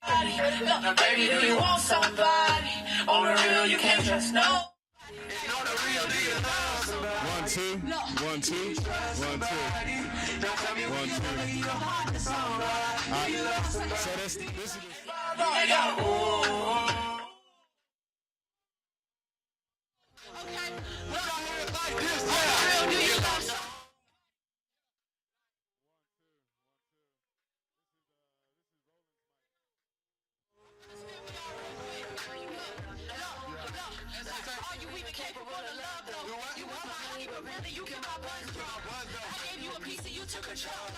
Now, baby, do you want somebody? On the real, you can't trust no. On the real, do you love somebody? 1, 2, 1, 2, 1, 2, 1, 2. So this is took control.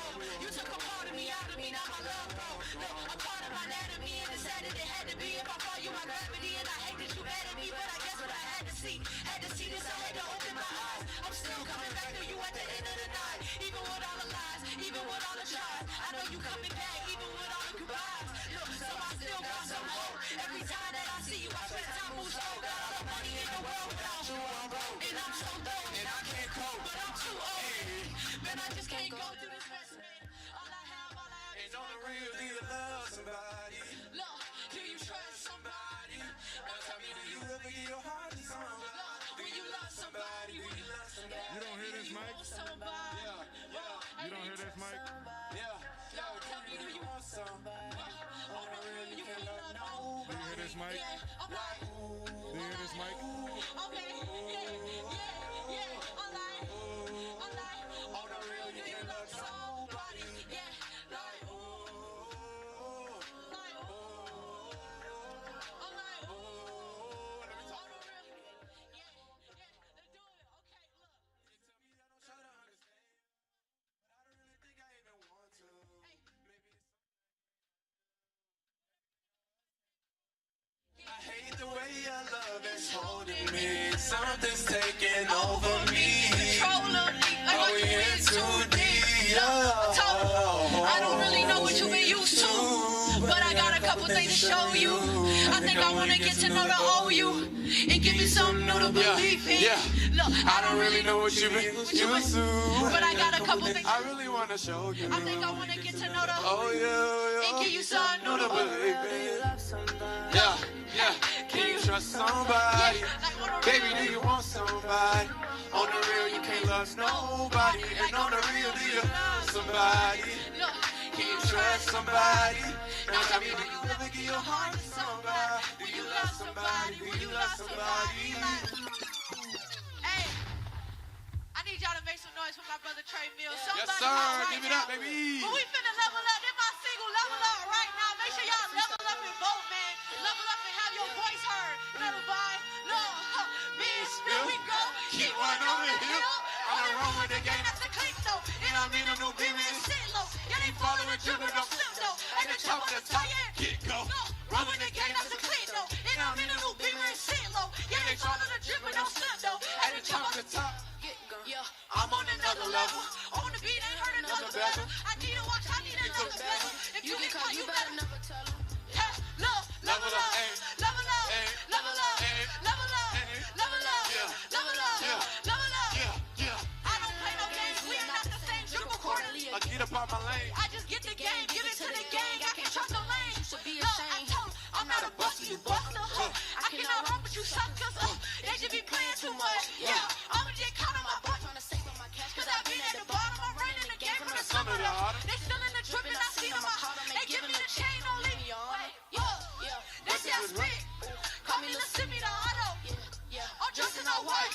You took a part of me out of me, now my love broke. No, a part of my anatomy, and it said that it had to be. If I fall, you my gravity, and I hate that you mad at me, but I guess what I had to see. Had to see this, I had to open my eyes. I'm still coming back to you at the end of the night. Even with all the lies, even with all the tries. I know you coming back, even with all the goodbyes. Look, so I still got some hope. Every time that I see you, I spend time move slow. Got all the money in the world without you, I'm broke. And I'm so dope, and I can't cope, but I'm too old. Man, I just can't go through this mess, man. All I have is on the real, do you love somebody? Look, do you trust somebody? Now tell me, do you ever give your heart to somebody? When you love somebody, when you love somebody. You don't hear this, Mike? You don't hear this, Mike? Tell me, do you want somebody? On the real, you can't love nobody. Do you hear this, Mike? Do you hear this, Mike? Okay, yeah, alright. On the real, you can love somebody. Yeah, like, like, alright, on the real. Yeah, let's do it. Okay, look. You tell me I don't try to understand, but I don't really think I even want to. Maybe I hate the way your love is holding me. Something's taking over me. Control of me. Oh, you're too deep. I don't really know what you've been used to, but I got a couple things to show you. I think I want to get to know the old you and give me something new to believe in. Look, I don't really know what you've been used to, but I got a couple things I really want to show you. I think I want to get to know the old you and give you something new to believe in. Can you trust somebody? Baby, do you want somebody? On the real, you can't love nobody. And on the real, do you love somebody? Can you trust somebody? Now tell me, do you ever give your heart to somebody? Do you love somebody? Do you love somebody? Hey, I need y'all to make some noise for my brother Trey Mills. Yes, sir. Give it up, baby. But we finna level up. This my single, level up right now. Make sure y'all level up and vote, man. Level up and have your voice heard. Little boy, look, bitch, here we go. Keep one on the hill. On the road with the game, that's the click though. And I'm in a new beam and sit low. Yeah, they following dripping, don't slip though. At the top of the top, get go. Run with the game, that's the click though. And I'm in a new beam and sit low. Yeah, they follow the dripping, don't slip though. At the top of the top, get go. Yeah, I'm on another level. On the beat, ain't heard another bezel. I need a watch, I need another bezel. If you get caught, you better never tell them. Look, level up, level up, level up, level up, level up, level up, level up. I don't play no games, we are not the same. Dribble quarterly. I get up out my lane. I just get the game, give it to the gang. I can't trust no lane. You should be ashamed. I'm not a buster, you buster. I cannot run, but you suckers. They should be playing too much. Yeah, I'ma get caught on my butt trying to save on my cash. Cause I've been at the bottom, I'm running the game from the summer to autumn. They still in the drip and I see them. They give me the chain, don't leave me on. This is big. Call me Simi the Auto. I'm dressed in all white,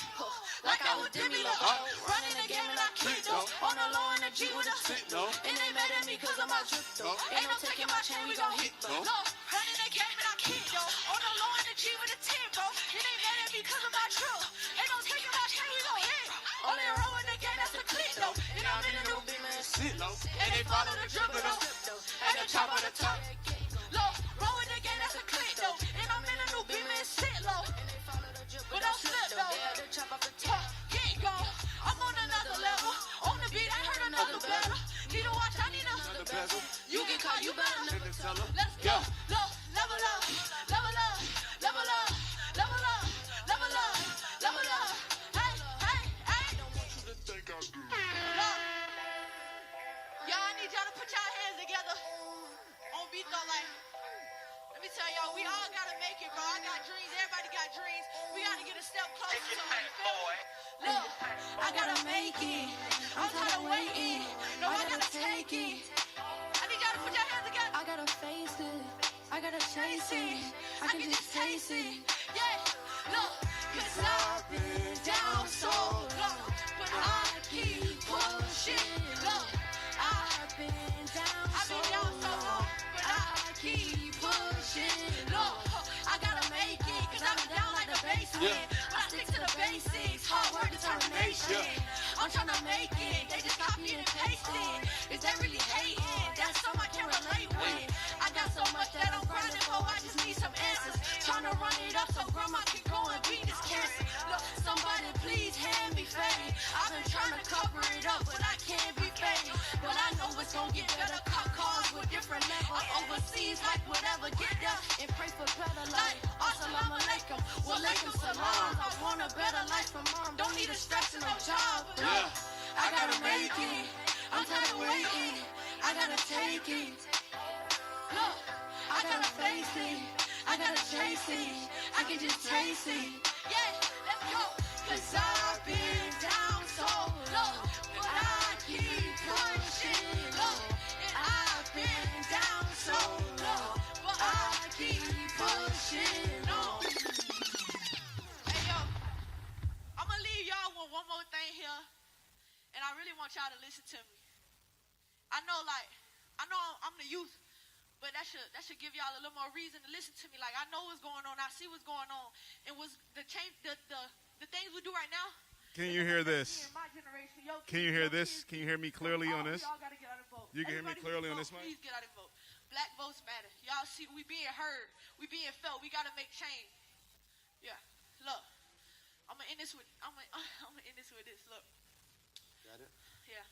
like I was Demi Lovato. Running the game and I kick though. On the low and the G with a sit though. And they mad at me cause of my drip though. Ain't no taking my chain, we gon' hit though. No, running the game and I kick though. On the low and the G with a 10 bro. And they mad at me cause of my drip. Ain't no taking my chain, we gon' hit. On the road in the game, that's the click though. And I'm in the new beam and sit low. And they follow the drip though. At the top of the top. Low, roll in the game, that's a click though. And I'm in a new beam and sit low. But don't slip though. Can't go. I'm on another level. On the beat, I heard another better. Need a watch, I need another bezel. You get caught, you better never tell her. Let's go. Low, level up, level up, level up, level up, level up, level up. Hey, hey, hey. Look. Y'all, I need y'all to put y'all hands together. On beat though, like. I gotta make it. I'm tired of waiting. No, I gotta take it. I need y'all to put your hands together. I gotta face it. I gotta chase it. I can just taste it. Yeah, look, 'cause I've been down so long, but I keep pushing. Look, I've been down so long, but I keep pushing. Look, I gotta make it, 'cause I've been down like the basement. But I stick to the basics, hard work, determination. I'm tryna make it, they just copy and paste it. Is they really hating? That's something I can relate with. I got so much that I'm grinding for, I just need some answers. Tryna run it up so grandma can go and beat this cancer. Look, somebody please hand me fame. I've been trying to cover it up, but I can't be fake. But I know it's gonna get better. Cop cars with different levels. Overseas, like whatever, get there and pray for better life. Assalamu alaikum, wa alaikum salam. I want a better life for mom. Don't need a stress and no job. Look, I gotta make it. I'm tired of waiting. I gotta take it. Look, I gotta face it. I gotta chase it. I can just taste it. Yeah, let's go. 'Cause I've been down so low, but I keep pushing. Look, and I've been down so low, but I keep pushing on. Hey yo, I'm gonna leave y'all with one more thing here, and I really want y'all to listen to me. I know I'm the youth. But that should give y'all a little more reason to listen to me. Like, I know what's going on. I see what's going on. And what's the change, the things we do right now. Can you hear this? Can you hear this? Can you hear me clearly on this? Y'all gotta get out and vote. You can hear me clearly on this one? Please get out and vote. Black votes matter. Y'all see, we being heard. We being felt. We gotta make change. Yeah. Look, I'm gonna end this with this. Look. Got it? Yeah.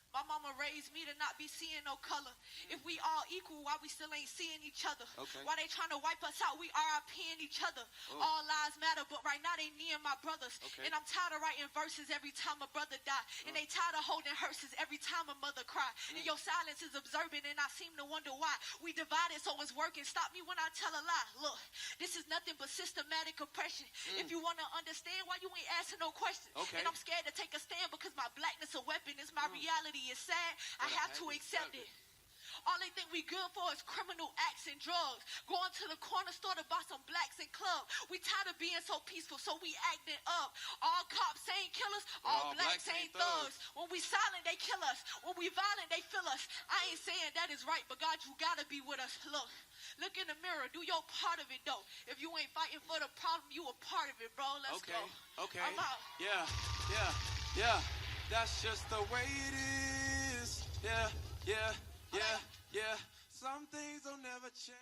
My mama raised me to not be seeing no color. If we all equal, why we still ain't seeing each other? Okay. Why they trying to wipe us out? We RIPing each other. Oh. All lives matter, but right now they me and my brothers. Okay. And I'm tired of writing verses every time a brother die. And they tired of holding hearses every time a mother cry. And your silence is observant, and I seem to wonder why. We divided, so it's working. Stop me when I tell a lie. Look, this is nothing but systematic oppression. If you want to understand why you ain't asking no questions. Okay. And I'm scared to take a stand because my blackness a weapon. It's my reality. It's sad. I have to accept it. All they think we good for is criminal acts and drugs. Going to the corner store to buy some blacks and club. We tired of being so peaceful, so we acting up. All cops ain't killers, all blacks ain't thugs. When we silent, they kill us. When we violent, they feel us. I ain't saying that is right, but God, you gotta be with us. Look in the mirror. Do your part of it, though. If you ain't fighting for the problem, you a part of it, bro. Let's go. Okay. I'm out. Yeah. That's just the way it is. Yeah. Some things will never change.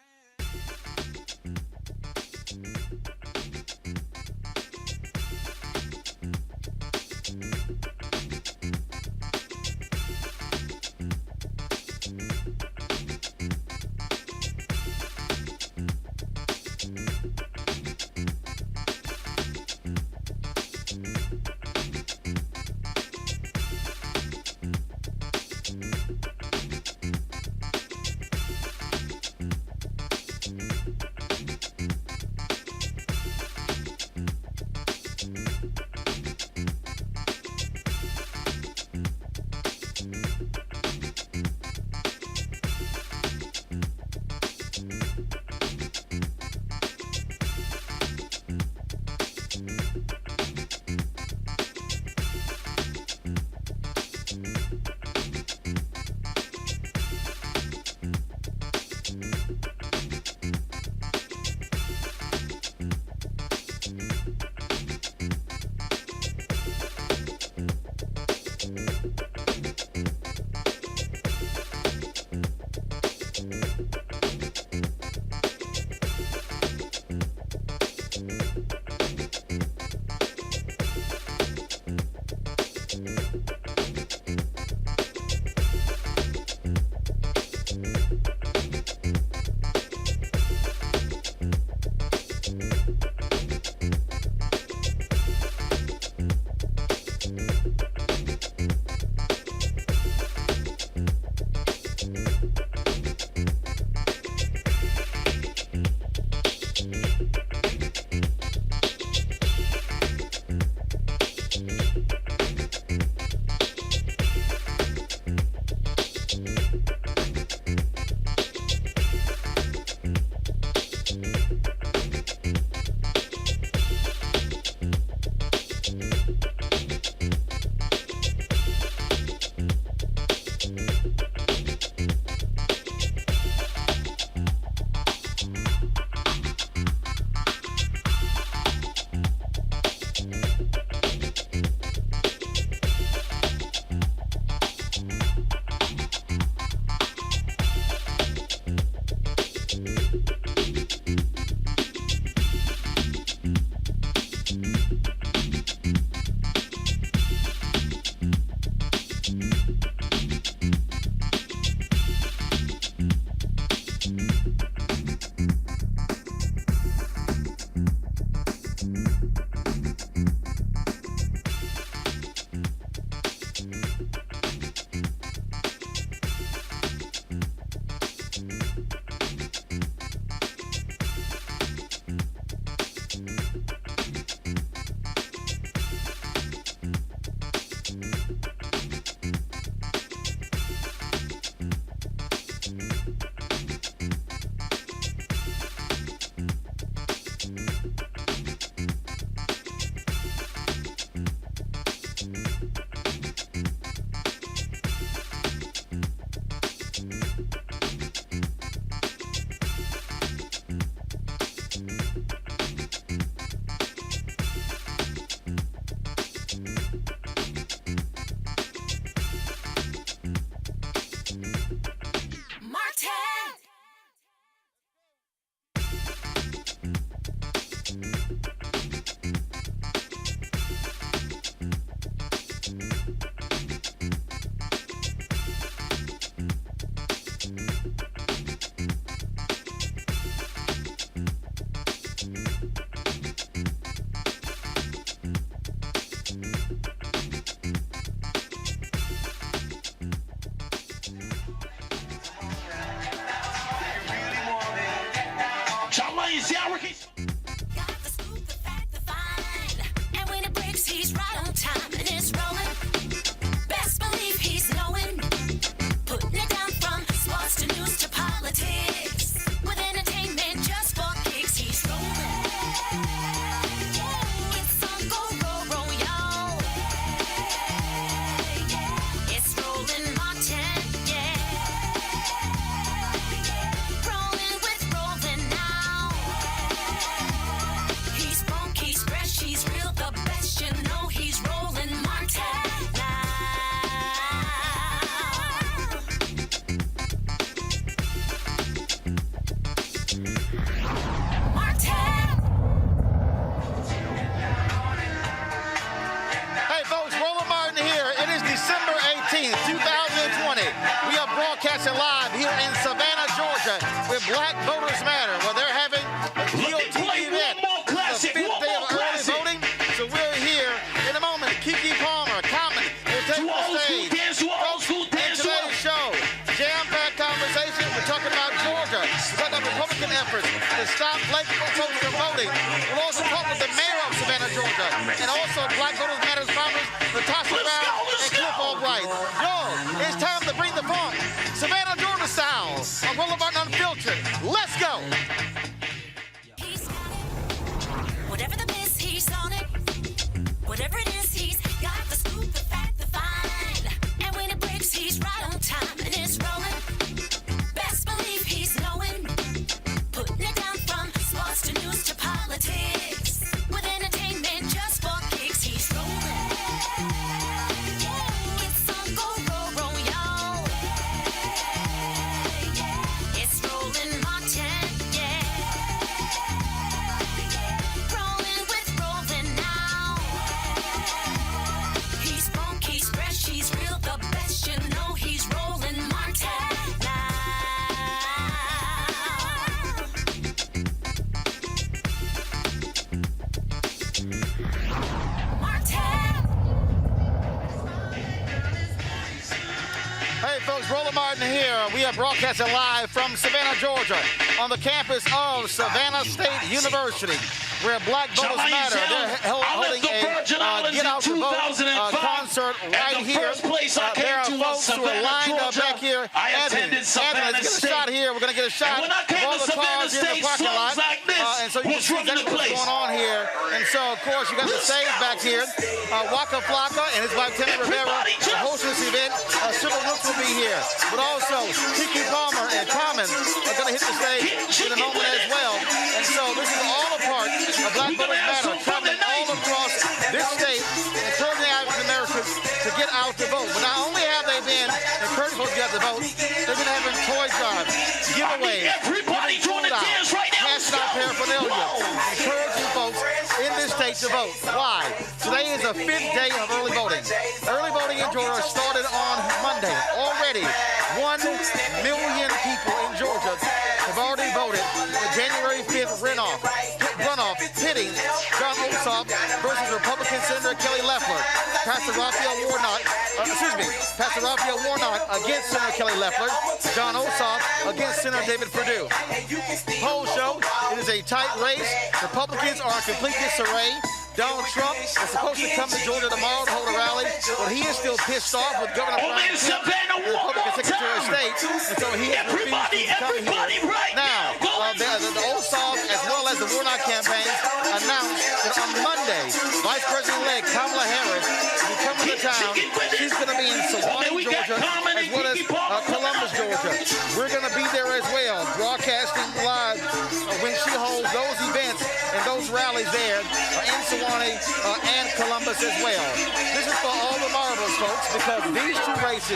See how Ricky. Got the scoop, the fact, the find. And when it breaks, he's right on time. And it's rolling. Best believe he's knowing. Putting it down from sports to news to politics. With entertainment just for kicks, he's rolling. It's on go, roll, y'all. It's Roland Martin, yeah. Rolling with Roland now. He's funk, he's fresh, he's real, the best. You know he's Roland Martin now. Martin. Hey folks, Roland Martin here. It is December 18th, 2020. We are broadcasting live here in Savannah, Georgia with Black Voters Matter, where they're having a GOTV event. It's the 5th day of early voting, so we're here. In a moment, Keke Palmer, Common, will take the stage. In today's show, jam-packed conversation. We're talking about Georgia. We're talking about Republican efforts to stop Black folks from voting. We'll also talk with the mayor of Savannah, Georgia, and also Black Voters Matters founders, Natasha Brown and Cliff Albright. Yo, it's time to bring the funk. Savannah, Georgia style on Roland Martin Unfiltered. Let's go. He's got it. Whatever the biz, he's on it. Whatever it is, he's got the scoop, the fact, the find. And when it breaks, he's right on time. And it's rolling. Best believe he's knowing. Putting it down from sports to news to politics. With entertainment just for kicks, he's rolling. It's on go, roll, y'all. It's Roland Martin, yeah. Rolling with Roland now. He's funk, he's fresh, he's real, the best. You know he's Roland Martin now. Martin. Hey folks, Roland Martin here. We are broadcasting live from Savannah, Georgia, on the campus of Savannah State University, where Black Voters Matter. They're holding a Get Out to Vote concert right here. There are folks who are lined up back here. Anthony, let's get a shot here. We're going to get a shot of all the cars in the parking lot. And so you can see exactly what's going on here. And so, of course, you got the stage back here. Waka Flocka and his wife, Timmy Rivera, the host of this event. Civil Rooks will be here. But also, Keke Palmer and Common are going to hit the stage in a moment as well. And so this is all a part of Black Voters Matter, traveling all across this state, encouraging African Americans to get out to vote. But not only have they been encouraging folks to get out to vote, they've been having toy drives, giveaways, Everybody doing the dance right now. passing out paraphernalia, encouraging folks in this state to vote. Why? Today is the 5th day of early voting. Early voting in Georgia started on Monday. Already, 1 million people in Georgia have already voted in the January 5th runoff pitting John Ossoff versus Republican Senator Kelly Loeffler. Pastor Raphael Warnock against Senator Kelly Loeffler. John Ossoff against Senator David Perdue. Polls show it is a tight race. Republicans are in complete disarray. Donald Trump is supposed to come to Georgia tomorrow to hold a rally, but he is still pissed off with Governor Brown, the Republican Secretary of State, and so he has refused to come here. Now, the Ossoff as well as the Warnock campaigns announced that on Monday, Vice President-elect Kamala Harris will be coming to town. She's going to be in Savannah, Georgia, as well as Columbus, Georgia. We're going to be there as well, broadcasting live when she holds those events and those rallies there in Savannah and Columbus as well. This is for all the marbles, folks, because these two races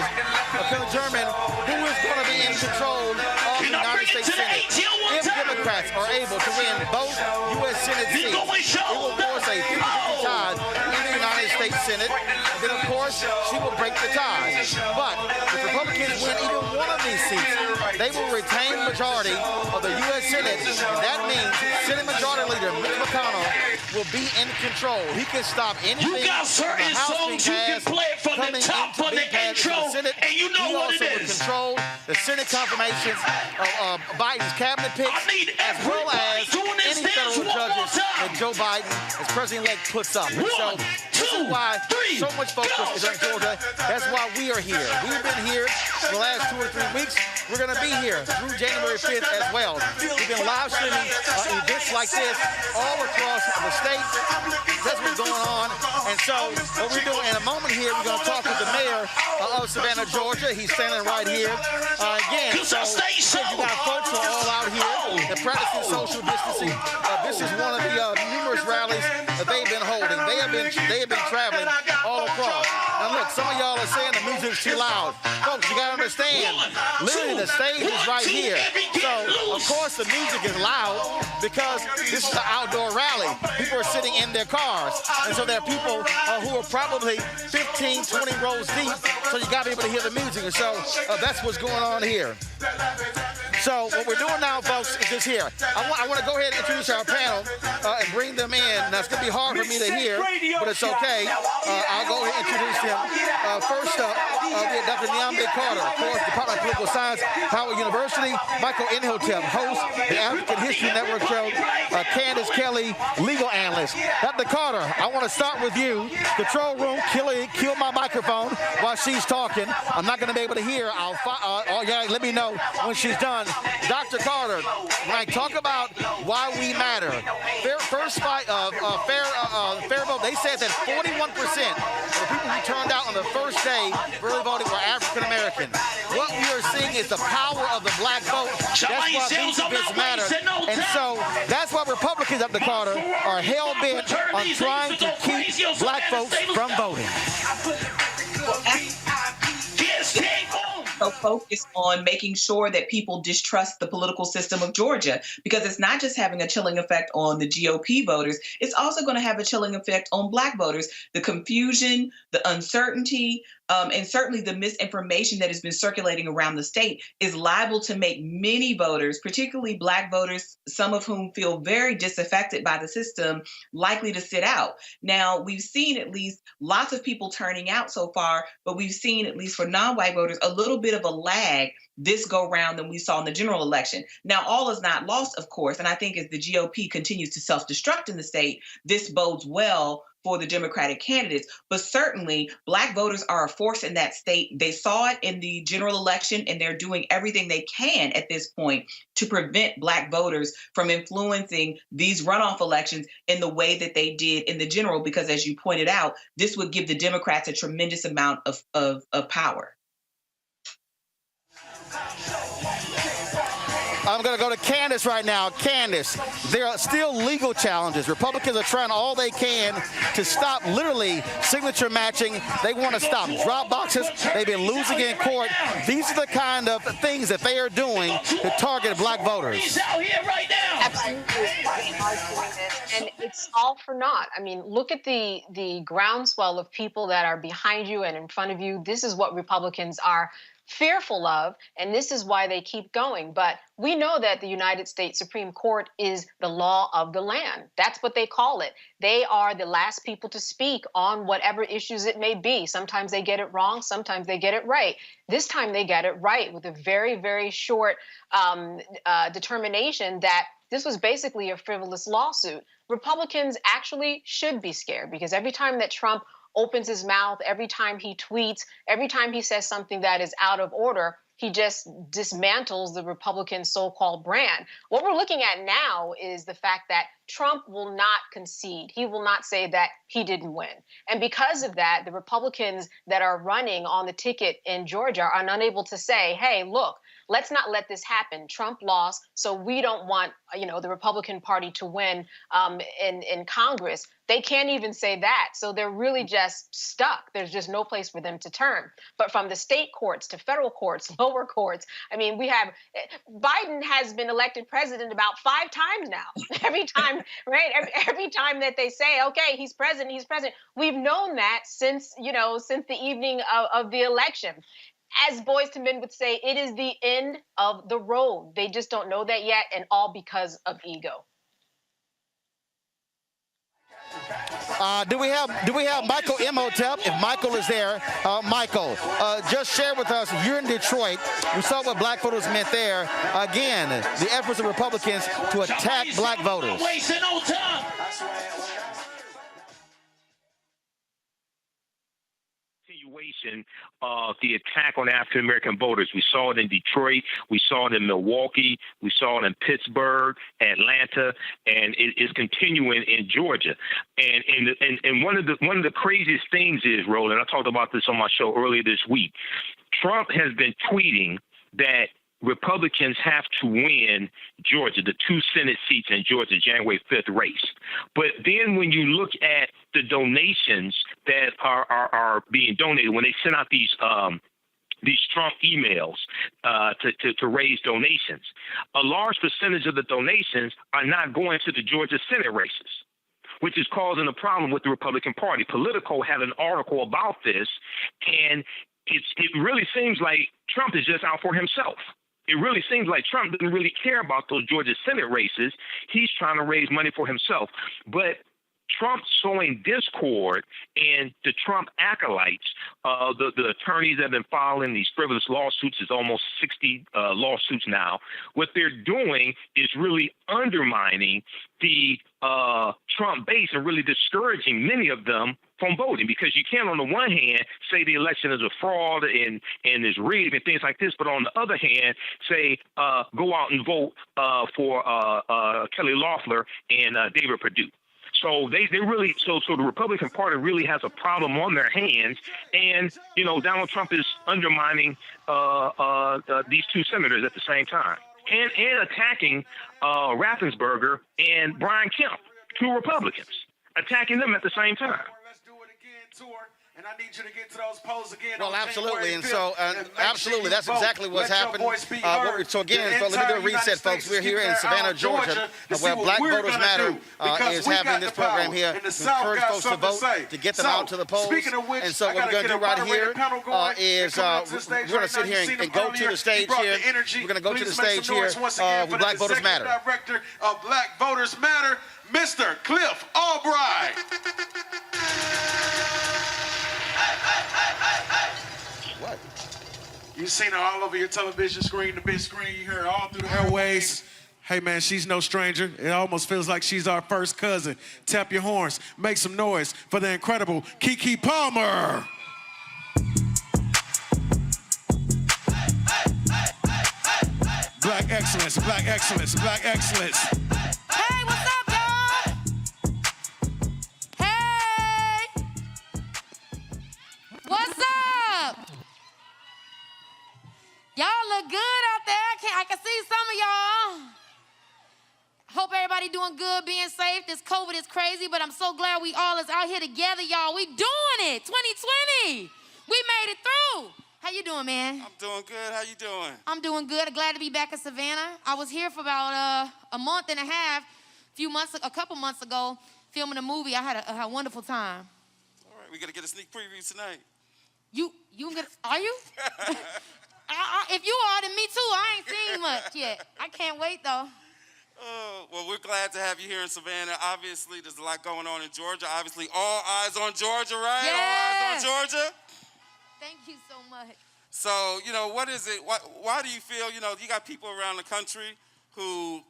are going to determine who is going to be in control of the United States Senate. If Democrats are able to win both U.S. Senate seats, it will force a 50-50 tie in the United States Senate. Then, of course, she will break the tie. But if Republicans win even one of these seats, they will retain majority of the U.S. Senate. And that means Senate Majority Leader Mitch McConnell will be in control. He can stop anything. You got certain songs you can play from the top of the intro, and you know what it is. He also will control the Senate confirmations of Biden's cabinet picks, as well as any federal judges that Joe Biden, as president-elect, puts up. And so this is why so much focus is on Georgia. That's why we are here. We've been here for the last 2 or 3 weeks. We're going to be here through January 5th as well. We've been live streaming events like this all across the state. That's what's going on. And so what we're doing in a moment here, we're going to talk with the mayor of Savannah, Georgia. He's standing right here. Again, so you got folks who are all out here. They're practicing social distancing. This is one of the numerous rallies that they've been holding. They have been traveling all across. Now look, some of y'all are saying the music's too loud. Folks, you got to understand, literally the stage is right here. So, of course, the music is loud because this is an outdoor rally. People are sitting in their cars. And so there are people who are probably 15, 20 rows deep. So you got to be able to hear the music. And so that's what's going on here. So what we're doing now, folks, is this here. I want to go ahead and introduce our panel and bring them in. Now, it's going to be hard for me to hear, but it's okay. I'll go ahead and introduce them. First up, we have Dr. Nyambe Carter, of course, Department of Political Science, Howard University. Michael Inhotep, host, the African History Network show. Candace Kelly, legal analyst. Dr. Carter, I want to start with you. Control room, kill my microphone while she's talking. I'm not going to be able to hear. Let me know when she's done. Dr. Carter, when I talk about why we matter, first fight of fair vote, they said that 41% of the people who turned out on the first day early voting were African American. What we are seeing is the power of the black vote. That's why these events matter. And so that's why Republicans, Dr. Carter, are hell-bent on trying to keep black folks from voting. So focused on making sure that people distrust the political system of Georgia, because it's not just having a chilling effect on the GOP voters, it's also going to have a chilling effect on black voters. The confusion, the uncertainty, and certainly the misinformation that has been circulating around the state is liable to make many voters, particularly black voters, some of whom feel very disaffected by the system, likely to sit out. Now, we've seen at least lots of people turning out so far, but we've seen, at least for non-white voters, a little bit of a lag this go round than we saw in the general election. Now, all is not lost, of course, and I think as the GOP continues to self-destruct in the state, this bodes well for the Democratic candidates. But certainly, black voters are a force in that state. They saw it in the general election, and they're doing everything they can at this point to prevent black voters from influencing these runoff elections in the way that they did in the general, because as you pointed out, this would give the Democrats a tremendous amount of power. I'm going to go to Candace right now. Candace, there are still legal challenges. Republicans are trying all they can to stop literally signature matching. They want to stop drop boxes. They've been losing in court. These are the kind of things that they are doing to target black voters. Absolutely. And it's all for naught. I mean, look at the groundswell of people that are behind you and in front of you. This is what Republicans are fearful of, and this is why they keep going. But we know that the United States Supreme Court is the law of the land. That's what they call it. They are the last people to speak on whatever issues it may be. Sometimes they get it wrong. Sometimes they get it right. This time they get it right with a very, very short determination that this was basically a frivolous lawsuit. Republicans actually should be scared, because every time that Trump opens his mouth, every time he tweets, every time he says something that is out of order, he just dismantles the Republican so-called brand. What we're looking at now is the fact that Trump will not concede. He will not say that he didn't win. And because of that, the Republicans that are running on the ticket in Georgia are unable to say, hey, look, let's not let this happen. Trump lost, so we don't want, the Republican Party to win in Congress. They can't even say that. So they're really just stuck. There's just no place for them to turn. But from the state courts to federal courts, lower courts, I mean, Biden has been elected president about 5 times now. Every time, right? Every time that they say, okay, he's president, he's president. We've known that since the evening of the election. As Boyz II Men would say, it is the end of the road. They just don't know that yet, and all because of ego. Do we have Michael Imhotep? If Michael is there, Michael, just share with us. You're in Detroit. We saw what black voters meant there. Again, the efforts of Republicans to attack black voters. Wasting no time. Continuation of the attack on African American voters. We saw it in Detroit, we saw it in Milwaukee, we saw it in Pittsburgh, Atlanta, and it is continuing in Georgia. And one of the craziest things is, Roland, I talked about this on my show earlier this week. Trump has been tweeting that Republicans have to win Georgia, the 2 Senate seats in Georgia, January 5th race. But then when you look at the donations that are being donated, when they send out these Trump emails to raise donations, a large percentage of the donations are not going to the Georgia Senate races, which is causing a problem with the Republican Party. Politico had an article about this, and it really seems like Trump is just out for himself. It really seems like Trump doesn't really care about those Georgia Senate races. He's trying to raise money for himself. But Trump sowing discord and the Trump acolytes, the attorneys that have been filing these frivolous lawsuits, is almost 60 lawsuits now. What they're doing is really undermining the Trump base and really discouraging many of them from voting, because you can't, on the one hand, say the election is a fraud and is rigged and things like this, but on the other hand, say go out and vote for Kelly Loeffler and David Perdue. So they really so the Republican Party really has a problem on their hands, and Donald Trump is undermining these 2 senators at the same time, and attacking Raffensperger and Brian Kemp, 2 Republicans, attacking them at the same time. Let's do it again, tour. And I need you to get to those polls again. Well, absolutely, and so absolutely, that's exactly what's happened. So again, let me do a reset, folks. We're here in Savannah, Georgia, where Black Voters Matter is having this program here to encourage folks to vote, to get them out to the polls. And so what we're going to do right here is we're going to sit here and go to the stage here. We're going to go to the stage here with Black Voters Matter. Director of Black Voters Matter, Mr. Cliff Albright. What? You've seen her all over your television screen, the big screen. You heard her all through the airways. Hey, man, she's no stranger. It almost feels like she's our first cousin. Tap your horns. Make some noise for the incredible Keke Palmer. Black excellence, black excellence, black excellence. Hey, what's up, y'all? Hey! What's up? Y'all look good out there. I can see some of y'all. Hope everybody doing good, being safe. This COVID is crazy, but I'm so glad we all is out here together, y'all. We doing it, 2020. We made it through. How you doing, man? I'm doing good. How you doing? I'm doing good. I'm glad to be back in Savannah. I was here for about a month and a half, a couple months ago, filming a movie. I had a wonderful time. All right, we got to get a sneak preview tonight. You are you? If you are, then me too. I ain't seen much yet. I can't wait, though. Well, we're glad to have you here in Savannah. Obviously, there's a lot going on in Georgia. Obviously, all eyes on Georgia, right? Yeah. All eyes on Georgia. Thank you so much. So, what is it? Why do you feel, you got people around the country who,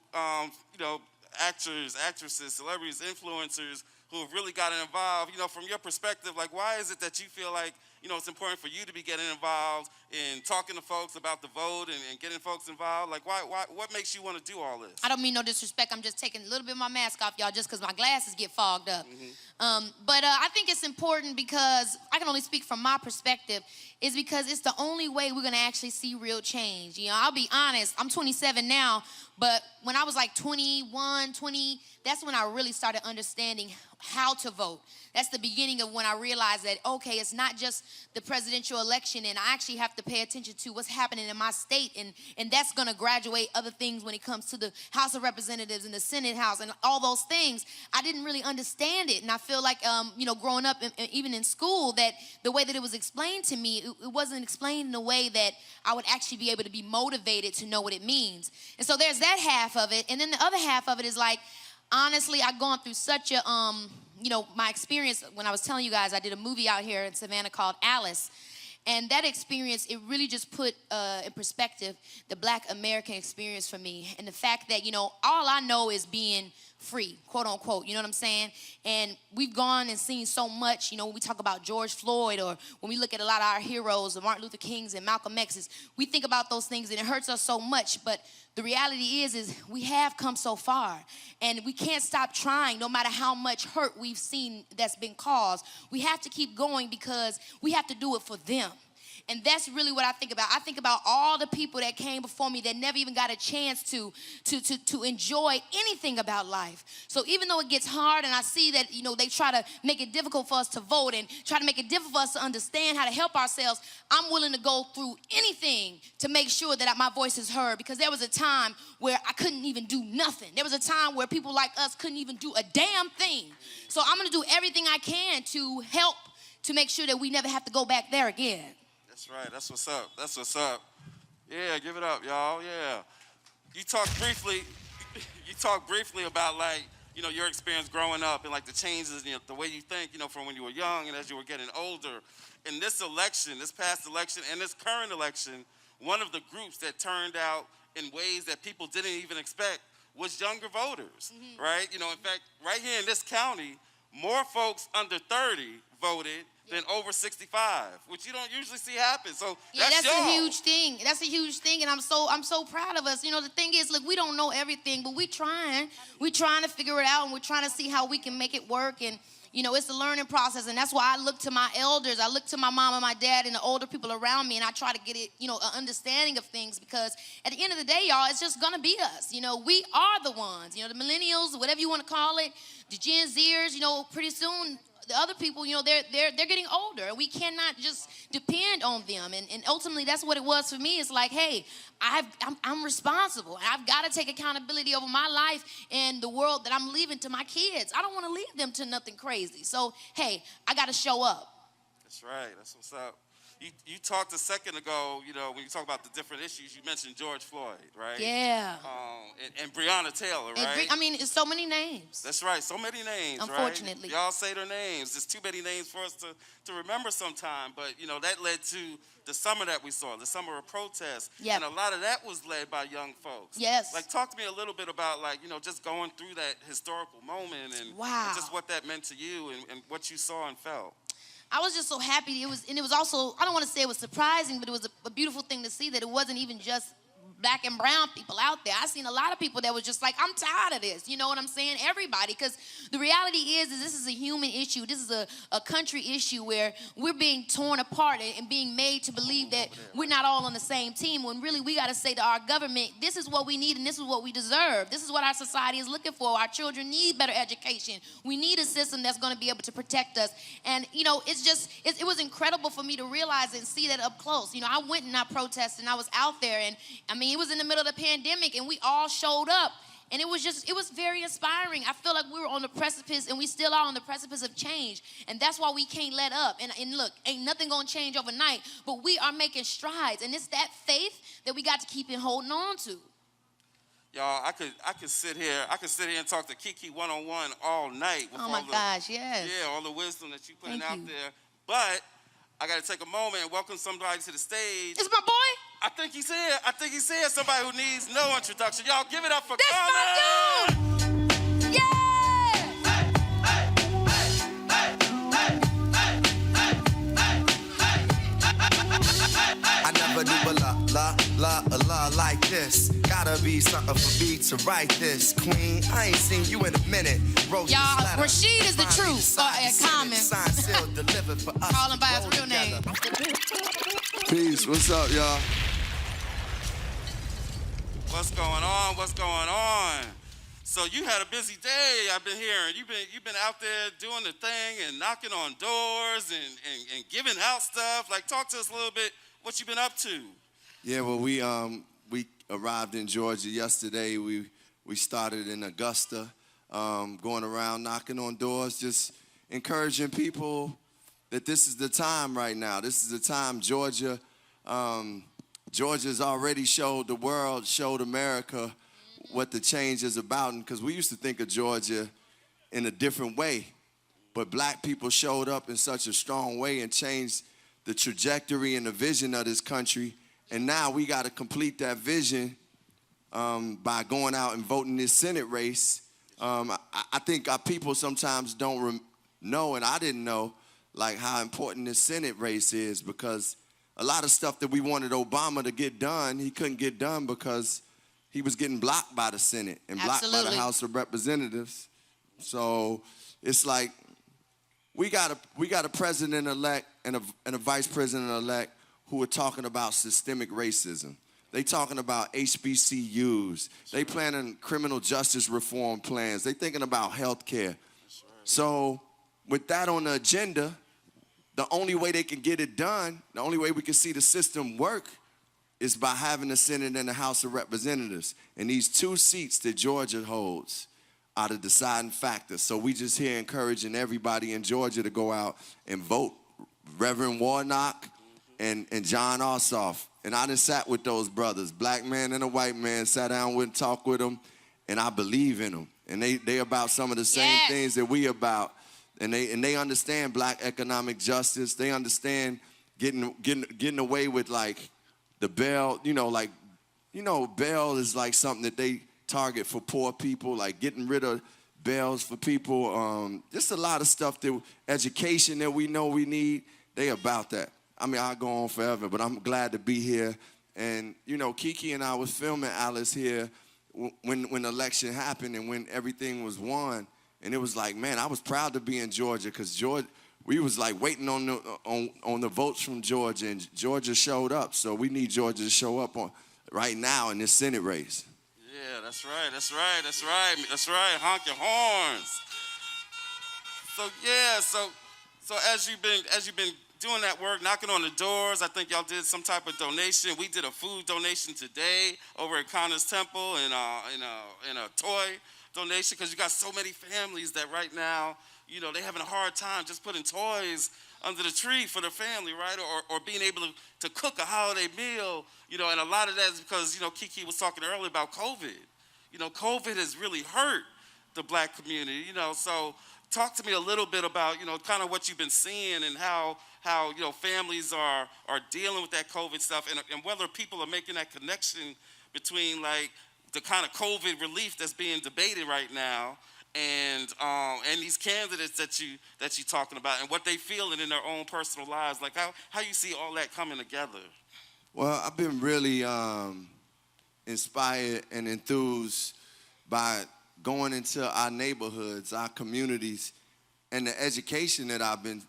actors, actresses, celebrities, influencers who have really gotten involved, from your perspective, like, why is it that you feel like, it's important for you to be getting involved in talking to folks about the vote and getting folks involved? Like, what makes you want to do all this? I don't mean no disrespect. I'm just taking a little bit of my mask off, y'all, just because my glasses get fogged up. Mm-hmm. But I think it's important because I can only speak from my perspective, is because it's the only way we're going to actually see real change. I'll be honest, I'm 27 now, but when I was like 21, 20, that's when I really started understanding how to vote. That's the beginning of when I realized that, okay, it's not just the presidential election, and I actually have to pay attention to what's happening in my state, and that's going to graduate other things when it comes to the House of Representatives and the Senate House and all those things. I didn't really understand it, and I feel like, growing up, even in school, that the way that it was explained to me, it wasn't explained in a way that I would actually be able to be motivated to know what it means. And so there's that half of it, and then the other half of it is like, honestly, I've gone through such a my experience when I was telling you guys, I did a movie out here in Savannah called Alice. And that experience, it really just put in perspective the Black American experience for me. And the fact that, all I know is being free, quote unquote, you know what I'm saying? And we've gone and seen so much, when we talk about George Floyd, or when we look at a lot of our heroes, the Martin Luther Kings and Malcolm X's, we think about those things and it hurts us so much. But the reality is we have come so far, and we can't stop trying no matter how much hurt we've seen that's been caused. We have to keep going because we have to do it for them. And that's really what I think about. I think about all the people that came before me that never even got a chance to enjoy anything about life. So even though it gets hard, and I see that, they try to make it difficult for us to vote and try to make it difficult for us to understand how to help ourselves, I'm willing to go through anything to make sure that my voice is heard, because there was a time where I couldn't even do nothing. There was a time where people like us couldn't even do a damn thing. So I'm going to do everything I can to help to make sure that we never have to go back there again. That's right. That's what's up. That's what's up. Yeah, give it up, y'all. Yeah. You talked briefly about, your experience growing up and, the changes, the way you think, from when you were young and as you were getting older. In this election, this past election and this current election, one of the groups that turned out in ways that people didn't even expect was younger voters, right? In fact, right here in this county, more folks under 30 voted than over 65, which you don't usually see happen. So that's a huge thing. That's a huge thing, and I'm so proud of us. The thing is, look, we don't know everything, but we're trying to figure it out, and we're trying to see how we can make it work. And it's a learning process, and that's why I look to my elders. I look to my mom and my dad and the older people around me, and I try to get it, an understanding of things, because at the end of the day, y'all, it's just gonna be us. We are the ones. The millennials, whatever you want to call it, the Gen Zers. Pretty soon, the other people, they're getting older, and we cannot just depend on them. And ultimately, that's what it was for me. It's like, hey, I'm responsible, and I've got to take accountability over my life and the world that I'm leaving to my kids. I don't want to leave them to nothing crazy. So, hey, I got to show up. That's right. That's what's up. You talked a second ago, when you talk about the different issues, you mentioned George Floyd, right? Yeah. And Breonna Taylor, right? It's so many names. That's right, so many names, unfortunately. Right? Y'all say their names. There's too many names for us to remember sometime. But, that led to the summer that we saw, the summer of protests. Yep. And a lot of that was led by young folks. Yes. Talk to me a little bit about, just going through that historical moment and just what that meant to you and what you saw and felt. I was just so happy. It was also, I don't want to say it was surprising, but it was a beautiful thing to see that it wasn't even just Black and brown people out there. I seen a lot of people that was just like, I'm tired of this. You know what I'm saying? Everybody. Because the reality is this is a human issue. This is a country issue where we're being torn apart and being made to believe that we're not all on the same team, when really we got to say to our government, this is what we need and this is what we deserve. This is what our society is looking for. Our children need better education. We need a system that's going to be able to protect us. And, it was incredible for me to realize and see that up close. I went and I protested and I was out there, and it was in the middle of the pandemic, and we all showed up, and it was very inspiring. I feel like we were on the precipice, and we still are on the precipice of change, and that's why we can't let up. And look, ain't nothing gonna change overnight, but we are making strides, and it's that faith that we got to keep holding on to. Y'all, I could sit here and talk to Keke one-on-one all night. With gosh, yes. Yeah, all the wisdom that you putting out there, but I got to take a moment and welcome somebody to the stage. It's my boy. I think he's here. Somebody who needs no introduction. Y'all give it up for That's Roland. my dude. Yeah. I never knew a la like this. Gotta be something for me to write this. Queen, I ain't seen you in a minute. Y'all, Rashid is the truth. Common. Call him by his real name. Peace. What's up, y'all? What's going on? So you had a busy day, I've been hearing. You've been out there doing the thing and knocking on doors and giving out stuff. Talk to us a little bit what you've been up to. Yeah, well, we arrived in Georgia yesterday. We started in Augusta, going around knocking on doors, just encouraging people that this is the time right now. This is the time. Georgia's already showed the world, showed America what the change is about. Because we used to think of Georgia in a different way. but black people showed up in such a strong way and changed the trajectory and the vision of this country. And now we got to complete that vision by going out and voting this Senate race. I think our people sometimes don't know, and I didn't know, like how important this Senate race is, because a lot of stuff that we wanted Obama to get done, he couldn't get done because he was getting blocked by the Senate and blocked by the House of Representatives. So it's like we got a president-elect and a vice president-elect who are talking about systemic racism. They talking about HBCUs. They planning criminal justice reform plans. They thinking about health care. So with that on the agenda, the only way they can get it done, the only way we can see the system work is by having the Senate and the House of Representatives. And these 2 seats that Georgia holds are the deciding factor. So we just here encouraging everybody in Georgia to go out and vote. Reverend Warnock and John Ossoff. And I done sat with those brothers, black man and a white man, sat down with and talked with them, and I believe in them. And they about some of the same things that we about. And they understand black economic justice. They understand getting away with like the bail, bail is like something that they target for poor people, like getting rid of bails for people. Just a lot of stuff, education that we know we need, they about that. I mean, I'll go on forever, but I'm glad to be here. And, Keke and I was filming Alice here when the election happened and when everything was won. And it was like, man, I was proud to be in Georgia because we was like waiting on the votes from Georgia, and Georgia showed up. So we need Georgia to show up right now in this Senate race. Yeah, that's right. Honk your horns. So yeah, so as you've been doing that work, knocking on the doors, I think y'all did some type of donation. We did a food donation today over at Connor's Temple and a toy donation, because you got so many families that right now, they're having a hard time just putting toys under the tree for their family, right? Or being able to cook a holiday meal, and a lot of that is because, Keke was talking earlier about COVID. COVID has really hurt the black community, so talk to me a little bit about, kind of what you've been seeing and how families are dealing with that COVID stuff, and whether people are making that connection between like the kind of COVID relief that's being debated right now and these candidates that you're talking about and what they feeling in their own personal lives, like how you see all that coming together. Well, I've been really inspired and enthused by going into our neighborhoods, our communities, and the education that I've been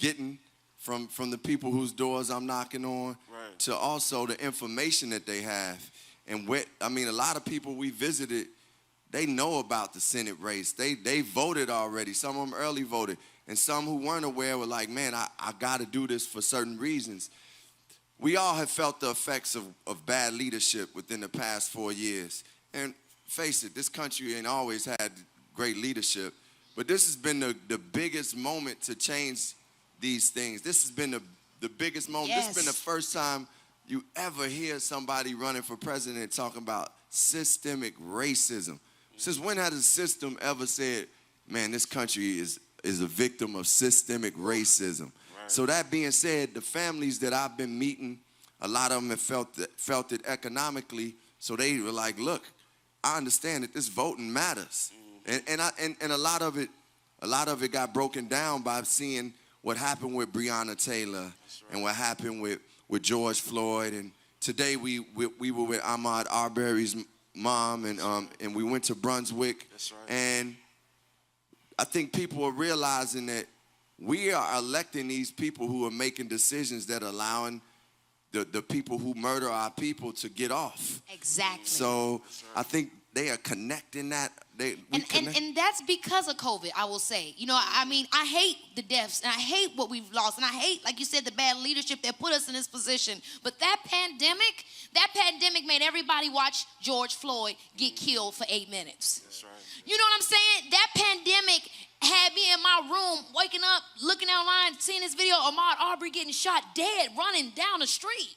getting from the people whose doors I'm knocking on, right, to also the information that they have. And a lot of people we visited, they know about the Senate race. They voted already. Some of them early voted. And some who weren't aware were like, man, I got to do this for certain reasons. We all have felt the effects of bad leadership within the past 4 years. And face it, this country ain't always had great leadership. But this has been the biggest moment to change these things. This has been the biggest moment. Yes. This has been the first time you ever hear somebody running for president talking about systemic racism. Since when has a system ever said, man, this country is a victim of systemic racism? Right. So that being said, the families that I've been meeting, a lot of them have felt it economically. So they were like, look, I understand that this voting matters. And a lot of it got broken down by seeing what happened with Breonna Taylor, right, and what happened with George Floyd. And today we were with Ahmaud Arbery's mom, and we went to Brunswick. That's right. And I think people are realizing that we are electing these people who are making decisions that are allowing the people who murder our people to get off. Exactly. So right, I think they are connecting that. And that's because of COVID, I will say. I hate the deaths, and I hate what we've lost, and I hate, like you said, the bad leadership that put us in this position. But that pandemic made everybody watch George Floyd get killed for 8 minutes. That's right. You know what I'm saying? That pandemic had me in my room, waking up, looking online, seeing this video of Ahmaud Arbery getting shot dead, running down the street.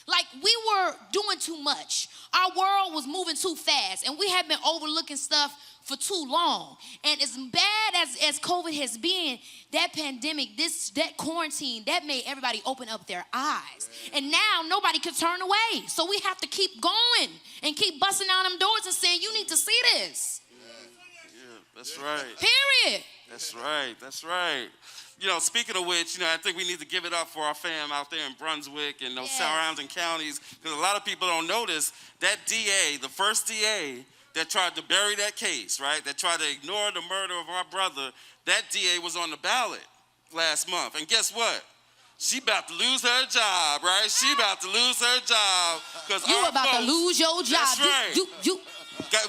Like, we were doing too much. Our world was moving too fast, and we have been overlooking stuff for too long. And as bad as COVID has been, that pandemic, that quarantine, that made everybody open up their eyes. And now nobody can turn away. So we have to keep going and keep busting down them doors and saying, you need to see this. Yeah, that's right. Period. That's right. That's right. You know, speaking of which, I think we need to give it up for our fam out there in Brunswick and those surrounding counties, because a lot of people don't notice that DA, the first DA that tried to bury that case, right, that tried to ignore the murder of our brother, that DA was on the ballot last month. And guess what? She about to lose her job, right? She about to lose her job. You about to lose your job. That's right.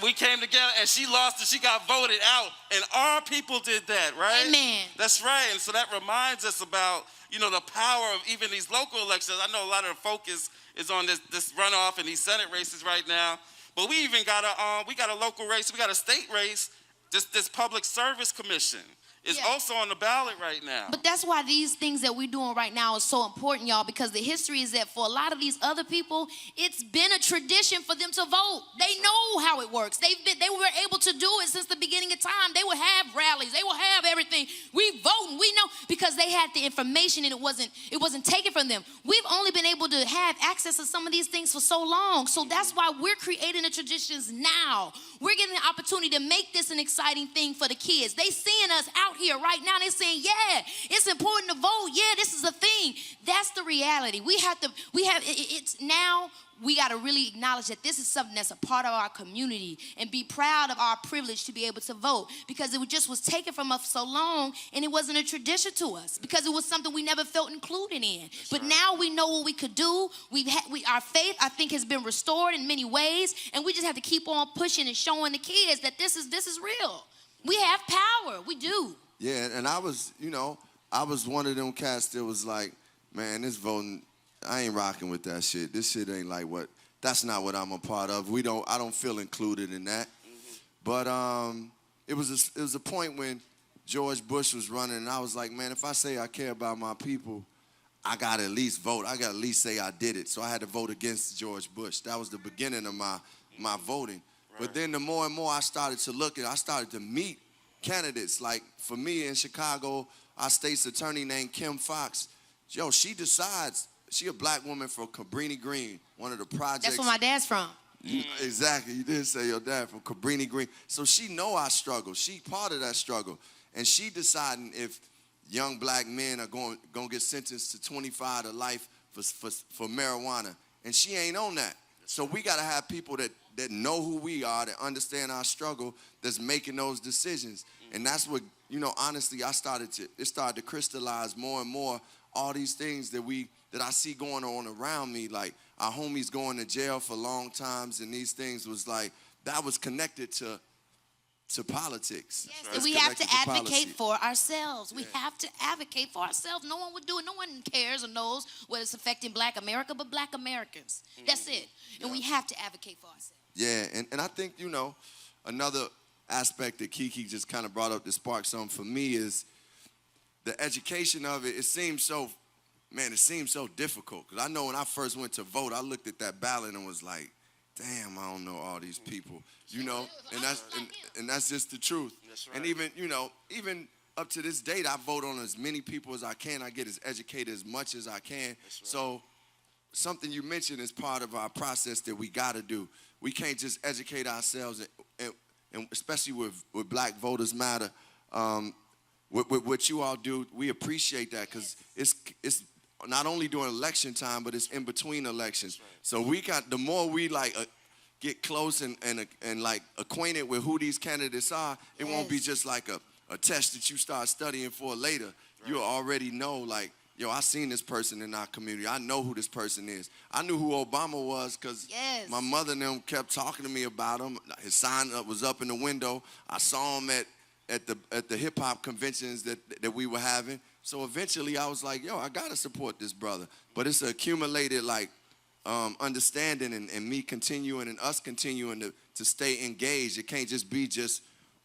We came together and she lost and she got voted out, and our people did that, right? Amen. That's right. And so that reminds us about, the power of even these local elections. I know a lot of the focus is on this runoff and these Senate races right now, but we even got a local race, we got a state race. This Public Service Commission is also on the ballot right now. But that's why these things that we're doing right now is so important, y'all, because the history is that for a lot of these other people, it's been a tradition for them to vote. They know how it works. They were able to do it since the beginning of time. They would have rallies. They would have everything. We vote and we know because they had the information and it wasn't taken from them. We've only been able to have access to some of these things for so long. So that's why we're creating the traditions now. We're getting the opportunity to make this an exciting thing for the kids. They seeing us out here right now. They're saying, yeah, it's important to vote. Yeah, this is a thing. That's the reality. It's now we got to really acknowledge that this is something that's a part of our community and be proud of our privilege to be able to vote, because it just was taken from us so long and it wasn't a tradition to us because it was something we never felt included in. But now we know what we could do. Our faith, I think, has been restored in many ways, and we just have to keep on pushing and showing the kids that this is real. We have power. We do. Yeah, and I was one of them cats that was like, man, this voting, I ain't rocking with that shit. This shit ain't like that's not what I'm a part of. I don't feel included in that. Mm-hmm. But it was a point when George Bush was running, and I was like, man, if I say I care about my people, I got to at least vote. I got to at least say I did it. So I had to vote against George Bush. That was the beginning of my voting. Right. But then the more and more I started to look and I started to meet candidates. Like for me in Chicago, our state's attorney named Kim Fox, she decides, she a black woman from Cabrini Green, one of the projects. That's where my dad's from. Exactly, you did say your dad from Cabrini Green. So she know our struggle. She part of that struggle. And she deciding if young black men are going to get sentenced to 25 to life for marijuana. And she ain't on that. So we got to have people that know who we are, that understand our struggle, that's making those decisions. And that's what, honestly, it started to crystallize more and more all these things that I see going on around me. Like our homies going to jail for long times, and these things was like, that was connected to politics. Yes, and we have to advocate for ourselves. We have to advocate for ourselves. No one would do it. No one cares or knows what it's affecting black America, but black Americans. That's it. And we have to advocate for ourselves. Yeah, and I think, another aspect that Keke just kind of brought up to spark something for me is the education of it. It seems so difficult. Because I know when I first went to vote, I looked at that ballot and was like, damn, I don't know all these people, and that's just the truth. Right. And even up to this date, I vote on as many people as I can. I get as educated as much as I can. Right. So something you mentioned is part of our process that we got to do. We can't just educate ourselves, and especially with Black Voters Matter. With what you all do, we appreciate that because it's not only during election time, but it's in between elections. Right. So the more we get close and acquainted with who these candidates are, it won't be just like a test that you start studying for later. Right. You'll already know I seen this person in our community. I know who this person is. I knew who Obama was because my mother and them kept talking to me about him. His sign was up in the window. I saw him at the hip hop conventions that we were having. So eventually I was like, I gotta support this brother. But it's accumulated understanding and me continuing and us continuing to stay engaged. It can't just be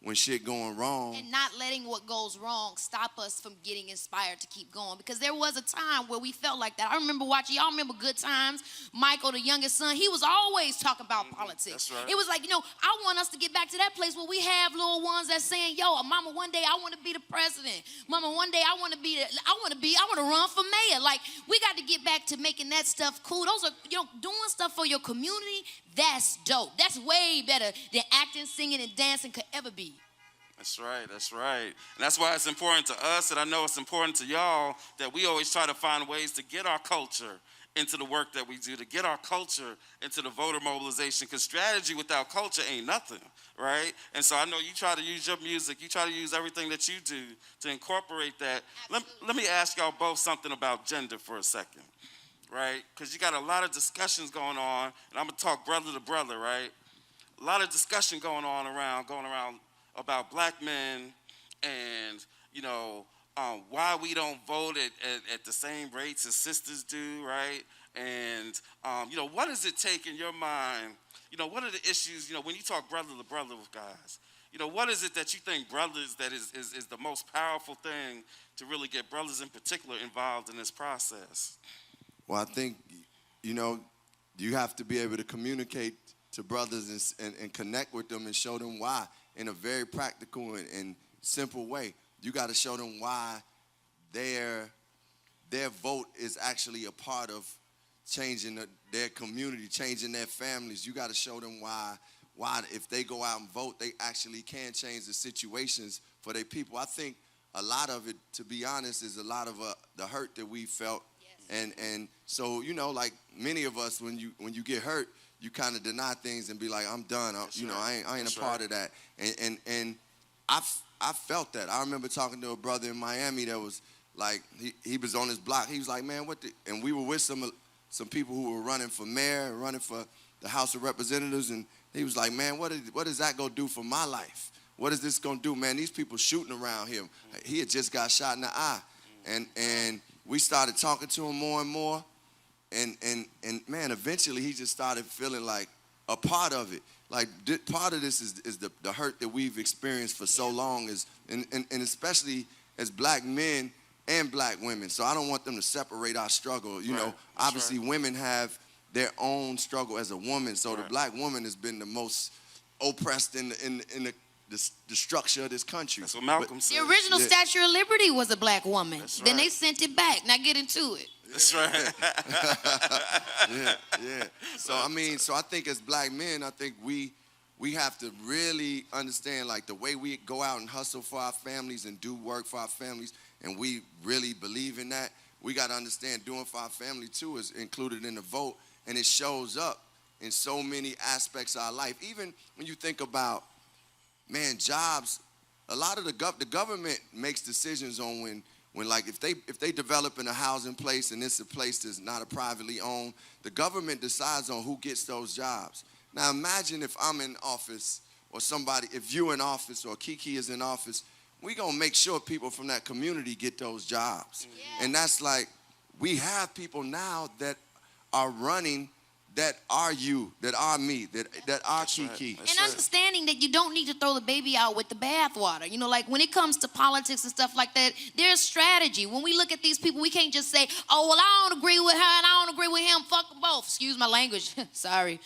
when shit going wrong. And not letting what goes wrong stop us from getting inspired to keep going. Because there was a time where we felt like that. I remember watching, y'all remember Good Times? Michael, the youngest son, he was always talking about politics. That's right. It was like, I want us to get back to that place where we have little ones that's saying, yo, mama, one day I want to be the president. Mama, one day I want to run for mayor. Like, we got to get back to making that stuff cool. Those are, doing stuff for your community, that's dope. That's way better than acting, singing, and dancing could ever be. That's right, that's right. And that's why it's important to us, and I know it's important to y'all, that we always try to find ways to get our culture into the work that we do, to get our culture into the voter mobilization, because strategy without culture ain't nothing, right? And so I know you try to use your music, you try to use everything that you do to incorporate that. Let me ask y'all both something about gender for a second, right? Because you got a lot of discussions going on, and I'm going to talk brother to brother, right? A lot of discussion going around about black men and, why we don't vote at the same rates as sisters do, right? And, what does it take in your mind? What are the issues, when you talk brother to brother with guys? What is it that you think brothers that is the most powerful thing to really get brothers in particular involved in this process? Well, I think, you have to be able to communicate to brothers and connect with them and show them why in a very practical and simple way. You got to show them why their vote is actually a part of changing their community, changing their families. You got to show them why if they go out and vote, they actually can change the situations for their people. I think a lot of it, to be honest, is a lot of the hurt that we felt. Yes. And so, like many of us, when you get hurt, you kind of deny things and be like, I'm done. I ain't a part of that. And I felt that. I remember talking to a brother in Miami that was like, he was on his block. He was like, man, and we were with some people who were running for mayor, running for the House of Representatives, and he was like, man, what is that going to do for my life? What is this going to do? Man, these people shooting around him. He had just got shot in the eye. And we started talking to him more and more. And man, eventually he just started feeling like a part of it. Like part of this is the hurt that we've experienced for so long, and especially as black men and black women. So I don't want them to separate our struggle. Obviously women have their own struggle as a woman. So the black woman has been the most oppressed in the structure of this country. That's what Malcolm said. The original Statue of Liberty was a black woman. That's Then right. they sent it back. Now get into it. That's right. yeah. So I think as black men, I think we have to really understand, like, the way we go out and hustle for our families and do work for our families, and we really believe in that. We got to understand doing for our family too is included in the vote, and it shows up in so many aspects of our life. Even when you think about, man, jobs, a lot of the government makes decisions on when like if they develop in a housing place and it's a place that's not a privately owned, the government decides on who gets those jobs. Now imagine if I'm in office, or if you're in office, or Keke is in office, we gonna make sure people from that community get those jobs. Yeah. And that's like, we have people now that are running, that are you, that are me, that are Keke. And understanding that you don't need to throw the baby out with the bathwater. Like when it comes to politics and stuff like that, there's strategy. When we look at these people, we can't just say, oh, well, I don't agree with her and I don't agree with him. Fuck them both. Excuse my language. Sorry.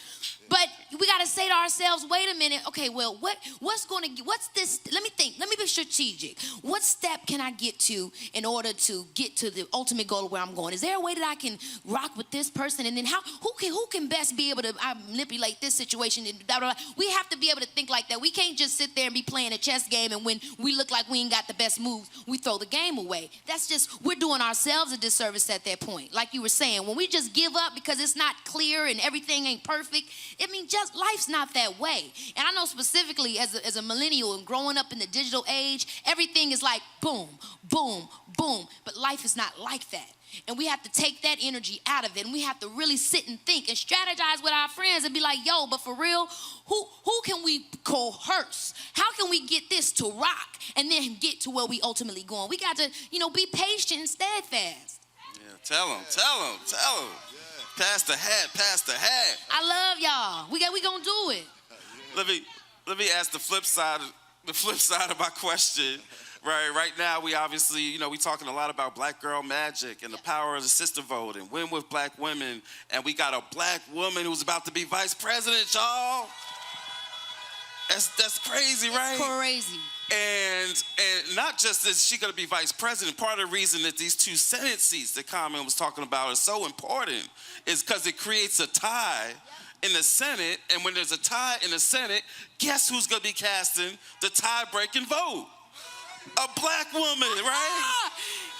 But we got to say to ourselves, wait a minute. Okay, well, what's this? Let me think. Let me be strategic. What step can I get to in order to get to the ultimate goal of where I'm going? Is there a way that I can rock with this person? And then who can best be able to manipulate this situation? And blah, blah, blah. We have to be able to think like that. We can't just sit there and be playing a chess game, and when we look like we ain't got the best moves, we throw the game away. That's just, we're doing ourselves a disservice at that point. Like you were saying, when we just give up because it's not clear and everything ain't perfect, just life's not that way. And I know specifically as a millennial and growing up in the digital age, everything is like boom, boom, boom. But life is not like that. And we have to take that energy out of it, and we have to really sit and think and strategize with our friends and be like, yo, but for real, who can we coerce? How can we get this to rock and then get to where we ultimately going? We got to, be patient and steadfast. Yeah, tell them. Pass the hat. I love y'all. We gonna do it. Let me ask the flip side the flip side of my question, right now we obviously, you know, we talking a lot about black girl magic and the power of the sister vote and win with black women, and we got a black woman who's about to be vice president, y'all. That's crazy, right? It's crazy. And not just that she gonna be vice president, part of the reason that these 2 Senate seats that Carmen was talking about are so important is because it creates a tie in the Senate, and when there's a tie in the Senate, guess who's gonna be casting the tie-breaking vote? A black woman, right?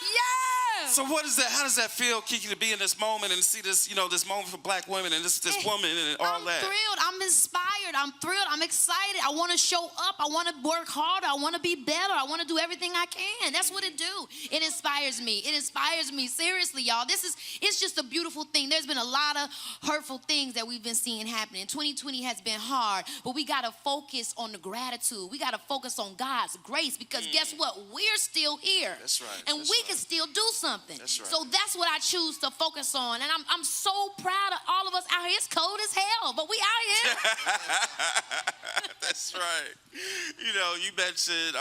Yeah! So what is that? How does that feel, Keke, to be in this moment and see this, you know, this moment for black women and this woman and all I'm that? I'm thrilled. I'm inspired. I'm thrilled. I'm excited. I want to show up. I want to work harder. I want to be better. I want to do everything I can. That's what it do. It inspires me. It inspires me. Seriously, y'all. It's just a beautiful thing. There's been a lot of hurtful things that we've been seeing happening. 2020 has been hard, but we got to focus on the gratitude. We got to focus on God's grace because guess what? We're still here. That's right. And we can still do something. That's right. So that's what I choose to focus on. And I'm so proud of all of us out here. It's cold as hell, but we out here. That's right. You know, you mentioned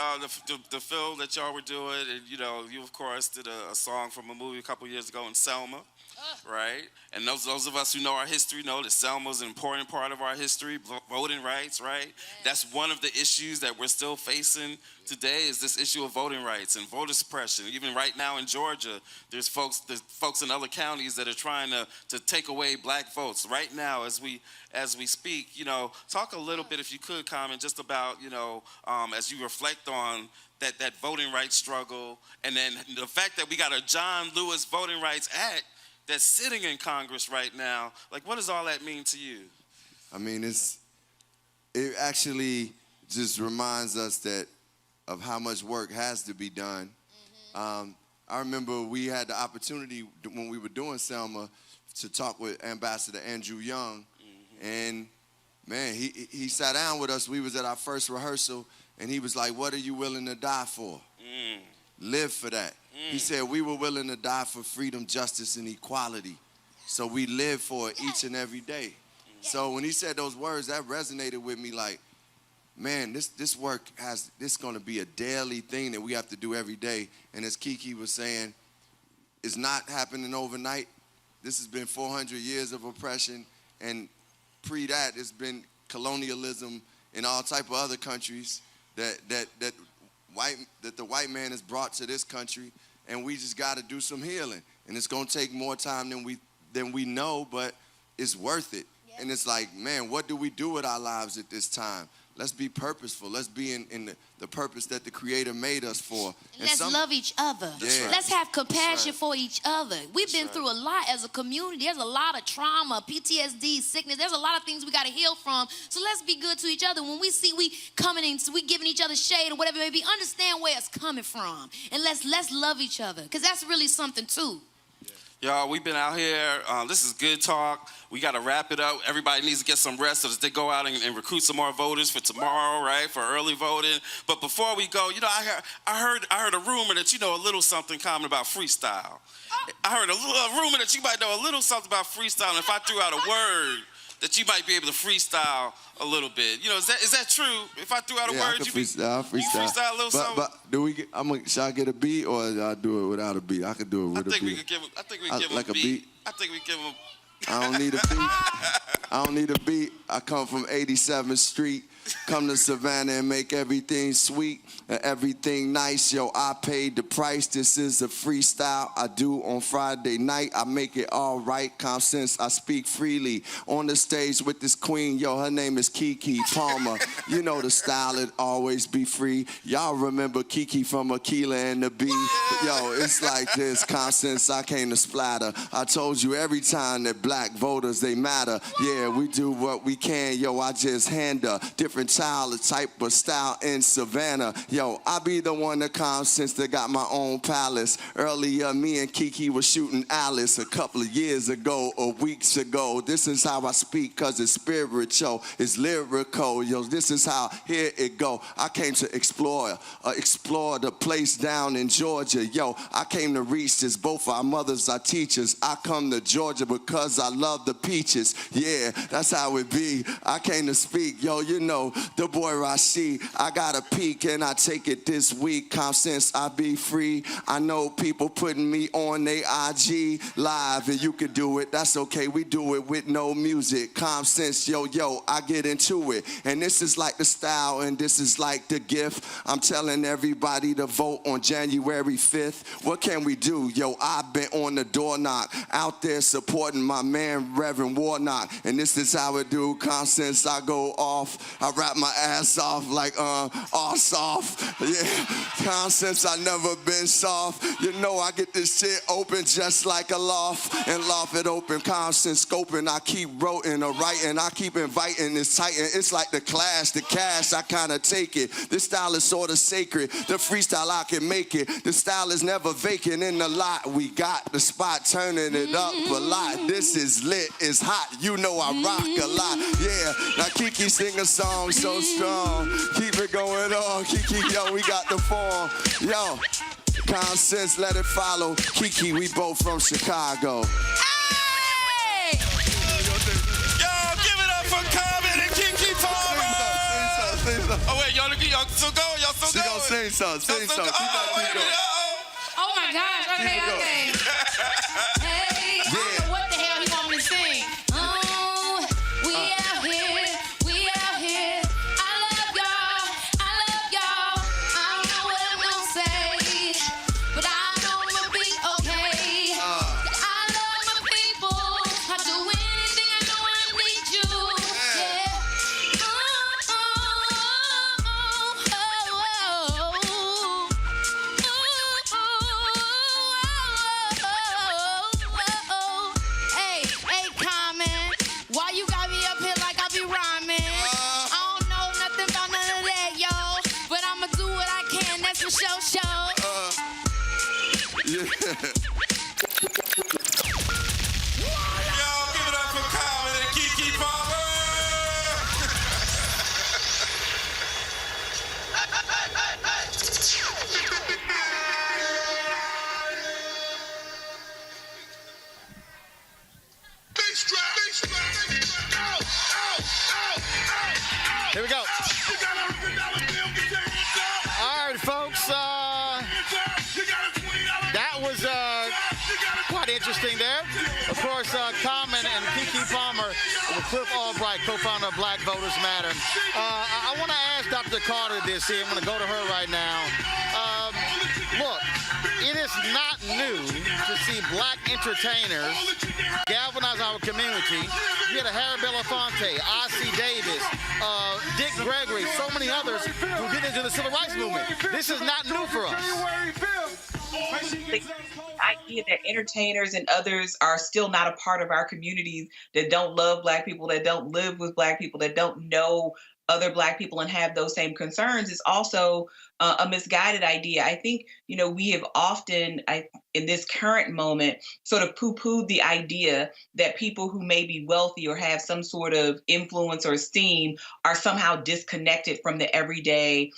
the film that y'all were doing, and you know, you of course did a song from a movie a couple years ago in Selma, right? And those of us who know our history know that Selma is an important part of our history, voting rights, right? Yes. That's one of the issues that we're still facing today is this issue of voting rights and voter suppression. Even right now in Georgia, there's folks in other counties that are trying to take away black votes. Right now, as we speak, you know, talk a little bit, if you could, Carmen, just about, you know, as you reflect on that voting rights struggle, and then the fact that we got a John Lewis Voting Rights Act that's sitting in Congress right now. Like, what does all that mean to you? I mean, it actually just reminds us of how much work has to be done. I remember we had the opportunity when we were doing Selma to talk with Ambassador Andrew Young, and man, he sat down with us. We was at our first rehearsal, and he was like, "What are you willing to die for?" Live for that. He said, we were willing to die for freedom, justice, and equality. So we live for it each and every day. So when he said those words, that resonated with me like, man, this work this going to be a daily thing that we have to do every day. And as Keke was saying, it's not happening overnight. This has been 400 years of oppression. And pre that, it's been colonialism in all type of other countries that the white man has brought to this country, and we just got to do some healing. And it's going to take more time than we know, but it's worth it. Yeah. And it's like, man, what do we do with our lives at this time? Let's be purposeful. Let's be in the purpose that the Creator made us for. And let's love each other. Yeah. Let's have compassion for each other. We've been through a lot as a community. There's a lot of trauma, PTSD, sickness. There's a lot of things we got to heal from. So let's be good to each other. When we see we coming in, so we giving each other shade or whatever it may be, understand where it's coming from. And let's love each other, because that's really something too. Y'all, we've been out here. This is good talk. We got to wrap it up. Everybody needs to get some rest so that they go out and recruit some more voters for tomorrow, right, for early voting. But before we go, you know, I heard a rumor that you know a little something common about freestyle. I heard a rumor that you might know a little something about freestyle. And if I threw out a word, that you might be able to freestyle a little bit. You know, is that true? If I threw out a word, you freestyle a little something? But should I get a beat or I do it without a beat? I could do it with a beat. I think we give him a beat. I think we give him. I don't need a beat. I don't need a beat. I come from 87th Street. Come to Savannah and make everything sweet and everything nice. Yo, I paid the price. This is a freestyle I do on Friday night. I make it all right. Common sense, I speak freely. On the stage with this queen, yo, her name is Keke Palmer. You know the style, it always be free. Y'all remember Keke from Aquila and the Bee? Yo, it's like this. Common sense, I came to splatter. I told you every time that black voters, they matter. Yeah, we do what we can. Yo, I just hand a different child, a type of style in Savannah. Yo, I be the one that comes since they got my own palace. Earlier, me and Keke was shooting Alice a couple of years ago or weeks ago. This is how I speak, cause it's spiritual, it's lyrical. Yo, this is how, here it go. I came to explore the place down in Georgia. Yo, I came to reach this. Both our mothers are teachers. I come to Georgia because I love the peaches. Yeah, that's how it be. I came to speak. Yo, you know, yo, the boy Rashi. I got a peek and I take it this week. Calm sense, I be free. I know people putting me on they IG live, and you can do it. That's okay, we do it with no music. Calm sense, yo, I get into it. And this is like the style, and this is like the gift. I'm telling everybody to vote on January 5th. What can we do? Yo, I've been on the door knock, out there supporting my man, Reverend Warnock. And this is how it do. Calm sense, I go off. I rap my ass off like, all soft. Yeah, calm sense, I never been soft. You know I get this shit open just like a loft. And loft it open, calm sense scoping. I keep wrote or writing, I keep inviting, it's tighten. It's like the Clash, the cash, I kinda take it. This style is sorta sacred, the freestyle I can make it. The style is never vacant in the lot. We got the spot, turning it up a lot. This is lit, it's hot, you know I rock a lot. Yeah, now Keke sing a song so strong. Keep it going on, Keke, yo, we got the form. Yo, calm sense, let it follow. Keke, we both from Chicago. Hey! Yo, give it up for Common and Keke Palmer! Sing something. Oh wait, y'all still going? Y'all still She going? gonna sing something, sing something. Oh, wait a minute, Oh my gosh, okay. Hey, I don't know what the hell he want me to sing. Oh, we out here. I love y'all. I don't know what I'm gonna say, but I know I'ma be okay. I love my people. I do anything I know I need you. Yeah. Hey, Common, why you got me up here like I be rhyming? I don't know nothing about none of that, yo, but I'ma do what I can, that's for sure. Yeah. Yo, give it up for Common and Keke Palmer! Here we go. All right, folks. That was quite interesting there. Of course, Common and Keke Palmer with Cliff Albright, co-founder of Black Voters Matter. I want to ask Dr. Carter this here. I'm going to go to her right now. Look, it is not new to see black entertainers galvanize our community. You had a Harry Belafonte, Ossie Davis, Dick Gregory, so many others who get into the civil rights movement. This is not new for us. The idea that entertainers and others are still not a part of our communities, that don't love Black people, that don't live with Black people, that don't know other Black people and have those same concerns is also a misguided idea. I think, we have often, in this current moment, sort of poo-pooed the idea that people who may be wealthy or have some sort of influence or esteem are somehow disconnected from the everyday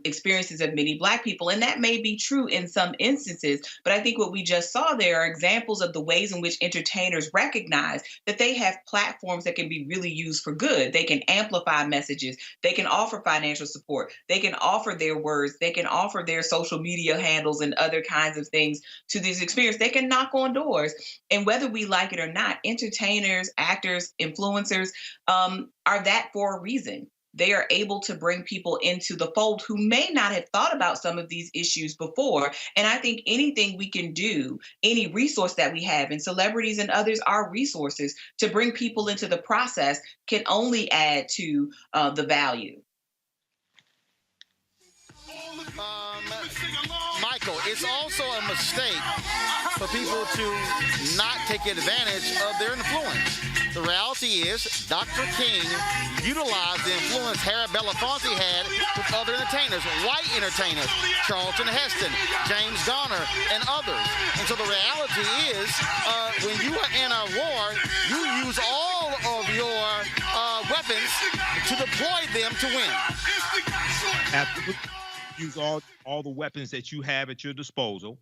experiences of many Black people. And that may be true in some instances, but I think what we just saw there are examples of the ways in which entertainers recognize that they have platforms that can be really used for good. They can amplify messages. They can offer financial support. They can offer their words. They can offer their social media handles and other kinds of things to this experience. They can knock on doors. And whether we like it or not, entertainers, actors, influencers are that for a reason. They are able to bring people into the fold who may not have thought about some of these issues before. And I think anything we can do, any resource that we have, and celebrities and others are resources to bring people into the process, can only add to the value. Michael, it's also a mistake for people to not take advantage of their influence. The reality is Dr. King utilized the influence Harry Belafonte had with other entertainers, white entertainers, Charlton Heston, James Garner, and others. And so the reality is when you are in a war, you use all of your weapons to deploy them to win. Use all the weapons that you have at your disposal.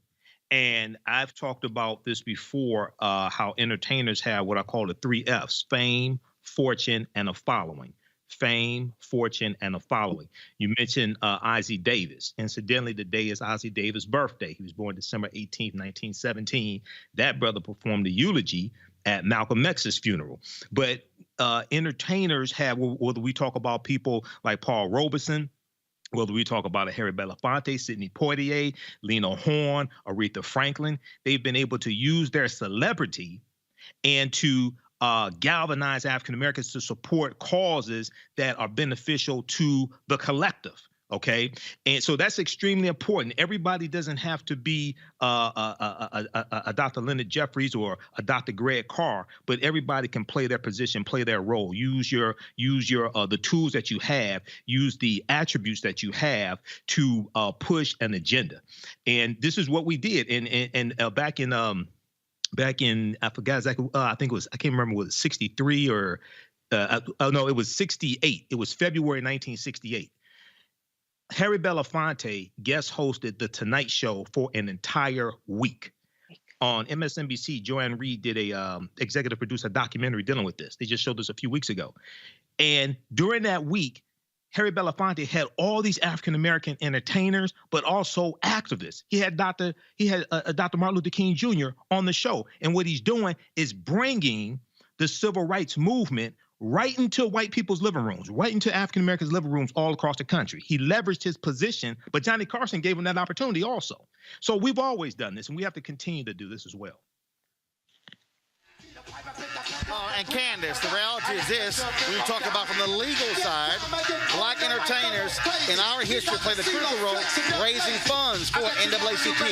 And I've talked about this before, how entertainers have what I call the 3 F's: fame, fortune, and a following. fame, fortune, and a following. You mentioned Ossie Davis. Incidentally, today is Ossie Davis' birthday. He was born December 18th, 1917. That brother performed the eulogy at Malcolm X's funeral. But entertainers have, whether we talk about people like Paul Robeson, whether we talk about a Harry Belafonte, Sidney Poitier, Lena Horne, Aretha Franklin, they've been able to use their celebrity and to galvanize African Americans to support causes that are beneficial to the collective. Okay, and so that's extremely important. Everybody doesn't have to be a Dr. Leonard Jeffries or a Dr. Greg Carr, but everybody can play their position, play their role. Use your the tools that you have. Use the attributes that you have to push an agenda. And this is what we did. And back in I forgot exactly. I think it was, I can't remember, was it 63 or no, it was 68. It was February 1968. Harry Belafonte guest hosted The Tonight Show for an entire week. On MSNBC, Joanne Reed did a executive producer documentary dealing with this. They just showed this a few weeks ago. And during that week, Harry Belafonte had all these African-American entertainers, but also activists. He had Dr. Martin Luther King Jr. on the show. And what he's doing is bringing the civil rights movement right into white people's living rooms, right into African-Americans' living rooms all across the country. He leveraged his position, but Johnny Carson gave him that opportunity also. So we've always done this, and we have to continue to do this as well. And Candace, the reality is this: we talk about from the legal side, black entertainers in our history played a critical role raising funds for NAACP,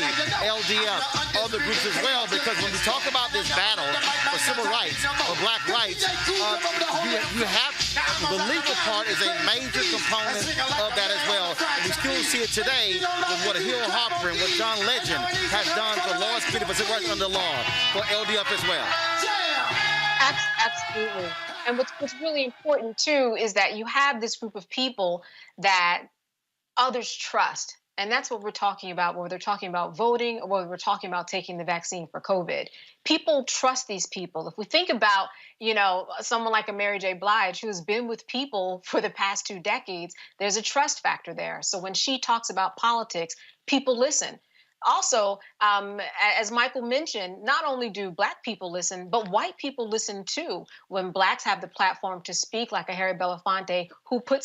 LDF, other groups as well, because when we talk about this battle for civil rights, for black rights, you have the legal part is a major component of that as well. And we still see it today with what Hill Harper and what John Legend has done for law speed for civil rights under law, for LDF as well. Absolutely. And what's really important, too, is that you have this group of people that others trust. And that's what we're talking about, whether they're talking about voting or whether we're talking about taking the vaccine for COVID. People trust these people. If we think about, someone like a Mary J. Blige, who's been with people for the past 2 decades, there's a trust factor there. So when she talks about politics, people listen. Also, as Michael mentioned, not only do Black people listen, but white people listen too. When Blacks have the platform to speak, like a Harry Belafonte, who put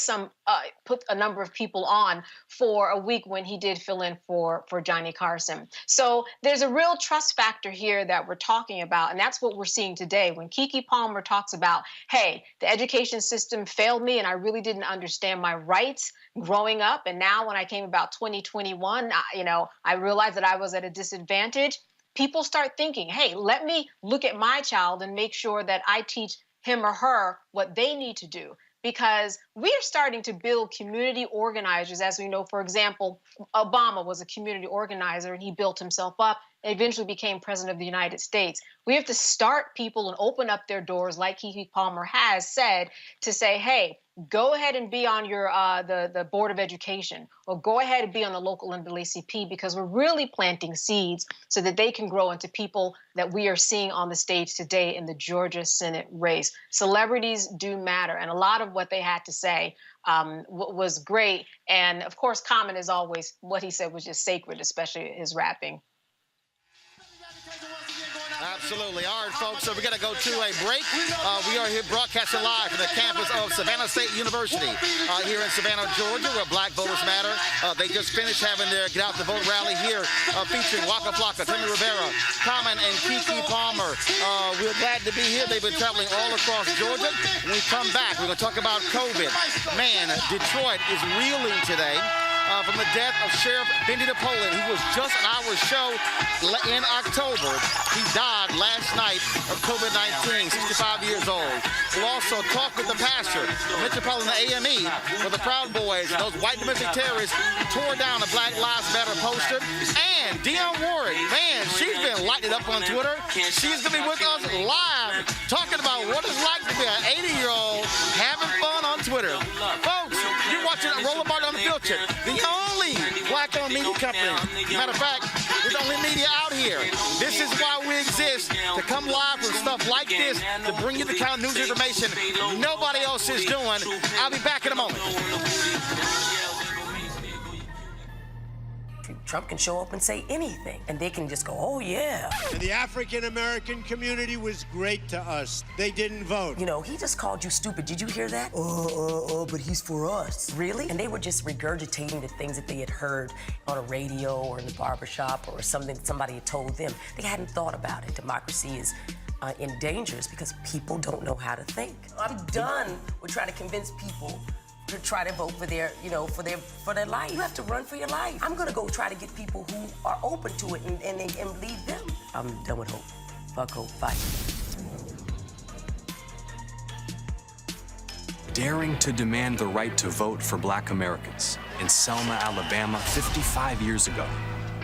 a number of people on for a week when he did fill in for Johnny Carson. So there's a real trust factor here that we're talking about, and that's what we're seeing today. When Keke Palmer talks about, hey, the education system failed me and I really didn't understand my rights growing up, and now when I came about 2021, I realized that I was at a disadvantage. People start thinking, hey, let me look at my child and make sure that I teach him or her what they need to do. Because we are starting to build community organizers. As we know, for example, Obama was a community organizer and he built himself up and eventually became president of the United States. We have to start people and open up their doors, like Keke Palmer has said, to say, hey, go ahead and be on your the Board of Education, or go ahead and be on the local NAACP, because we're really planting seeds so that they can grow into people that we are seeing on the stage today in the Georgia Senate race. Celebrities do matter, and a lot of what they had to say was great. And of course, Common, as always, what he said was just sacred, especially his rapping. Absolutely. All right, folks, so we're going to go to a break. We are here broadcasting live from the campus of Savannah State University here in Savannah, Georgia, where Black Voters Matter. They just finished having their Get Out the Vote rally here featuring Waka Flocka, Timmy Rivera, Common, and Keke Palmer. We're glad to be here. They've been traveling all across Georgia. When we come back, we're going to talk about COVID. Man, Detroit is reeling today. From the death of Sheriff Bendy Napoleon, who was just on our show in October. He died last night of COVID-19, 65 years old. We'll also talk with the pastor of Metropolitan AME, where the Proud Boys and those white domestic terrorists tore down a Black Lives Matter poster. And Dionne Warwick, man, she's been lighting it up on Twitter. She's going to be with us live, talking about what it's like to be an 80-year-old having fun on Twitter. Folks, you're watching Roland Unfiltered, the only Black-owned media company. Matter of fact, we're the only media out here. This is why we exist, to come live from stuff like this to bring you the kind of news information nobody else is doing. I'll be back in a moment. Trump can show up and say anything, and they can just go, oh, yeah. And the African-American community was great to us. They didn't vote. You know, he just called you stupid. Did you hear that? But he's for us. Really? And they were just regurgitating the things that they had heard on a radio or in the barbershop or something that somebody had told them. They hadn't thought about it. Democracy is in danger because people don't know how to think. I'm done with trying to convince people to try to vote for their, for their life. You have to run for your life. I'm gonna go try to get people who are open to it and lead them. I'm done with hope. Fuck hope, fight. Daring to demand the right to vote for Black Americans. In Selma, Alabama, 55 years ago,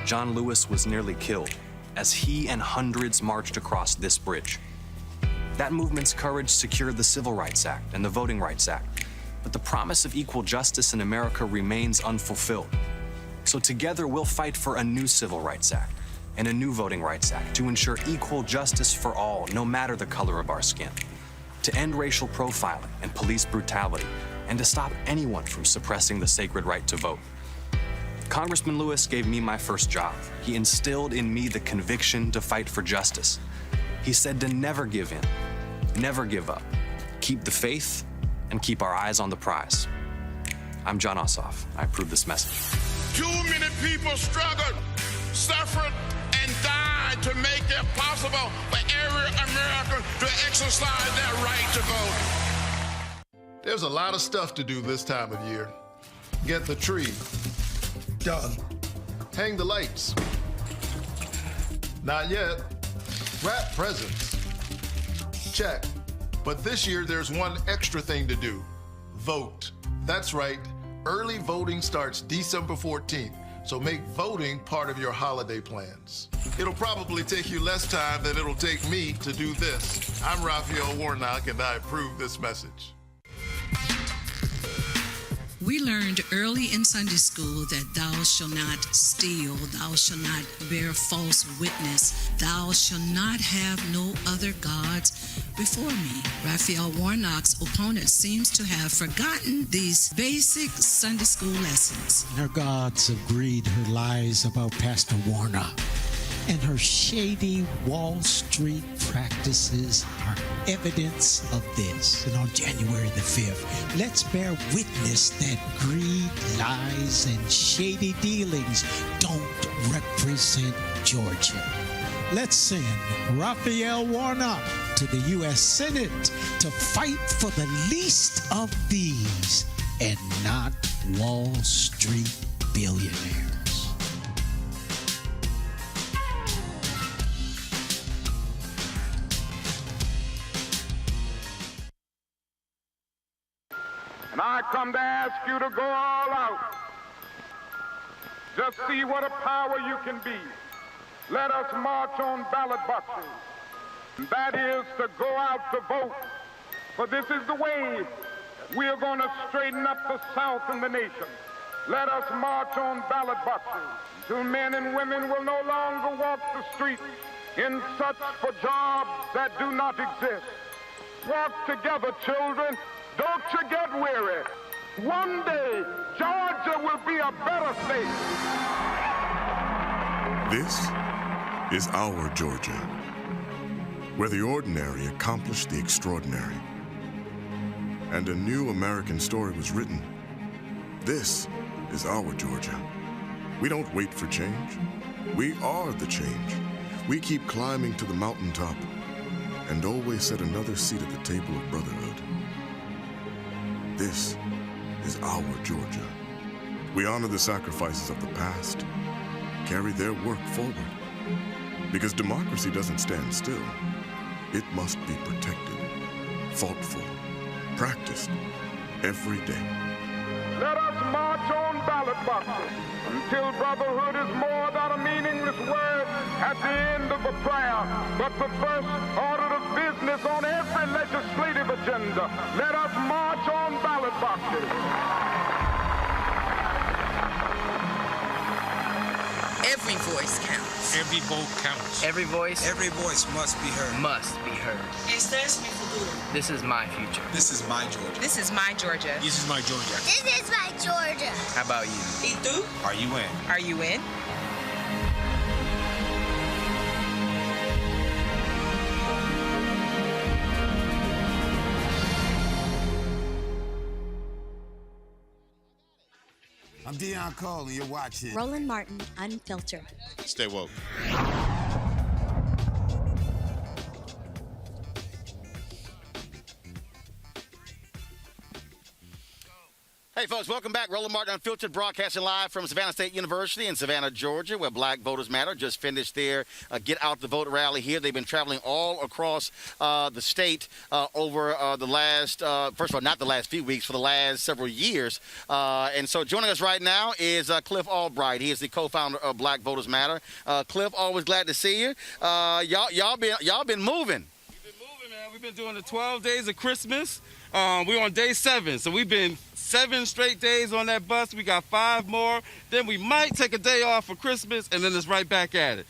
John Lewis was nearly killed as he and hundreds marched across this bridge. That movement's courage secured the Civil Rights Act and the Voting Rights Act. But the promise of equal justice in America remains unfulfilled. So together we'll fight for a new Civil Rights Act and a new Voting Rights Act to ensure equal justice for all, no matter the color of our skin, to end racial profiling and police brutality, and to stop anyone from suppressing the sacred right to vote. Congressman Lewis gave me my first job. He instilled in me the conviction to fight for justice. He said to never give in, never give up, keep the faith, and keep our eyes on the prize. I'm John Ossoff. I approve this message. Too many people struggled, suffered, and died to make it possible for every American to exercise their right to vote. There's a lot of stuff to do this time of year. Get the tree. Done. Hang the lights. Not yet. Wrap presents. Check. But this year, there's one extra thing to do. Vote. That's right. Early voting starts December 14th, so make voting part of your holiday plans. It'll probably take you less time than it'll take me to do this. I'm Raphael Warnock, and I approve this message. We learned early in Sunday school that thou shalt not steal, thou shalt not bear false witness, thou shalt not have no other gods before me. Raphael Warnock's opponent seems to have forgotten these basic Sunday school lessons. Her gods of greed, her lies about Pastor Warnock, and her shady Wall Street practices are evidence of this. And on January the 5th, let's bear witness that greed, lies, and shady dealings don't represent Georgia. Let's send Raphael Warnock to the U.S. Senate to fight for the least of these and not Wall Street billionaires. And I come to ask you to go all out. Just see what a power you can be. Let us march on ballot boxes. And that is to go out to vote. For this is the way we are going to straighten up the South and the nation. Let us march on ballot boxes. Till men and women will no longer walk the streets in search for jobs that do not exist. Walk together, children. Don't you get weary. One day, Georgia will be a better state. This is our Georgia, where the ordinary accomplished the extraordinary, and a new American story was written. This is our Georgia. We don't wait for change. We are the change. We keep climbing to the mountaintop and always set another seat at the table of brotherhood. This is our Georgia. We honor the sacrifices of the past, carry their work forward. Because democracy doesn't stand still. It must be protected, fought for, practiced every day. Let us march on ballot boxes until brotherhood is more than a meaningless word at the end of a prayer, but the first order of business on every legislative agenda. Let us march on ballot boxes. Every voice counts. Every vote counts. Every voice must be heard. must be heard. Este es mi futuro. This is my future. This is my Georgia. This is my Georgia. This is my Georgia. This is my Georgia. How about you? ¿Y tú? Are you in? Are you in? I'm Deion Cole, and you're watching Roland Martin, Unfiltered. Stay woke. Hey, folks, welcome back. Roland Martin Unfiltered, broadcasting live from Savannah State University in Savannah, Georgia, where Black Voters Matter just finished their Get Out the Vote rally here. They've been traveling all across the state over the last, first of all, not the last few weeks, for the last several years. And so joining us right now is Cliff Albright. He is the co-founder of Black Voters Matter. Cliff, always glad to see you. Y'all been moving. We've been moving, man. We've been doing the 12 days of Christmas. We're on day 7, so we've been 7 straight days on that bus. We got 5 more. Then we might take a day off for Christmas, and then it's right back at it.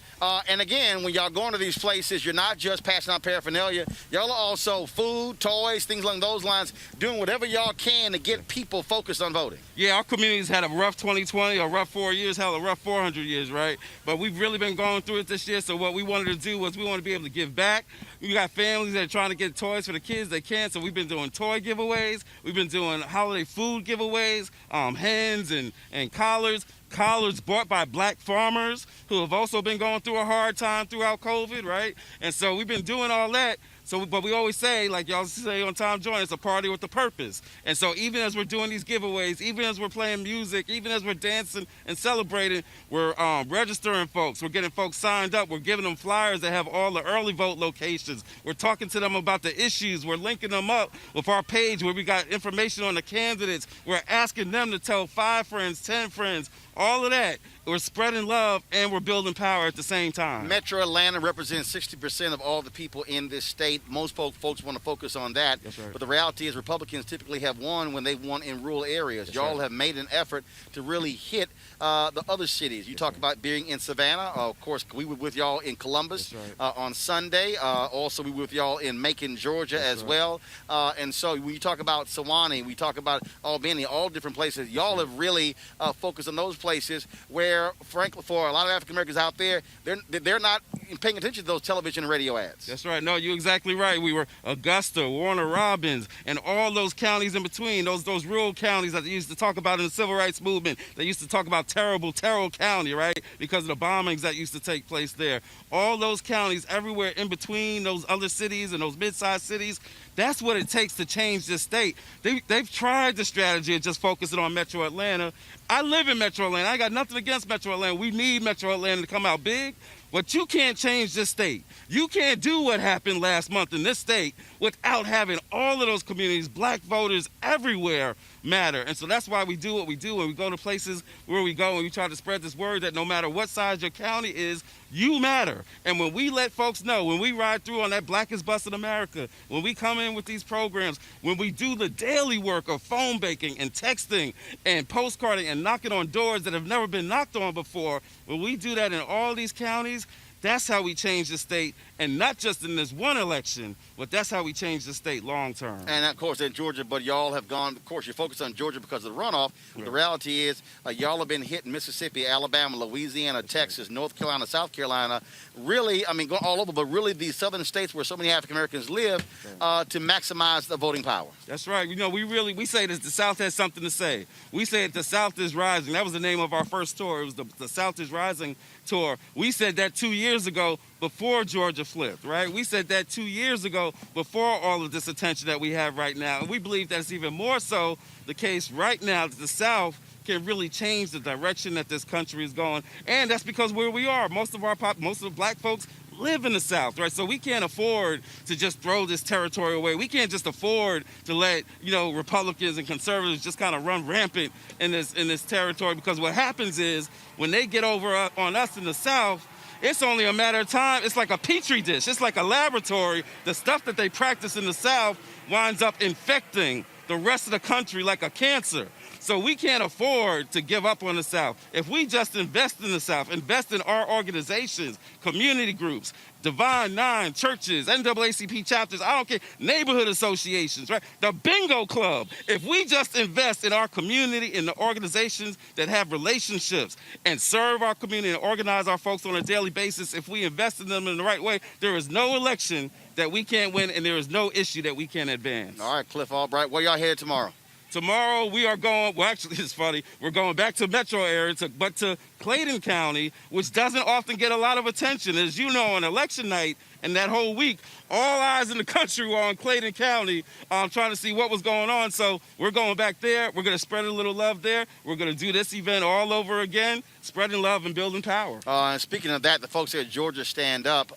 And again, when y'all going to these places, you're not just passing out paraphernalia. Y'all are also food, toys, things along those lines, doing whatever y'all can to get people focused on voting. Yeah, our community's had a rough 2020, a rough 4 years, hell, a rough 400 years, right? But we've really been going through it this year, so what we wanted to do was we want to be able to give back. We got families that are trying to get toys for the kids. They can't, so we've been doing toy giveaways. We've been doing holiday food giveaways, hens and collars bought by black farmers who have also been going through a hard time throughout COVID, right? And so we've been doing all that. So, but we always say, like y'all say on Tom Joint, it's a party with a purpose. And so even as we're doing these giveaways, even as we're playing music, even as we're dancing and celebrating, we're registering folks. We're getting folks signed up. We're giving them flyers that have all the early vote locations. We're talking to them about the issues. We're linking them up with our page where we got information on the candidates. We're asking them to tell 5 friends, 10 friends, all of that. We're spreading love and we're building power at the same time. Metro Atlanta represents 60% of all the people in this state. Most folks want to focus on that. That's right. But the reality is Republicans typically have won when they've won in rural areas. That's Y'all right. have made an effort to really hit the other cities. You talk about being in Savannah. Of course, we were with y'all in Columbus on Sunday. Also, we were with y'all in Macon, Georgia as well. And so when you talk about Sewanee, we talk about Albany, all different places. Y'all have really focused on those places where, frankly, for a lot of African Americans out there, they're not paying attention to those television and radio ads. That's right. No, you're exactly right. We were Augusta, Warner Robins, and all those counties in between, those rural counties that they used to talk about in the Civil Rights Movement. They used to talk about terrible County, right, because of the bombings that used to take place there. All those counties everywhere in between those other cities and those mid-sized cities, that's what it takes to change this state. They've tried the strategy of just focusing on Metro Atlanta. I live in Metro Atlanta. I got nothing against Metro Atlanta. We need Metro Atlanta to come out big. But you can't change this state. You can't do what happened last month in this state without having all of those communities, black voters everywhere, matter. And so that's why we do what we do when we go to places where we go and we try to spread this word that no matter what size your county is, you matter. And when we let folks know, when we ride through on that Blackest Bus in America, when we come in with these programs, when we do the daily work of phone banking and texting and postcarding and knocking on doors that have never been knocked on before, when we do that in all these counties, that's how we change the state, and not just in this one election, but that's how we change the state long term. And of course in Georgia, but y'all have gone, of course you focus on Georgia because of the runoff. Right. The reality is y'all have been hitting Mississippi, Alabama, Louisiana, Texas, North Carolina, South Carolina, really, I mean, going all over, but really these southern states where so many African Americans live to maximize the voting power. That's right. You know, we say this, the South has something to say. We say it, the South is rising. That was the name of our first tour. It was the South is Rising tour. We said that 2 years ago before Georgia flipped, right? We said that 2 years ago before all of this attention that we have right now. And we believe that it's even more so the case right now that the South can really change the direction that this country is going. And that's because where we are, most of the black folks live in the South, right? So we can't afford to just throw this territory away. We can't just afford to let, Republicans and conservatives just kind of run rampant in this territory, because what happens is when they get over on us in the South, it's only a matter of time. It's like a petri dish. It's like a laboratory. The stuff that they practice in the South winds up infecting the rest of the country like a cancer. So we can't afford to give up on the South. If we just invest in the South, invest in our organizations, community groups, Divine Nine, churches, NAACP chapters, I don't care, neighborhood associations, right? The Bingo Club. If we just invest in our community, in the organizations that have relationships and serve our community and organize our folks on a daily basis, if we invest in them in the right way, there is no election that we can't win and there is no issue that we can't advance. All right, Cliff Albright, where y'all headed tomorrow? Tomorrow we are going, well, actually, it's funny, we're going back to metro area, but to Clayton County, which doesn't often get a lot of attention. As you know, on election night and that whole week, all eyes in the country were on Clayton County trying to see what was going on. So we're going back there. We're going to spread a little love there. We're going to do this event all over again, spreading love and building power. And speaking of that, the folks here at Georgia Stand Up,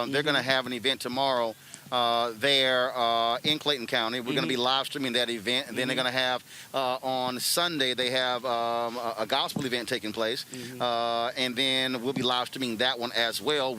they're going to have an event tomorrow there in Clayton County. We're going to be live streaming that event, and then they're going to have on Sunday they have a gospel event taking place, and then we'll be live streaming that one as well.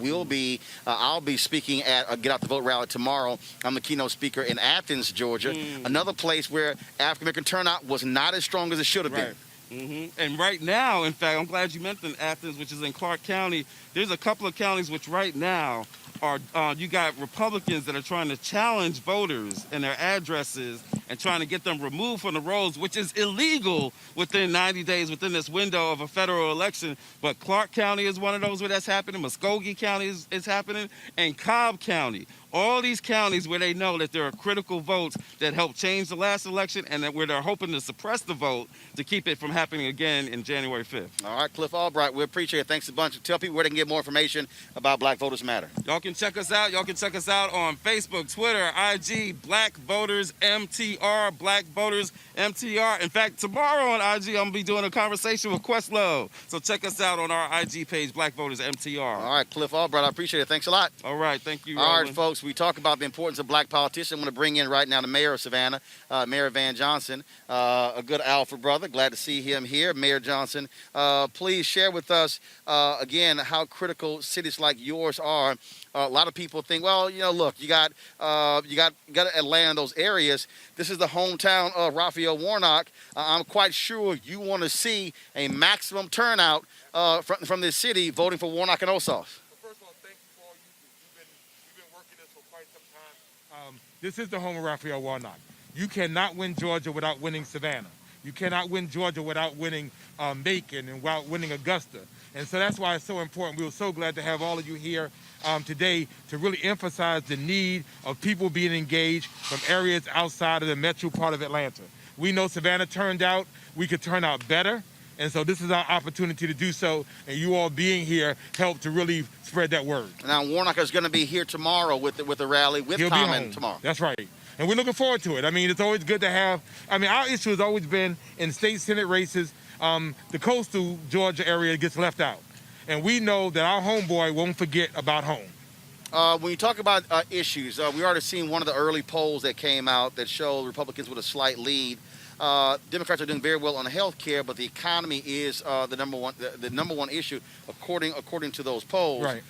I'll be speaking at a Get Out the Vote rally tomorrow. I'm the keynote speaker in Athens, Georgia, another place where African American turnout was not as strong as it should have been. And right now, in fact, I'm glad you mentioned Athens, which is in Clark County. There's a couple of counties which right now are you got Republicans that are trying to challenge voters and their addresses and trying to get them removed from the rolls, which is illegal within 90 days within this window of a federal election. But Clark County is one of those where that's happening. Muskogee County is happening, and Cobb County. All these counties where they know that there are critical votes that helped change the last election and that where they're hoping to suppress the vote to keep it from happening again in January 5th. All right, Cliff Albright, we appreciate it. Thanks a bunch. Tell people where they can get more information about Black Voters Matter. Y'all can check us out. Y'all can check us out on Facebook, Twitter, IG, Black Voters MTR, Black Voters MTR. In fact, tomorrow on IG, I'm going to be doing a conversation with Questlove. So check us out on our IG page, Black Voters MTR. All right, Cliff Albright, I appreciate it. Thanks a lot. All right, thank you, All Roland. right, folks, we talk about the importance of black politicians. I'm going to bring in right now the mayor of Savannah, Mayor Van Johnson, a good Alfred brother. Glad to see him here. Mayor Johnson, please share with us, again, how critical cities like yours are. A lot of people think, well, look, you got Atlanta in those areas. This is the hometown of Raphael Warnock. I'm quite sure you want to see a maximum turnout from this city voting for Warnock and Ossoff. This is the home of Raphael Warnock. You cannot win Georgia without winning Savannah. You cannot win Georgia without winning Macon and without winning Augusta. And so that's why it's so important. We were so glad to have all of you here today to really emphasize the need of people being engaged from areas outside of the metro part of Atlanta. We know Savannah turned out. We could turn out better. And so this is our opportunity to do so, and you all being here help to really spread that word. Now, Warnock is going to be here tomorrow with the rally with Common tomorrow. That's right. And we're looking forward to it. I mean, it's always good to have, our issue has always been in state Senate races, the coastal Georgia area gets left out. And we know that our homeboy won't forget about home. When you talk about issues, we already seen one of the early polls that came out that showed Republicans with a slight lead. Democrats are doing very well on health care, but the economy is the number one issue according to those polls. Right.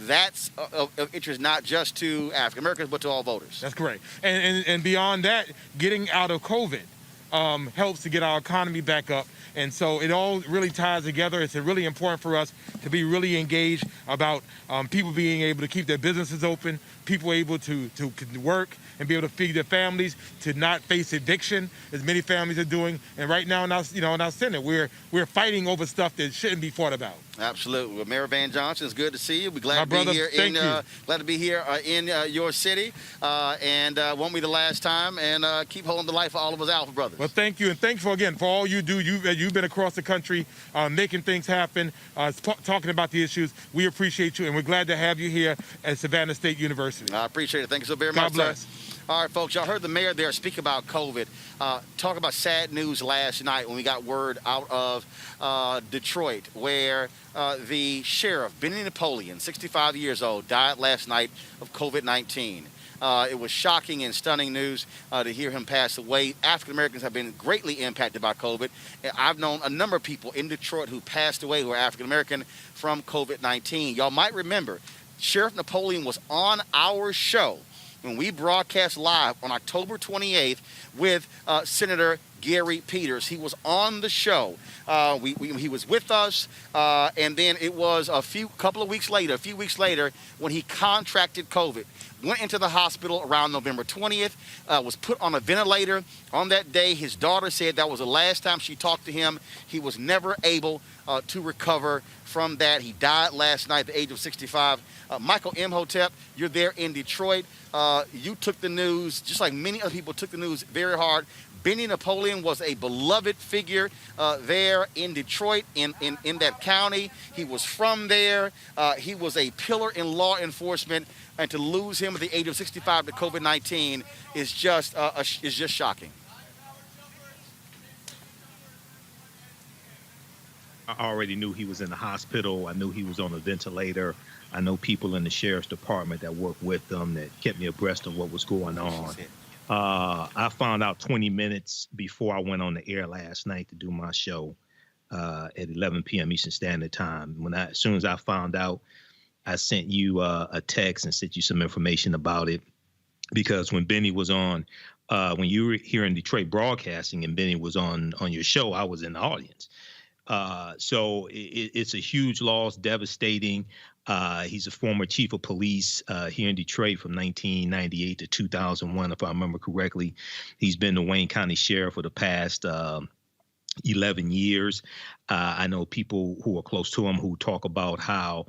That's of interest not just to African Americans but to all voters. That's correct. And beyond that, getting out of COVID helps to get our economy back up. And so it all really ties together. It's really important for us to be really engaged about people being able to keep their businesses open, people able to work and be able to feed their families, to not face eviction, as many families are doing. And right now in our Senate, we're fighting over stuff that shouldn't be fought about. Absolutely. Well, Mayor Van Johnson, it's good to see you. We're glad My to brother, be here. thank you. Glad to be here in your city, and won't be the last time. And keep holding the light for all of us Alpha brothers. Well, thank you, and thanks for all you do. You've been across the country, making things happen, talking about the issues. We appreciate you, and we're glad to have you here at Savannah State University. I appreciate it. Thank you so very God much. bless. Sir. All right, folks, y'all heard the mayor there speak about COVID. Talk about sad news last night when we got word out of Detroit, where the sheriff, Benny Napoleon, 65 years old, died last night of COVID-19. It was shocking and stunning news to hear him pass away. African Americans have been greatly impacted by COVID. I've known a number of people in Detroit who passed away who are African American from COVID-19. Y'all might remember Sheriff Napoleon was on our show when we broadcast live on October 28th with Senator Gary Peters. He was on the show. He was with us, and then it was a few weeks later, when he contracted COVID. Went into the hospital around November 20th, was put on a ventilator. On that day, his daughter said that was the last time she talked to him. He was never able to recover from that. He died last night at the age of 65. Michael Imhotep, you're there in Detroit. You took the news, just like many other people took the news, very hard. Benny Napoleon was a beloved figure there in Detroit, in that county. He was from there. He was a pillar in law enforcement, and to lose him at the age of 65 to COVID-19 is just shocking. I already knew he was in the hospital. I knew he was on a ventilator. I know people in the sheriff's department that worked with them that kept me abreast of what was going on. I found out 20 minutes before I went on the air last night to do my show at 11 p.m. Eastern Standard Time. As soon as I found out, I sent you a text and sent you some information about it, because when Benny was on, when you were here in Detroit broadcasting and Benny was on your show, I was in the audience. So it's a huge loss, devastating. He's a former chief of police here in Detroit from 1998 to 2001, if I remember correctly. He's been the Wayne County Sheriff for the past 11 years. I know people who are close to him who talk about how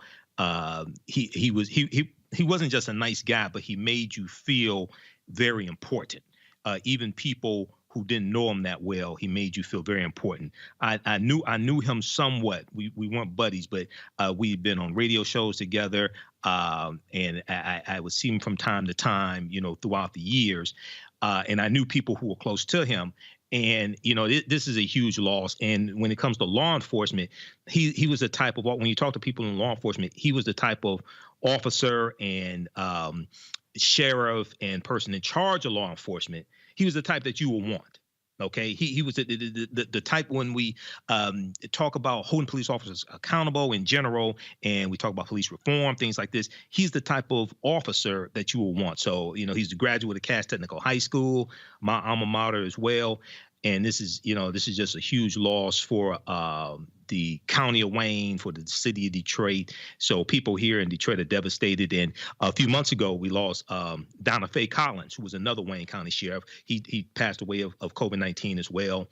he wasn't just a nice guy, but he made you feel very important. Even people who didn't know him that well, he made you feel very important. I knew him somewhat. We weren't buddies, but we'd been on radio shows together, and I would see him from time to time, throughout the years. And I knew people who were close to him. And, this is a huge loss. And when it comes to law enforcement, he was the type of, when you talk to people in law enforcement, he was the type of officer and sheriff and person in charge of law enforcement. He was the type that you would want. Okay, he was the type when we talk about holding police officers accountable in general, and we talk about police reform, things like this. He's the type of officer that you will want. So, he's the graduate of Cass Technical High School, my alma mater as well. And this is just a huge loss for the county of Wayne, for the city of Detroit. So people here in Detroit are devastated. And a few months ago, we lost Donna Faye Collins, who was another Wayne County sheriff. He passed away of COVID-19 as well.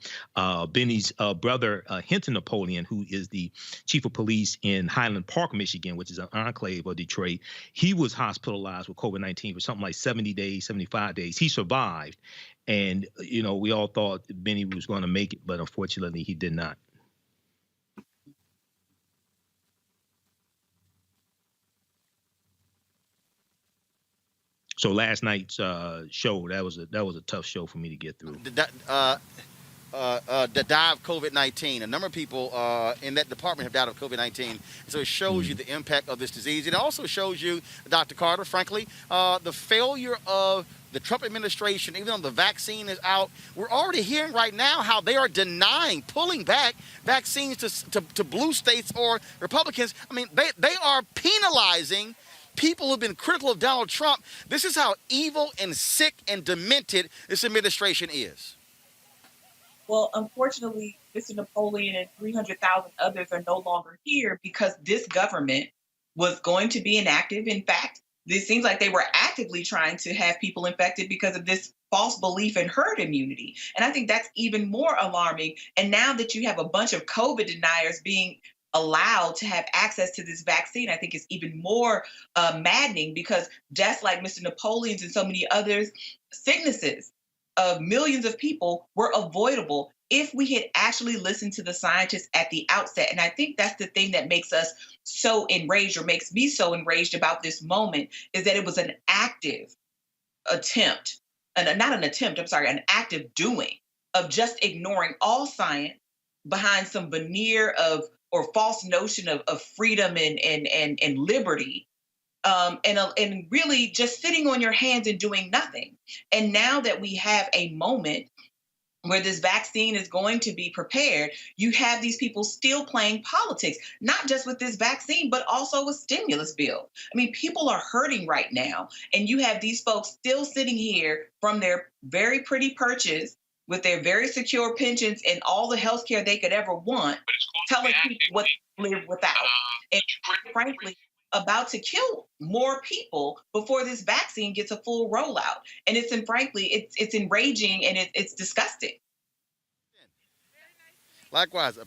Benny's brother, Hinton Napoleon, who is the chief of police in Highland Park, Michigan, which is an enclave of Detroit, he was hospitalized with COVID-19 for something like 70 days, 75 days. He survived. And, we all thought Benny was going to make it, but unfortunately he did not. So last night's show, that was a tough show for me to get through. The die of COVID-19. A number of people in that department have died of COVID-19. So it shows you the impact of this disease. It also shows you, Dr. Carter, frankly, the failure of the Trump administration. Even though the vaccine is out, we're already hearing right now how they are pulling back vaccines to blue states or Republicans. I mean, they are penalizing people who've been critical of Donald Trump. This is how evil and sick and demented this administration is. Well, unfortunately, Mr. Napoleon and 300,000 others are no longer here because this government was going to be inactive. In fact, it seems like they were actively trying to have people infected because of this false belief in herd immunity. And I think that's even more alarming. And now that you have a bunch of COVID deniers being allowed to have access to this vaccine, I think it's even more maddening, because just like Mr. Napoleon's and so many others, sicknesses of millions of people were avoidable if we had actually listened to the scientists at the outset. And I think that's the thing that makes us so enraged, or makes me so enraged about this moment, is that it was an active attempt, an active doing of just ignoring all science behind some veneer of or false notion of freedom and liberty, and really just sitting on your hands and doing nothing. And now that we have a moment where this vaccine is going to be prepared, you have these people still playing politics, not just with this vaccine, but also a stimulus bill. I mean, people are hurting right now, and you have these folks still sitting here from their very pretty perches, with their very secure pensions and all the health care they could ever want, telling people what to live without. And frankly, about to kill more people before this vaccine gets a full rollout. And it's enraging and it's disgusting. Likewise.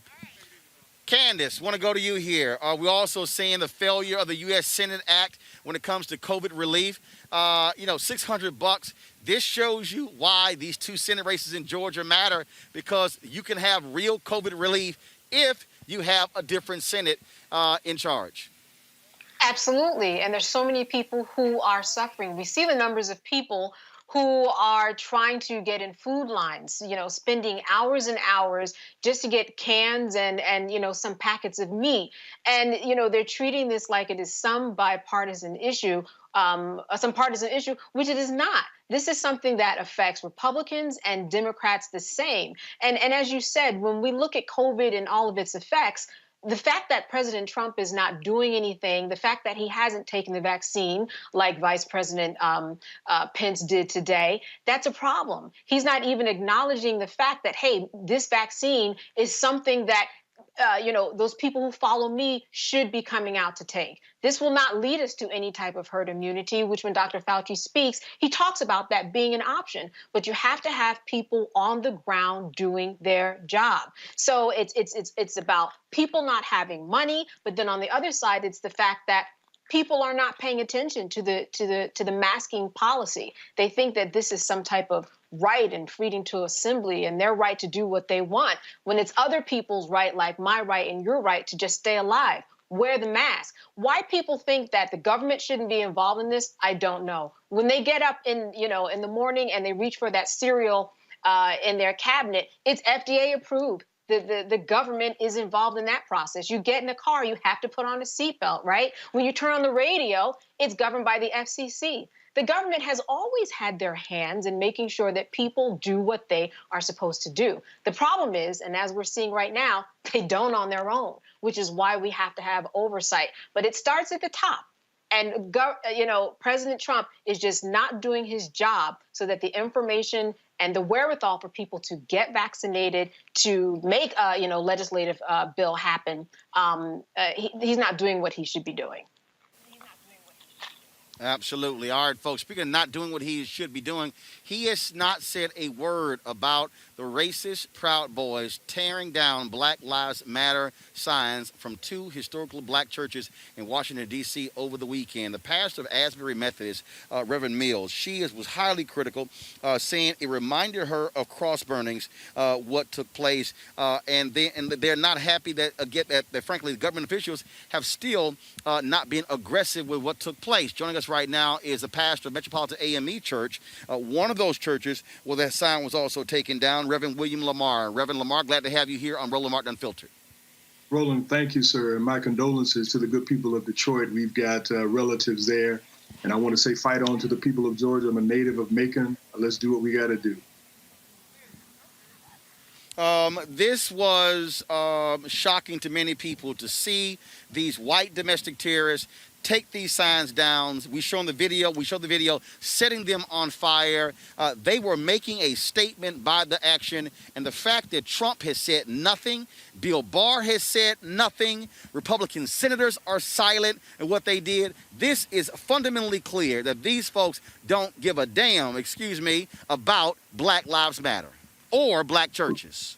Candace, want to go to you here. We're also seeing the failure of the U.S. Senate Act when it comes to COVID relief. $600. This shows you why these 2 Senate races in Georgia matter, because you can have real COVID relief if you have a different Senate in charge. Absolutely. And there's so many people who are suffering. We see the numbers of people who are trying to get in food lines, spending hours and hours just to get cans and some packets of meat. And, they're treating this like it is some bipartisan issue, which it is not. This is something that affects Republicans and Democrats the same. And as you said, when we look at COVID and all of its effects, the fact that President Trump is not doing anything, the fact that he hasn't taken the vaccine like Vice President Pence did today, that's a problem. He's not even acknowledging the fact that, hey, this vaccine is something that those people who follow me should be coming out to take. This will not lead us to any type of herd immunity, which when Dr. Fauci speaks, he talks about that being an option. But you have to have people on the ground doing their job. So it's about people not having money, but then on the other side, it's the fact that people are not paying attention to the masking policy. They think that this is some type of right and freedom to assembly and their right to do what they want, when it's other people's right, like my right and your right to just stay alive, wear the mask. Why people think that the government shouldn't be involved in this, I don't know. When they get up in the morning and they reach for that cereal in their cabinet, it's FDA approved. The government is involved in that process. You get in a car, you have to put on a seatbelt, right? When you turn on the radio, it's governed by the FCC. The government has always had their hands in making sure that people do what they are supposed to do. The problem is, and as we're seeing right now, they don't on their own, which is why we have to have oversight. But it starts at the top. And, President Trump is just not doing his job so that the information and the wherewithal for people to get vaccinated, to make a legislative bill happen, he's not doing what he should be doing. Absolutely. All right, folks, speaking of not doing what he should be doing, he has not said a word about the racist Proud Boys tearing down Black Lives Matter signs from 2 historical black churches in Washington, D.C. over the weekend. The pastor of Asbury Methodist, Reverend Mills, was highly critical, saying it reminded her of cross burnings, what took place, and they're not happy that frankly, the government officials have still not been aggressive with what took place. Joining us right now is the pastor of Metropolitan AME Church, one of those churches where that sign was also taken down, Reverend William Lamar. Reverend Lamar, glad to have you here on Roland Martin Unfiltered. Roland, thank you, sir. And my condolences to the good people of Detroit. We've got relatives there. And I want to say fight on to the people of Georgia. I'm a native of Macon. Let's do what we got to do. This was shocking to many people to see these white domestic terrorists take these signs down. We showed the video setting them on fire. They were making a statement by the action, and the fact that Trump has said nothing, Bill Barr has said nothing, Republican senators are silent in what they did. This is fundamentally clear that these folks don't give a damn, about Black Lives Matter or black churches.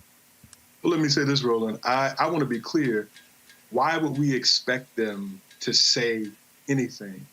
Well, let me say this, Roland. I want to be clear. Why would we expect them to say anything?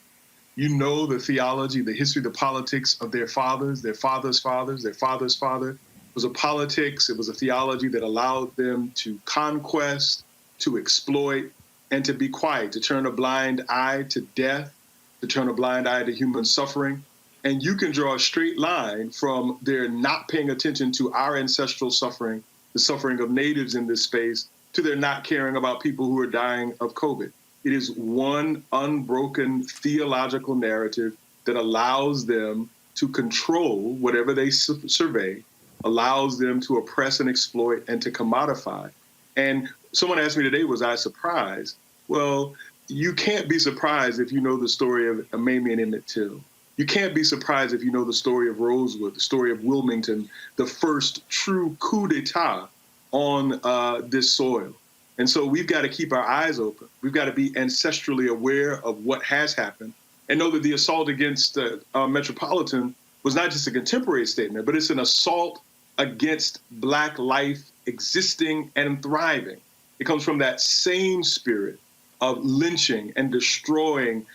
You know the theology, the history, the politics of their fathers, their fathers' fathers, their father's father. It was a politics, it was a theology that allowed them to conquest, to exploit, and to be quiet, to turn a blind eye to death, to turn a blind eye to human suffering. And you can draw a straight line from their not paying attention to our ancestral suffering, the suffering of natives in this space, to their not caring about people who are dying of COVID. It is one unbroken theological narrative that allows them to control whatever they survey, allows them to oppress and exploit and to commodify. And someone asked me today, was I surprised? Well, you can't be surprised if you know the story of Mamie and Emmett Till. You can't be surprised if you know the story of Rosewood, the story of Wilmington, the first true coup d'etat on this soil. And so we've got to keep our eyes open. We've got to be ancestrally aware of what has happened and know that the assault against Metropolitan was not just a contemporary statement, but it's an assault against Black life existing and thriving. It comes from that same spirit of lynching and destroying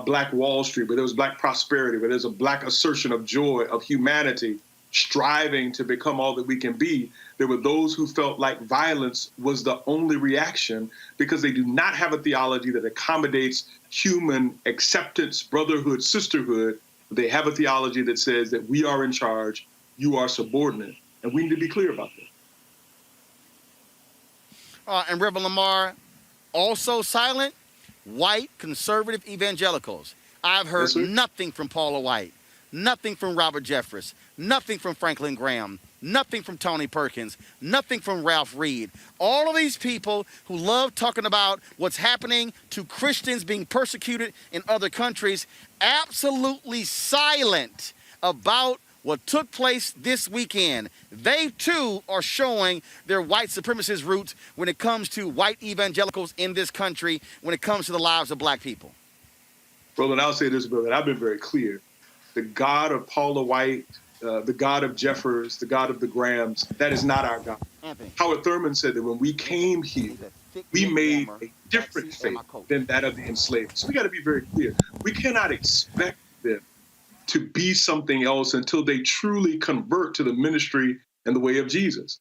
Black Wall Street, where there was Black prosperity, where there's a Black assertion of joy, of humanity, striving to become all that we can be. There were those who felt like violence was the only reaction because they do not have a theology that accommodates human acceptance, brotherhood, sisterhood. They have a theology that says that we are in charge, you are subordinate, and we need to be clear about that. And Reverend Lamar, also silent, white conservative evangelicals. I've heard nothing from Paula White, nothing from Robert Jeffress, nothing from Franklin Graham, nothing from Tony Perkins, nothing from Ralph Reed. All of these people who love talking about what's happening to Christians being persecuted in other countries, absolutely silent about what took place this weekend. They too are showing their white supremacist roots when it comes to white evangelicals in this country, when it comes to the lives of Black people. Roland, I'll say this, brother. I've been very clear. The God of Paula White, the God of Jeffers, the God of the Grahams, that is not our God. Anthony. Howard Thurman said that when we came here, we made a different faith than that of the enslaved. So we got to be very clear. We cannot expect them to be something else until they truly convert to the ministry and the way of Jesus.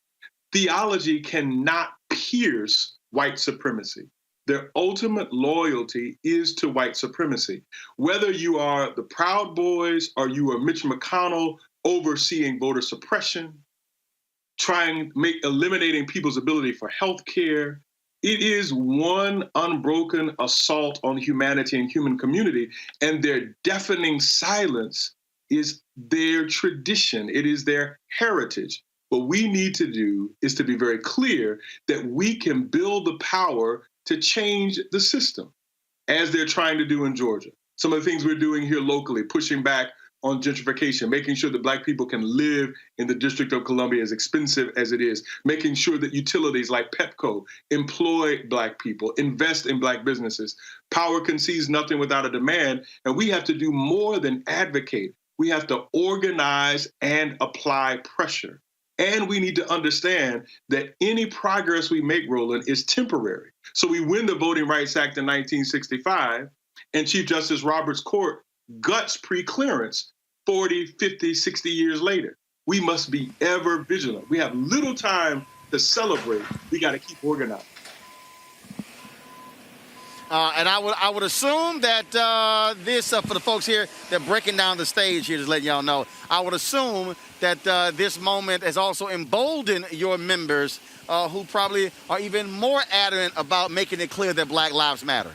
Theology cannot pierce white supremacy. Their ultimate loyalty is to white supremacy. Whether you are the Proud Boys or you are Mitch McConnell overseeing voter suppression, eliminating people's ability for health care, it is one unbroken assault on humanity and human community, and their deafening silence is their tradition. It is their heritage. What we need to do is to be very clear that we can build the power to change the system, as they're trying to do in Georgia. Some of the things we're doing here locally, pushing back on gentrification, making sure that Black people can live in the District of Columbia, as expensive as it is, making sure that utilities like Pepco employ Black people, invest in Black businesses. Power concedes nothing without a demand, and we have to do more than advocate. We have to organize and apply pressure. And we need to understand that any progress we make, Roland, is temporary. So we win the Voting Rights Act in 1965, and Chief Justice Roberts' court guts pre-clearance 40, 50, 60 years later. We must be ever vigilant. We have little time to celebrate. We got to keep organized. And I would assume that this, for the folks here that are breaking down the stage here, just letting y'all know, I would assume that this moment has also emboldened your members who probably are even more adamant about making it clear that Black lives matter.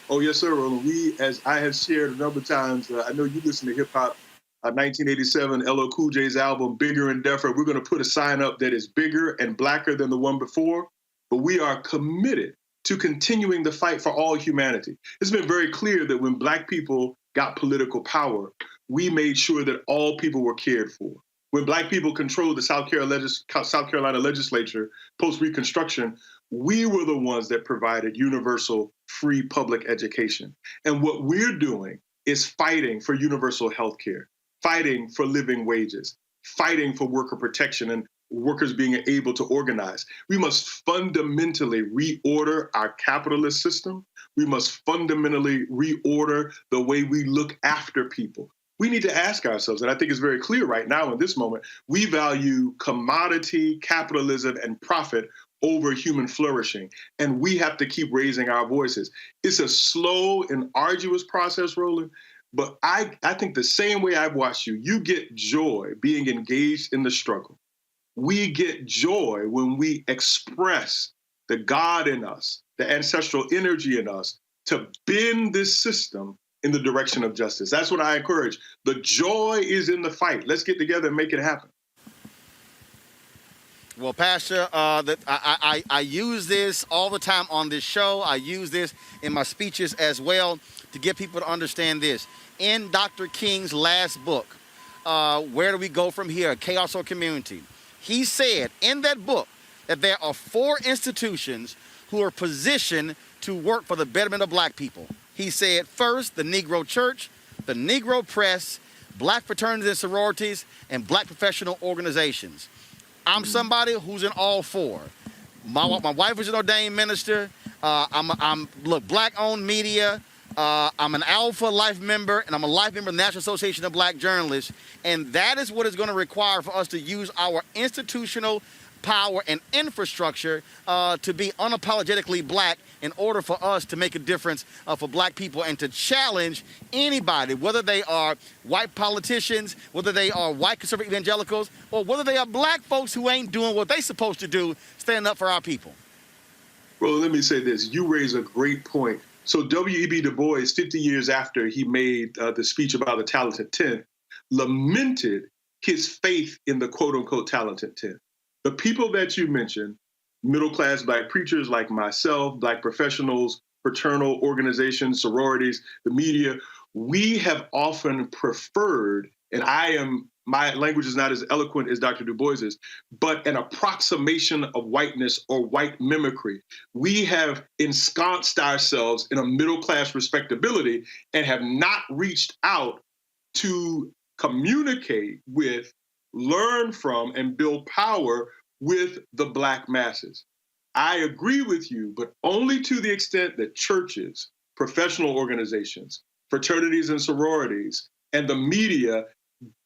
Oh, yes, sir, Roland. We, as I have shared a number of times, I know you listen to hip-hop, 1987 LL Cool J's album, Bigger and Deffer. We're going to put a sign up that is bigger and Blacker than the one before, but we are committed to continuing the fight for all humanity. It's been very clear that when Black people got political power, we made sure that all people were cared for. When Black people controlled the South Carolina legislature post-Reconstruction, we were the ones that provided universal free public education. And what we're doing is fighting for universal health care, fighting for living wages, fighting for worker protection and workers being able to organize. We must fundamentally reorder our capitalist system. We must fundamentally reorder the way we look after people. We need to ask ourselves, and I think it's very clear right now in this moment, we value commodity, capitalism, and profit over human flourishing, and we have to keep raising our voices. It's a slow and arduous process, Roland, but I think the same way I've watched you, you get joy being engaged in the struggle. We get joy when we express the God in us, the ancestral energy in us, to bend this system in the direction of justice. That's what I encourage. The joy is in the fight. Let's get together and make it happen. Well, Pastor, I use this all the time on this show. I use this in my speeches as well to get people to understand this. in Dr. King's last book, Where Do We Go From Here, Chaos or Community, he said in that book that there are 4 institutions who are positioned to work for the betterment of black people. He said, first, the Negro Church, the Negro Press, black fraternities and sororities, and black professional organizations. I'm somebody who's in all 4. My wife is an ordained minister. I'm black-owned media. I'm an Alpha Life member, and I'm a life member of the National Association of Black Journalists. And that is what is going to require for us to use our institutional power and infrastructure to be unapologetically black in order for us to make a difference for black people and to challenge anybody, whether they are white politicians, whether they are white conservative evangelicals, or whether they are black folks who ain't doing what they supposed to do, standing up for our people. Well, let me say this. You raise a great point. So W.E.B. Du Bois, 50 years after he made the speech about the talented 10, lamented his faith in the quote-unquote talented 10. The people that you mentioned, middle-class black preachers like myself, black professionals, fraternal organizations, sororities, the media, we have often preferred, and my language is not as eloquent as Dr. Du Bois's, but an approximation of whiteness or white mimicry. We have ensconced ourselves in a middle-class respectability and have not reached out to communicate with, learn from, and build power with the black masses. I agree with you, but only to the extent that churches, professional organizations, fraternities and sororities, and the media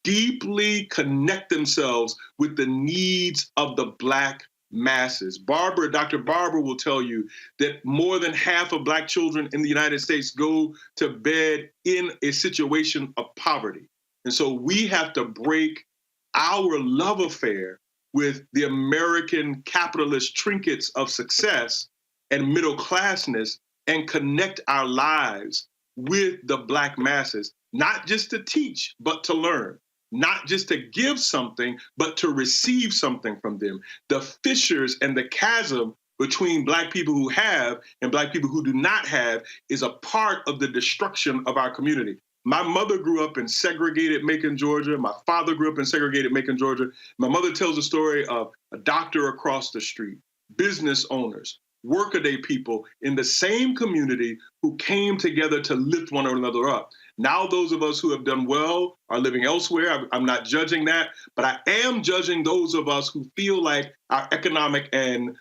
deeply connect themselves with the needs of the black masses. Dr. Barber will tell you that more than half of black children in the United States go to bed in a situation of poverty. And so we have to break our love affair with the American capitalist trinkets of success and middle classness and connect our lives with the black masses, not just to teach, but to learn, not just to give something, but to receive something from them. The fissures and the chasm between black people who have and black people who do not have is a part of the destruction of our community. My mother grew up in segregated Macon, Georgia. My father grew up in segregated Macon, Georgia. My mother tells a story of a doctor across the street, business owners, workaday people in the same community who came together to lift one another up. Now those of us who have done well are living elsewhere. I'm not judging that, but I am judging those of us who feel like our economic and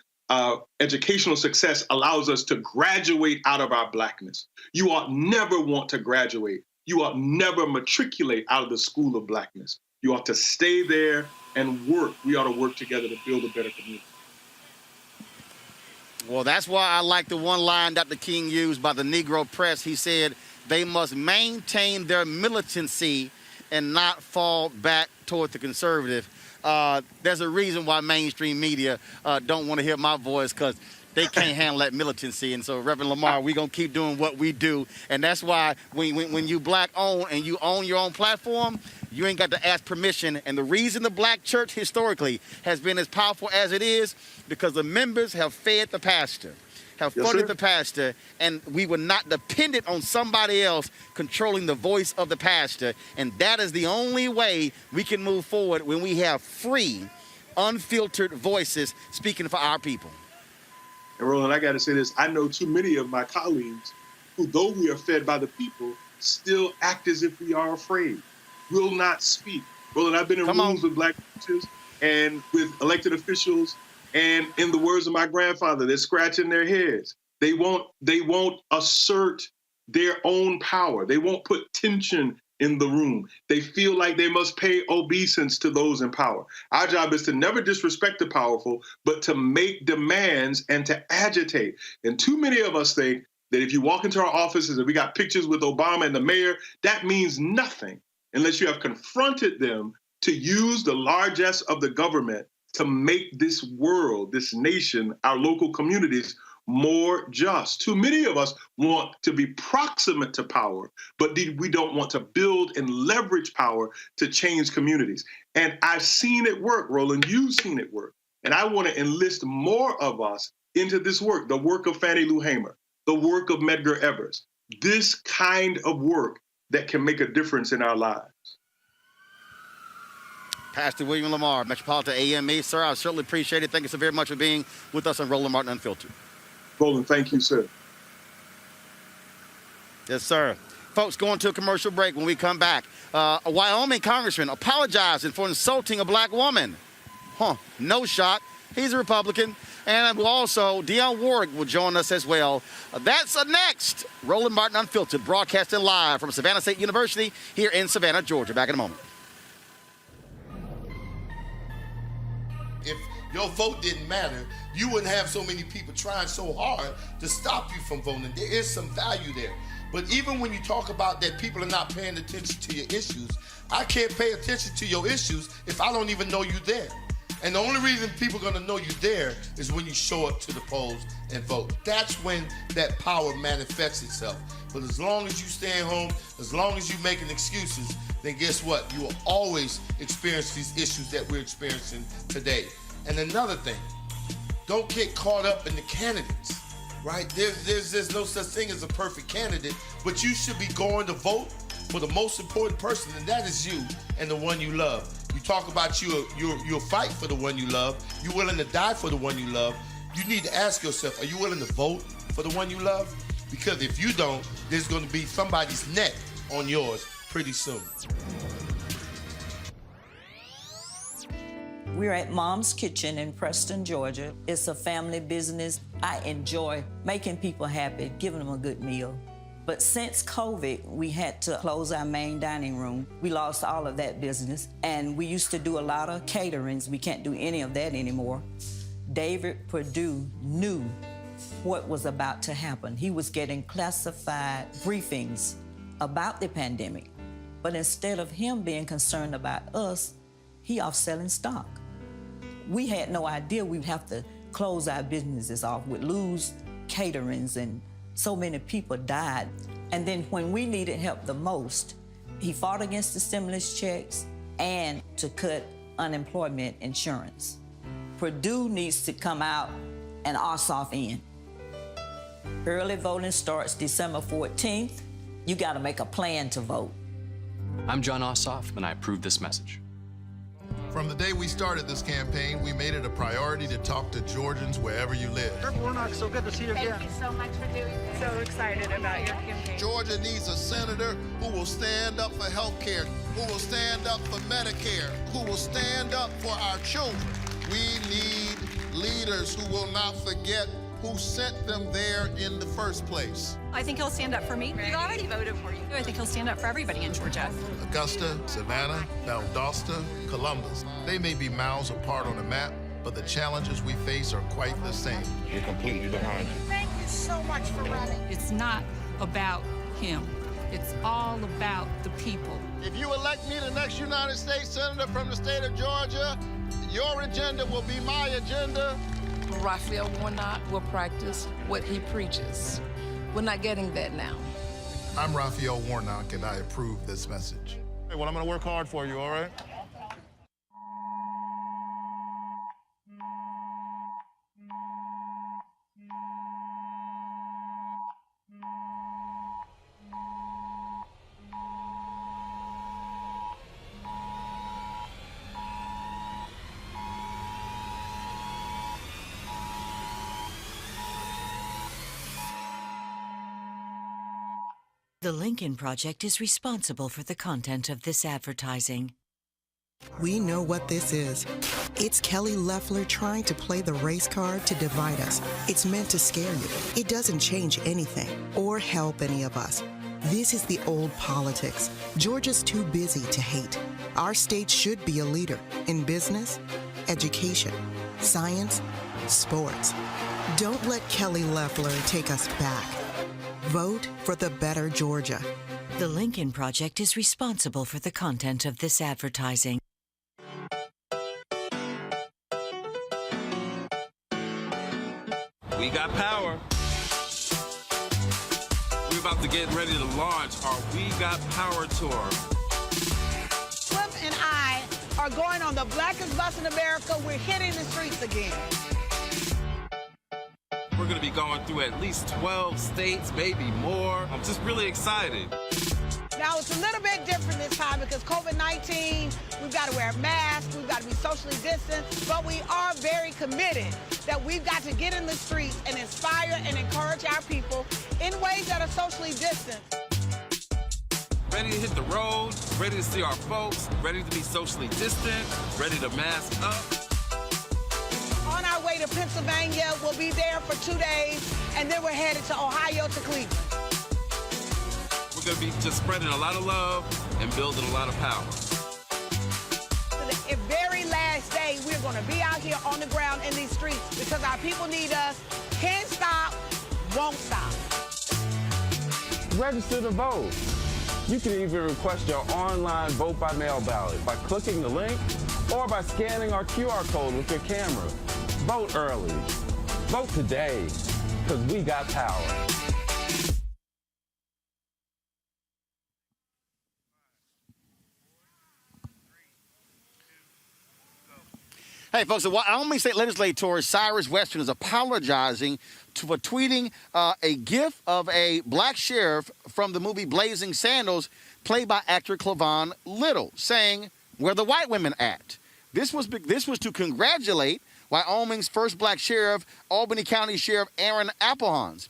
educational success allows us to graduate out of our blackness. You ought never want to graduate. You ought never matriculate out of the school of blackness. You ought to stay there and work. We ought to work together to build a better community. Well, that's why I like the one line Dr. King used by the Negro Press. He said they must maintain their militancy and not fall back toward the conservative. There's a reason why mainstream media don't want to hear my voice, because they can't handle that militancy. And so, Reverend Lamar, we're going to keep doing what we do. And that's why when you black own and you own your own platform, you ain't got to ask permission. And the reason the black church historically has been as powerful as it is, because the members have fed the pastor, have funded the pastor, and we were not dependent on somebody else controlling the voice of the pastor. And that is the only way we can move forward, when we have free, unfiltered voices speaking for our people. And Roland, I got to say this. I know too many of my colleagues who, though we are fed by the people, still act as if we are afraid, will not speak. Roland, I've been in rooms with black churches and with elected officials, and in the words of my grandfather, they're scratching their heads. They won't assert their own power. They won't put tension in the room. They feel like they must pay obeisance to those in power. Our job is to never disrespect the powerful, but to make demands and to agitate. And too many of us think that if you walk into our offices and we got pictures with Obama and the mayor, that means nothing unless you have confronted them to use the largesse of the government to make this world, this nation, our local communities more just. Too many of us want to be proximate to power, but we don't want to build and leverage power to change communities. And I've seen it work, Roland. You've seen it work. And I want to enlist more of us into this work, the work of Fannie Lou Hamer, the work of Medgar Evers. This kind of work that can make a difference in our lives. Pastor William Lamar, Metropolitan AME. Sir, I certainly appreciate it. Thank you so very much for being with us on Roland Martin Unfiltered. Roland, thank you, sir. Yes, sir. Folks, going to a commercial break. When we come back, a Wyoming congressman apologizing for insulting a black woman. No shock. He's a Republican. And also, Dionne Warwick will join us as well. That's next. Roland Martin Unfiltered, broadcasting live from Savannah State University here in Savannah, Georgia. Back in a moment. If your vote didn't matter, you wouldn't have so many people trying so hard to stop you from voting. There is some value there. But even when you talk about that people are not paying attention to your issues, I can't pay attention to your issues if I don't even know you there. And the only reason people are gonna know you there is when you show up to the polls and vote. That's when that power manifests itself. But as long as you stay home, as long as you're making excuses, then guess what? You will always experience these issues that we're experiencing today. And another thing, don't get caught up in the candidates, right? There's no such thing as a perfect candidate, but you should be going to vote for the most important person, and that is you and the one you love. You talk about you'll fight for the one you love. You're willing to die for the one you love. You need to ask yourself, are you willing to vote for the one you love? Because if you don't, there's going to be somebody's neck on yours pretty soon. We're at Mom's Kitchen in Preston, Georgia. It's a family business. I enjoy making people happy, giving them a good meal. But since COVID, we had to close our main dining room. We lost all of that business, and we used to do a lot of caterings. We can't do any of that anymore. David Perdue knew what was about to happen. He was getting classified briefings about the pandemic. But instead of him being concerned about us, he off selling stock. We had no idea we'd have to close our businesses off. We'd lose caterings, and so many people died. And then when we needed help the most, he fought against the stimulus checks and to cut unemployment insurance. Perdue needs to come out and Ossoff in. Early voting starts December 14th. You got to make a plan to vote. I'm John Ossoff, and I approve this message. From the day we started this campaign, we made it a priority to talk to Georgians wherever you live. Reverend Warnock, so good to see you again. Thank you so much for doing this. So excited about your campaign. Georgia needs a senator who will stand up for health care, who will stand up for Medicare, who will stand up for our children. We need leaders who will not forget who sent them there in the first place. I think he'll stand up for me. We've already voted for you. I think he'll stand up for everybody in Georgia. Augusta, Savannah, Valdosta, Columbus. They may be miles apart on a map, but the challenges we face are quite the same. We're completely behind you. Thank you so much for running. It's not about him. It's all about the people. If you elect me the next United States Senator from the state of Georgia, your agenda will be my agenda. Raphael Warnock will practice what he preaches. We're not getting that now. I'm Raphael Warnock, and I approve this message. Hey, well, I'm going to work hard for you, all right? The Lincoln Project is responsible for the content of this advertising. We know what this is. It's Kelly Loeffler trying to play the race card to divide us. It's meant to scare you. It doesn't change anything or help any of us. This is the old politics. Georgia's too busy to hate. Our state should be a leader in business, education, science, sports. Don't let Kelly Loeffler take us back. Vote for the better Georgia. The Lincoln Project is responsible for the content of this advertising. We got power. We're about to get ready to launch our We Got Power tour. Flip and I are going on the blackest bus in America. We're hitting the streets again. We're going to be going through at least 12 states, maybe more. I'm just really excited. Now, Now, it's a little bit different this time because COVID-19, we've got to wear masks, we've got to be socially distanced, but we are very committed that we've got to get in the streets and inspire and encourage our people in ways that are socially distant. Ready to hit the road, ready to see our folks, ready to be socially distant, ready to mask up. On our way to Pennsylvania, we'll be there for 2 days, and then we're headed to Ohio to Cleveland. We're going to be just spreading a lot of love and building a lot of power. The very last day, we're going to be out here on the ground in these streets because our people need us. Can't stop, won't stop. Register to vote. You can even request your online vote by mail ballot by clicking the link or by scanning our QR code with your camera. Vote early. Vote today, because we got power. Hey, folks, the Wyoming State Legislator Cyrus Western is apologizing for tweeting a GIF of a black sheriff from the movie Blazing Saddles, played by actor Clavon Little, saying, "Where the white women at?" This was to congratulate Wyoming's first black sheriff, Albany County Sheriff Aaron Applehans.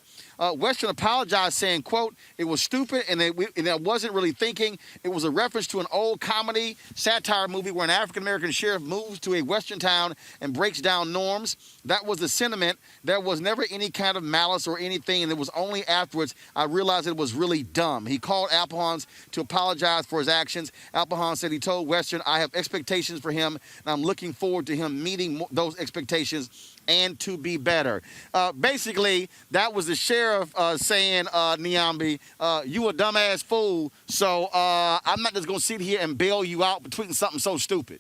Western apologized, saying, quote, "It was stupid and I wasn't really thinking. It was a reference to an old comedy satire movie where an African-American sheriff moves to a Western town and breaks down norms. That was the sentiment. There was never any kind of malice or anything, and it was only afterwards I realized it was really dumb." He called Applehans to apologize for his actions. Applehans said he told Western, "I have expectations for him, and I'm looking forward to him meeting those expectations and to be better." Basically, that was the sheriff saying, Niambi, you a dumbass fool, so I'm not just going to sit here and bail you out for tweeting something so stupid.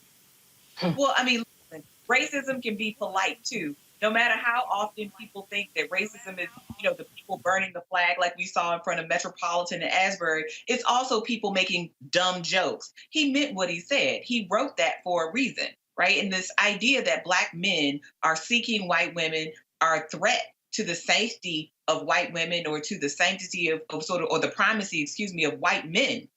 Well, I mean, listen, racism can be polite, too. No matter how often people think that racism is, the people burning the flag like we saw in front of Metropolitan and Asbury, it's also people making dumb jokes. He meant what he said. He wrote that for a reason. Right? And this idea that black men are seeking white women, are a threat to the safety of white women or to the sanctity or the primacy, of white men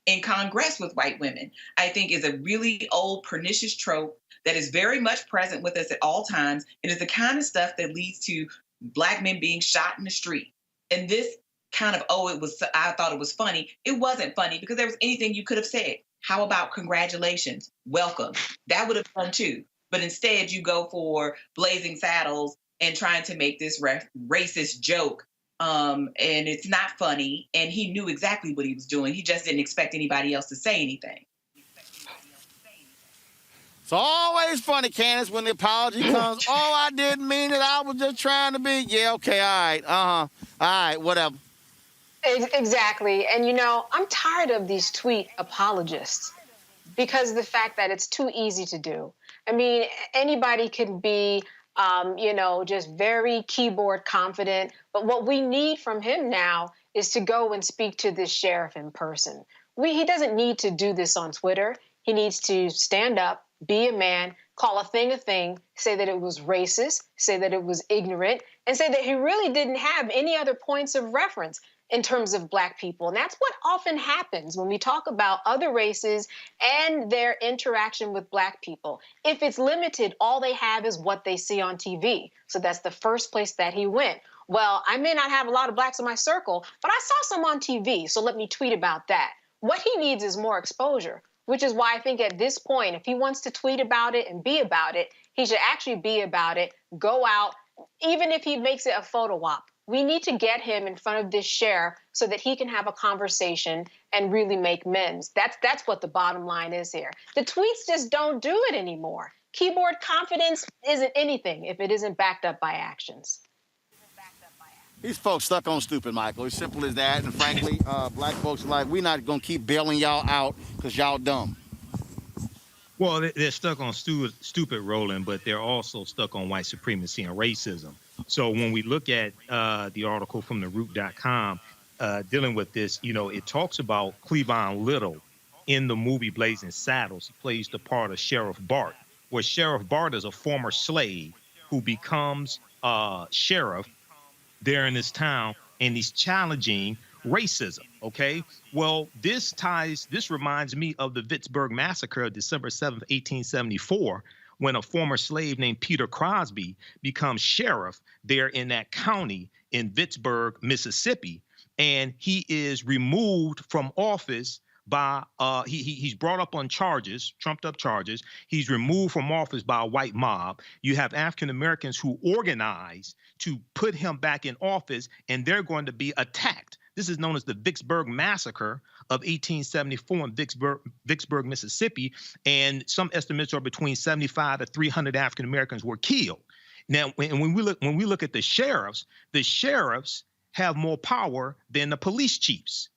in Congress with white women, I think is a really old pernicious trope that is very much present with us at all times. It is the kind of stuff that leads to black men being shot in the street. And this kind of, I thought it was funny. It wasn't funny because there was anything you could have said. How about congratulations? Welcome. That would have done too. But instead, you go for Blazing Saddles and trying to make this racist joke. And it's not funny. And he knew exactly what he was doing. He just didn't expect anybody else to say anything. It's always funny, Candace, when the apology comes. "Oh, I didn't mean it. I was just trying to be." Yeah, okay, all right. All right, whatever. Exactly. And, I'm tired of these tweet apologists because of the fact that it's too easy to do. I mean, anybody can be, just very keyboard confident. But what we need from him now is to go and speak to this sheriff in person. He doesn't need to do this on Twitter. He needs to stand up, be a man, call a thing, say that it was racist, say that it was ignorant, and say that he really didn't have any other points of reference in terms of black people. And that's what often happens when we talk about other races and their interaction with black people. If it's limited, all they have is what they see on TV. So that's the first place that he went. Well, I may not have a lot of blacks in my circle, but I saw some on TV, so let me tweet about that. What he needs is more exposure, which is why I think at this point, if he wants to tweet about it and be about it, he should actually be about it, go out, even if he makes it a photo op. We need to get him in front of this sheriff so that he can have a conversation and really make amends. That's what the bottom line is here. The tweets just don't do it anymore. Keyboard confidence isn't anything if it isn't backed up by actions. These folks stuck on stupid, Michael. As simple as that. And frankly, black folks are like, we're not going to keep bailing y'all out because y'all dumb. Well, they're stuck on stupid, Roland, but they're also stuck on white supremacy and racism. So when we look at the article from theroot.com dealing with this, it talks about Cleavon Little in the movie Blazing Saddles. He plays the part of Sheriff Bart, where Sheriff Bart is a former slave who becomes sheriff there in this town, and he's challenging racism. Okay. Well, this reminds me of the Vicksburg Massacre of December 7th, 1874, when a former slave named Peter Crosby becomes sheriff there in that county in Vicksburg, Mississippi. And he is removed from office by he's brought up on charges, trumped up charges. He's removed from office by a white mob. You have African Americans who organize to put him back in office, and they're going to be attacked. This is known as the Vicksburg Massacre of 1874 in Vicksburg, Mississippi, and some estimates are between 75 to 300 African Americans were killed. Now, when we look at the sheriffs have more power than the police chiefs,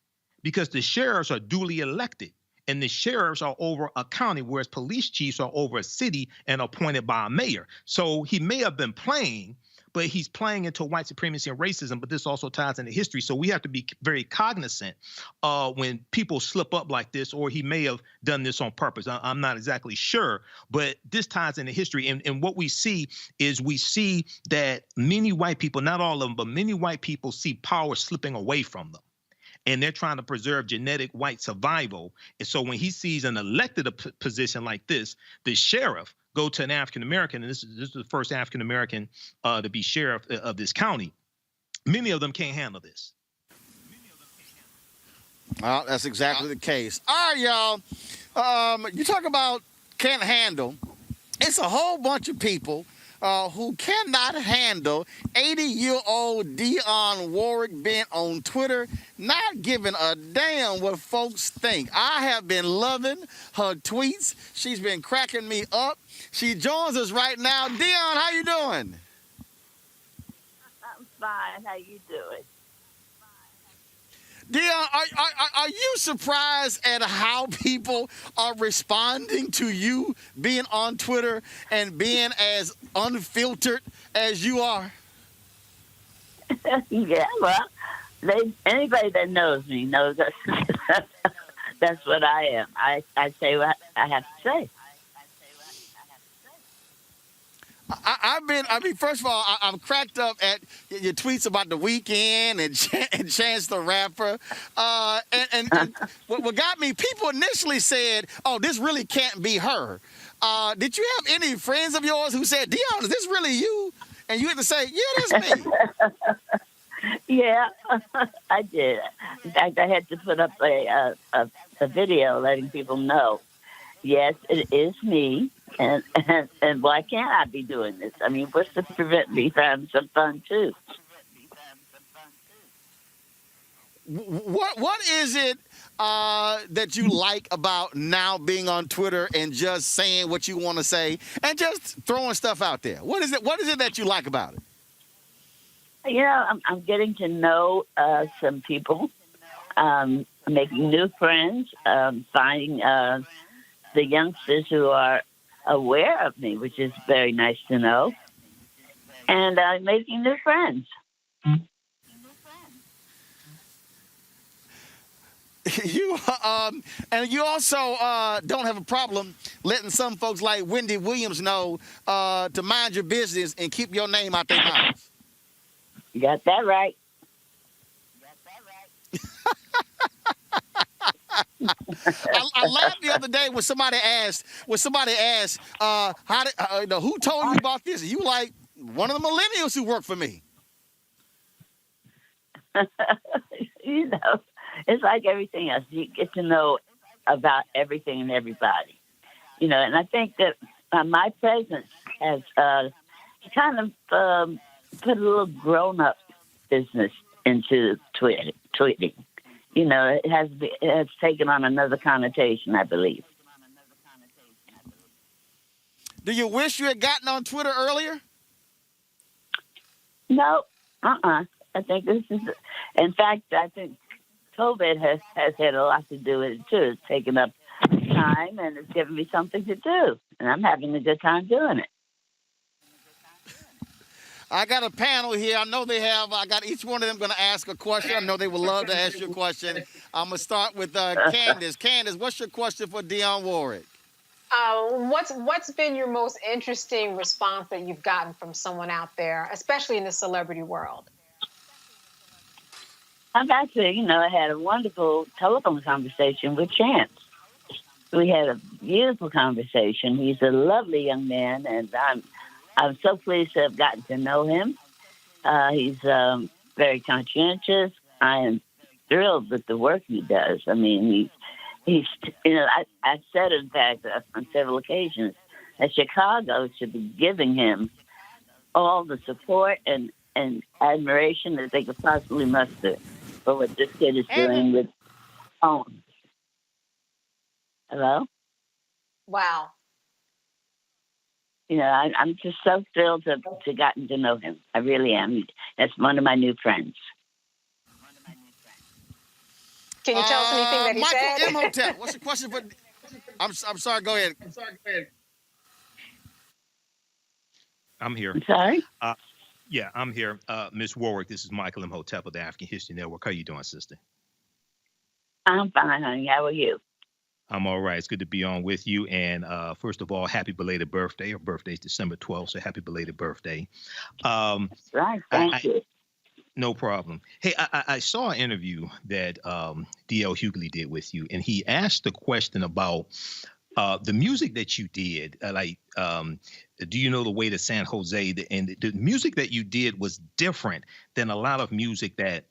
because the sheriffs are duly elected, and the sheriffs are over a county, whereas police chiefs are over a city and appointed by a mayor. So he may have been playing, but he's playing into white supremacy and racism, but this also ties into history. So we have to be very cognizant when people slip up like this, or he may have done this on purpose. I'm not exactly sure, but this ties into history. And what we see is that many white people, not all of them, but many white people see power slipping away from them. And they're trying to preserve genetic white survival. And so when he sees an elected position like this, the sheriff go to an African American, and this is the first African American to be sheriff of this county. Many of them can't handle this. Well, that's exactly the case. All right, y'all. You talk about can't handle. It's a whole bunch of people who cannot handle 80-year-old Dionne Warwick being on Twitter, not giving a damn what folks think. I have been loving her tweets. She's been cracking me up. She joins us right now. Dionne, how you doing? I'm fine. How you doing? Dionne, are you surprised at how people are responding to you being on Twitter and being as unfiltered as you are? Yeah, well, anybody that knows me knows that's what I am. I say what I have to say. First of all, I'm cracked up at your tweets about the Weeknd and Chance the Rapper. And what got me, people initially said, oh, this really can't be her. Did you have any friends of yours who said, Dionne, is this really you? And you had to say, yeah, that's me. Yeah, I did. In fact, I had to put up a video letting people know, yes, it is me. And why can't I be doing this? I mean, what's to prevent me from having some fun, too? What is it that you like about now being on Twitter and just saying what you want to say and just throwing stuff out there? What is it that you like about it? You know, I'm getting to know some people, making new friends, finding the youngsters who are aware of me, which is very nice to know, and making new friends. You also don't have a problem letting some folks like Wendy Williams know to mind your business and keep your name out their mouths. You got that right. I laughed the other day when somebody asked, who told you about this? And you were like, one of the millennials who work for me. You know, it's like everything else. You get to know about everything and everybody. You know, and I think that my presence has kind of put a little grown-up business into tweeting. You know, it has taken on another connotation, I believe. Do you wish you had gotten on Twitter earlier? No, I think this is, in fact, I think COVID has had a lot to do with it, too. It's taken up time, and it's given me something to do, and I'm having a good time doing it. I got a panel here. I know they have. I got each one of them going to ask a question. I know they would love to ask you a question. I'm going to start with Candace. Candace, what's your question for Dionne Warwick? What's been your most interesting response that you've gotten from someone out there, especially in the celebrity world? I've actually, I had a wonderful telephone conversation with Chance. We had a beautiful conversation. He's a lovely young man, and I'm so pleased to have gotten to know him. He's very conscientious. I am thrilled with the work he does. I mean, he's I said, in fact, on several occasions that Chicago should be giving him all the support and admiration that they could possibly muster for what this kid is doing with home. Hello? Wow. I'm just so thrilled to gotten to know him. I really am. That's one of my new friends. Can you tell us anything that he Michael said? Imhotep, what's the question for? I'm sorry. Go ahead. I'm here. I'm sorry? Yeah, I'm here. Miss Warwick, this is Michael Imhotep of the African History Network. How you doing, sister? I'm fine, honey. How are you? I'm all right. It's good to be on with you. And first of all, happy belated birthday. Her birthday's December 12th, so happy belated birthday. Right. Thank you. No problem. Hey, I saw an interview that D.L. Hughley did with you, and he asked the question about the music that you did. Do you know the way to San Jose? And the music that you did was different than a lot of music that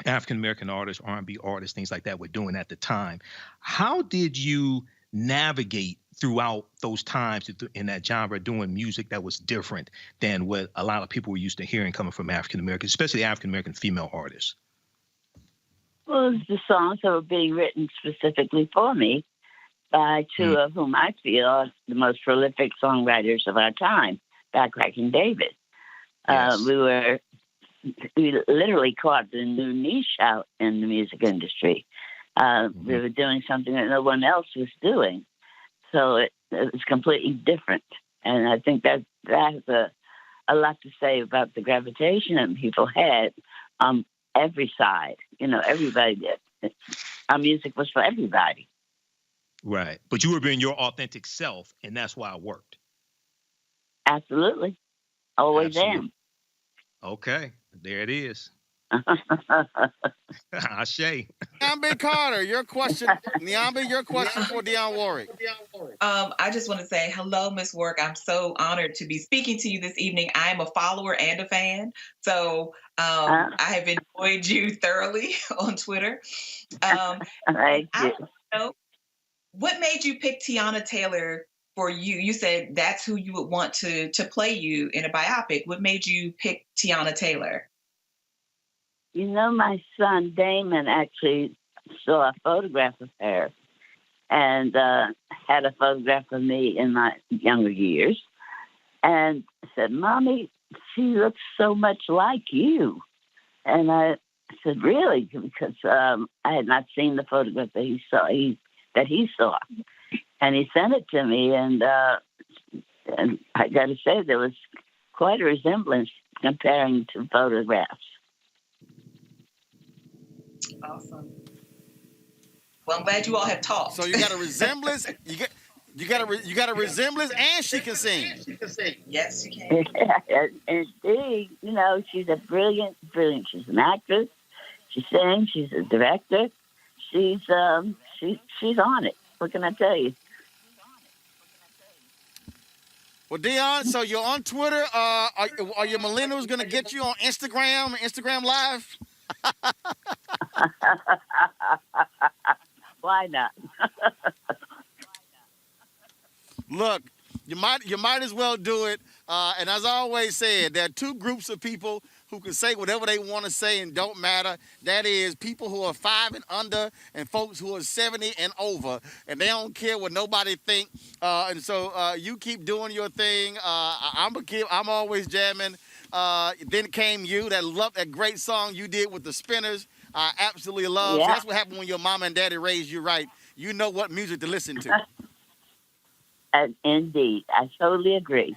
African-American artists, R&B artists, things like that were doing at the time. How did you navigate throughout those times in that genre doing music that was different than what a lot of people were used to hearing coming from African-Americans, especially African-American female artists? Well, the songs that were being written specifically for me by two of whom I feel are the most prolific songwriters of our time, Backrack and David. Yes. We literally caught the new niche out in the music industry. We were doing something that no one else was doing. So it was completely different. And I think that has a lot to say about the gravitation that people had on every side. Everybody did. Our music was for everybody. Right. But you were being your authentic self, and that's why it worked. Absolutely. Always am. Okay. There it is. Ashe. Niambe Carter, your question. Niambe, your question for Dionne Warwick. I just want to say hello, Miss Warwick. I'm so honored to be speaking to you this evening. I am a follower and a fan, so I have enjoyed you thoroughly on Twitter. Thank you. I want to know, what made you pick Teyana Taylor for you? You said that's who you would want to play you in a biopic. What made you pick Teyana Taylor? My son Damon actually saw a photograph of her and had a photograph of me in my younger years and said, "Mommy, she looks so much like you." And I said, "Really?" Because I had not seen the photograph that he saw. And he sent it to me, and I got to say, there was quite a resemblance comparing to photographs. Awesome. Well, I'm glad you all have talked. So you got a resemblance. You got a resemblance, and she can sing. Yes, she can. Indeed, she's a brilliant. She's an actress. She sings. She's a director. She's on it. What can I tell you? Well, Dionne, so you're on Twitter. Are your millennials going to get you on Instagram Live? Why not? Look, you might as well do it. And as I always said, there are two groups of people who can say whatever they want to say and don't matter. That is people who are 5 and under and folks who are 70 and over, and they don't care what nobody think. And so you keep doing your thing. I'm always jamming. Then came you, that great song you did with the Spinners. I absolutely love. Yeah. So that's what happened when your mama and daddy raised you right. You know what music to listen to. Indeed, I totally agree.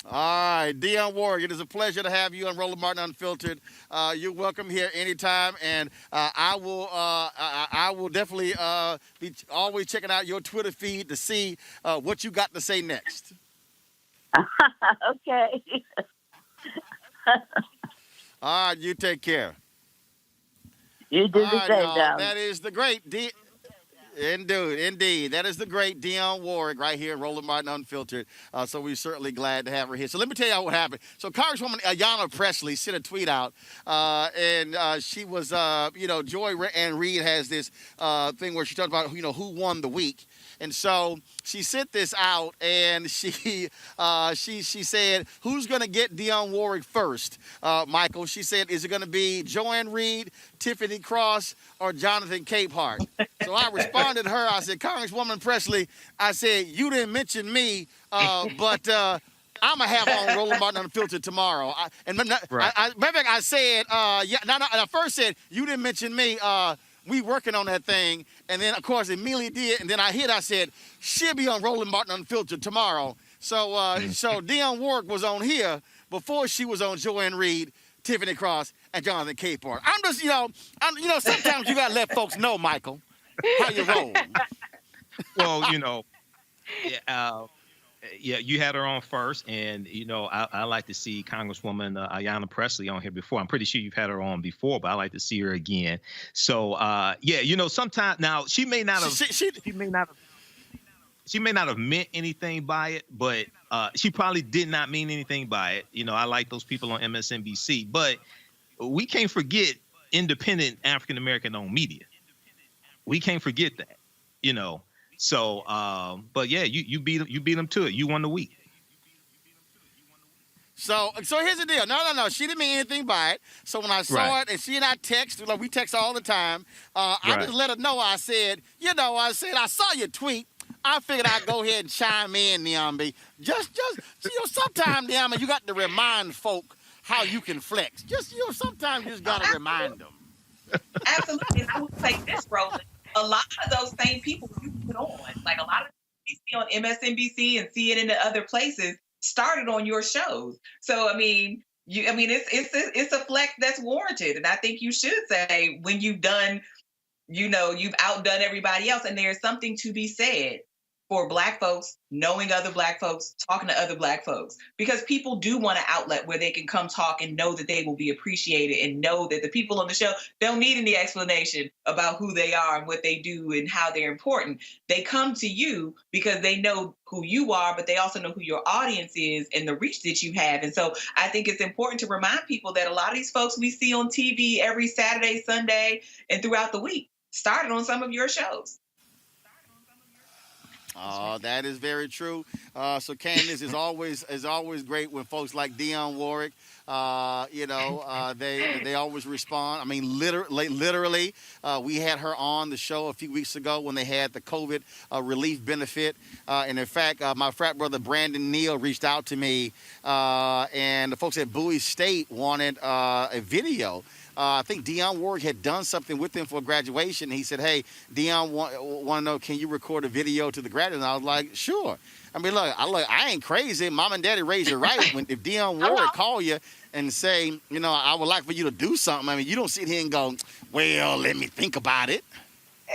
All right, Dionne Warwick, it is a pleasure to have you on Roland Martin Unfiltered. You're welcome here anytime, and I will definitely be always checking out your Twitter feed to see what you got to say next. Okay. All right, you take care. You do the same, darling. That is the great Indeed. That is the great Dionne Warwick right here, Roland Martin Unfiltered. So we're certainly glad to have her here. So let me tell you what happened. So Congresswoman Ayanna Pressley sent a tweet out, and she was, Joy Ann Reid has this thing where she talked about, who won the week. And so she sent this out, and she said, who's going to get Dionne Warwick first, Michael? She said, is it going to be Joanne Reid, Tiffany Cross, or Jonathan Capehart? So I responded to her. I said, Congresswoman Pressley, I said, you didn't mention me, but I'm going to have on Roland Martin Unfiltered tomorrow. I said, I first said, you didn't mention me. We working on that thing, and then, of course, immediately did, and then I said, she'll be on Roland Martin Unfiltered tomorrow. So Dionne Warwick was on here before she was on Joanne Reid, Tiffany Cross, and Jonathan Capehart. I'm just, sometimes you got to let folks know, Michael, how you roll. Well, yeah, you had her on first, and I like to see Congresswoman Ayanna Pressley on here before. I'm pretty sure you've had her on before, but I like to see her again. So sometimes now she may not have meant anything by it, but she probably did not mean anything by it. I like those people on MSNBC, but we can't forget independent African American owned media. We can't forget that. So, but yeah, you beat them to it. You won the week. So here's the deal. No. She didn't mean anything by it. So when I saw it, and she and I text, like we text all the time, I just let her know. I said, I saw your tweet. I figured I'd go ahead and chime in, Niambi. Just, sometimes, Niambi, you got to remind folk how you can flex. Sometimes you just got to remind them. Absolutely. And I would say this, Roland. A lot of those same people you put on, like a lot of people you see on MSNBC and CNN and other places, started on your shows. So it's a flex that's warranted, and I think you should say when you've done, you've outdone everybody else, and there's something to be said for Black folks knowing other Black folks, talking to other Black folks, because people do want an outlet where they can come talk and know that they will be appreciated, and know that the people on the show don't need any explanation about who they are and what they do and how they're important. They come to you because they know who you are, but they also know who your audience is and the reach that you have. And so I think it's important to remind people that a lot of these folks we see on TV every Saturday, Sunday, and throughout the week started on some of your shows. Oh, that is very true. So Candace is always great when folks like Dionne Warwick, they always respond. I mean, literally, we had her on the show a few weeks ago when they had the COVID relief benefit. And in fact, my frat brother Brandon Neal reached out to me, and the folks at Bowie State wanted a video. I think Dionne Warwick had done something with him for graduation. He said, hey, Dionne want to know, can you record a video to the graduate? And I was like, sure. I mean, look, I ain't crazy. Mom and Daddy raised you right. If Dionne Warwick call you and say, I would like for you to do something, I mean, you don't sit here and go, well, let me think about it.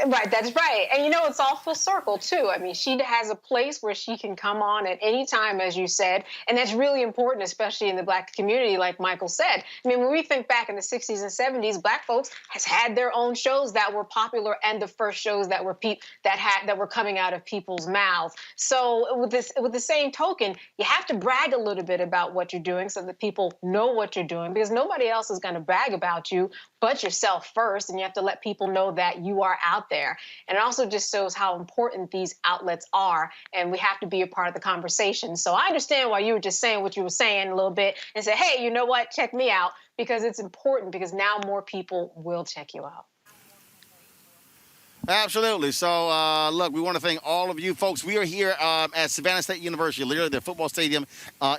Right, that's right. And it's all full circle too. I mean, she has a place where she can come on at any time, as you said, and that's really important, especially in the Black community, like Michael said. I mean, when we think back in the 60s and 70s, Black folks has had their own shows that were popular, and the first shows that were that were coming out of people's mouths. So with the same token, you have to brag a little bit about what you're doing so that people know what you're doing, because nobody else is going to brag about you but yourself first, and you have to let people know that you are out there. And it also just shows how important these outlets are, and we have to be a part of the conversation. So I understand why you were just saying what you were saying a little bit and say, hey, you know what, check me out, because it's important, because now more people will check you out. Absolutely. So, look, we want to thank all of you folks. We are here at Savannah State University. Literally, the football stadium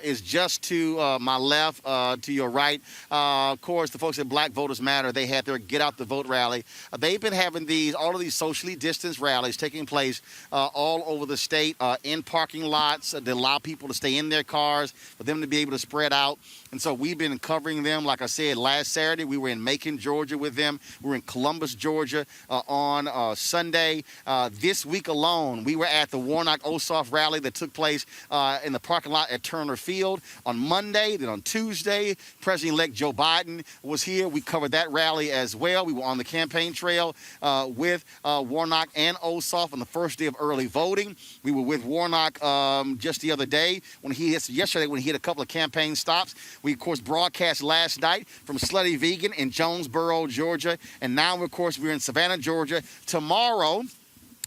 is just to my left, to your right. Of course, the folks at Black Voters Matter, they had their Get Out the Vote rally. They've been having all of these socially distanced rallies taking place all over the state in parking lots that allow people to stay in their cars, for them to be able to spread out. And so we've been covering them. Like I said, last Saturday, we were in Macon, Georgia with them. We were in Columbus, Georgia on Sunday. This week alone, we were at the Warnock-Ossoff rally that took place in the parking lot at Turner Field on Monday. Then on Tuesday, President-elect Joe Biden was here. We covered that rally as well. We were on the campaign trail with Warnock and Ossoff on the first day of early voting. We were with Warnock just the other day yesterday when he had a couple of campaign stops. We, of course, broadcast last night from Slutty Vegan in Jonesboro, Georgia. And now, of course, we're in Savannah, Georgia. Tomorrow,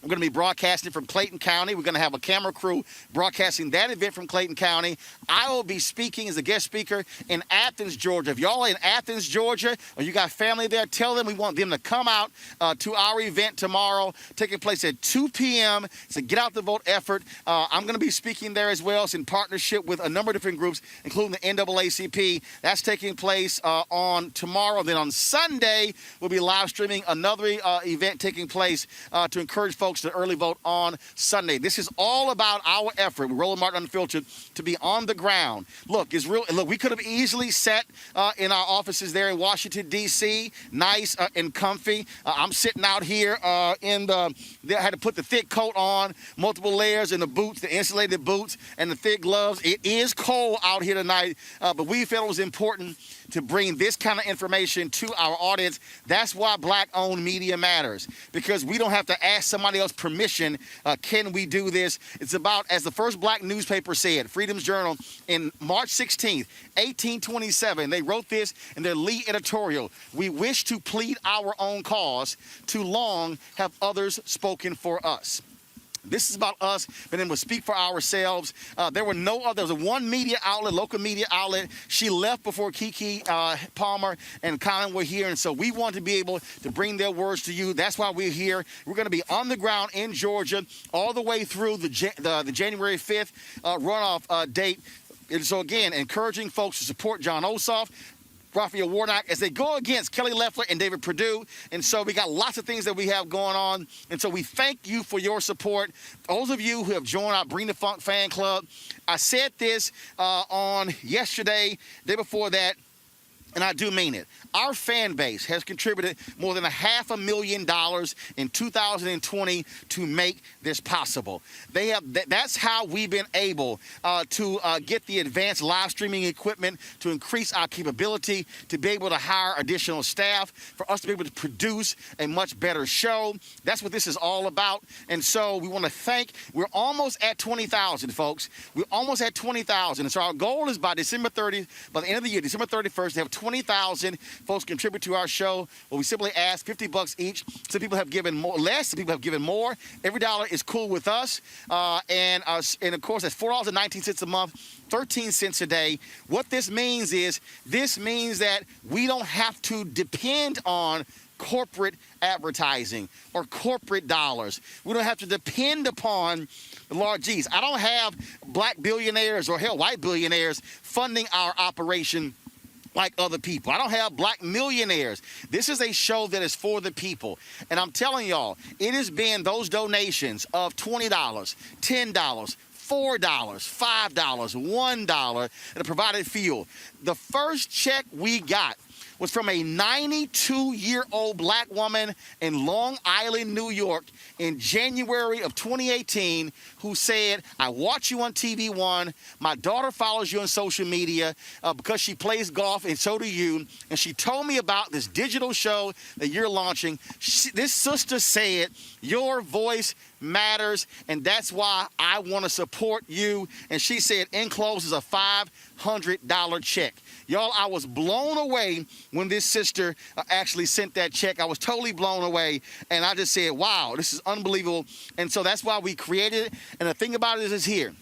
we're going to be broadcasting from Clayton County. We're going to have a camera crew broadcasting that event from Clayton County. I will be speaking as a guest speaker in Athens, Georgia. If y'all are in Athens, Georgia, or you got family there, tell them we want them to come out to our event tomorrow, taking place at 2 p.m. It's a Get Out the Vote effort. I'm going to be speaking there as well. It's in partnership with a number of different groups, including the NAACP. That's taking place on tomorrow. Then on Sunday, we'll be live streaming another event taking place to encourage folks to early vote on Sunday. This is all about our effort with Roland Martin Unfiltered to be on the ground. Look, we could have easily sat in our offices there in Washington, D.C., nice and comfy. I'm sitting out here I had to put the thick coat on, multiple layers, and the boots, the insulated boots, and the thick gloves. It is cold out here tonight, but we felt it was important to bring this kind of information to our audience. That's why Black-owned media matters, because we don't have to ask somebody else permission. Can we do this? It's about, as the first Black newspaper said, Freedom's Journal, in March 16th, 1827, they wrote this in their lead editorial: "We wish to plead our own cause. Too long have others spoken for us." This is about us being able to speak for ourselves. There was one media outlet, local media outlet. She left before Keke Palmer and Colin were here, and so we want to be able to bring their words to you. That's why we're here. We're going to be on the ground in Georgia all the way through the January 5th runoff date. And so, again, encouraging folks to support Jon Ossoff, Raphael Warnock, as they go against Kelly Loeffler and David Perdue. And so we got lots of things that we have going on. And so we thank you for your support. Those of you who have joined our Bring the Funk fan club, I said this on yesterday, day before that, and I do mean it. Our fan base has contributed more than $500,000 in 2020 to make this possible. That's how we've been able to get the advanced live streaming equipment, to increase our capability, to be able to hire additional staff, for us to be able to produce a much better show. That's what this is all about. And so we want to thank, we're almost at 20,000, folks. We're almost at 20,000. And so our goal is by December 30th, by the end of the year, December 31st, to have 20,000 folks contribute to our show. Well, we simply ask $50 each. Some people have given less, some people have given more. Every dollar is cool with us. And of course, that's $4.19 a month, 13 cents a day. What this means is, this means that we don't have to depend on corporate advertising or corporate dollars. We don't have to depend upon the Lord Jesus. I don't have Black billionaires or hell, white billionaires funding our operation like other people. I don't have Black millionaires. This is a show that is for the people. And I'm telling y'all, it has been those donations of $20, $10, $4, $5, $1 that have provided fuel. The first check we got was from a 92-year-old Black woman in Long Island, New York, in January of 2018, who said, "I watch you on TV One. My daughter follows you on social media because she plays golf, and so do you. And she told me about this digital show that you're launching. This sister said, your voice matters, and that's why I want to support you." And she said, enclosed is a $500 check. Y'all, I was blown away when this sister actually sent that check. I was totally blown away, and I just said, wow, this is unbelievable. And so that's why we created it. And the thing about it is here,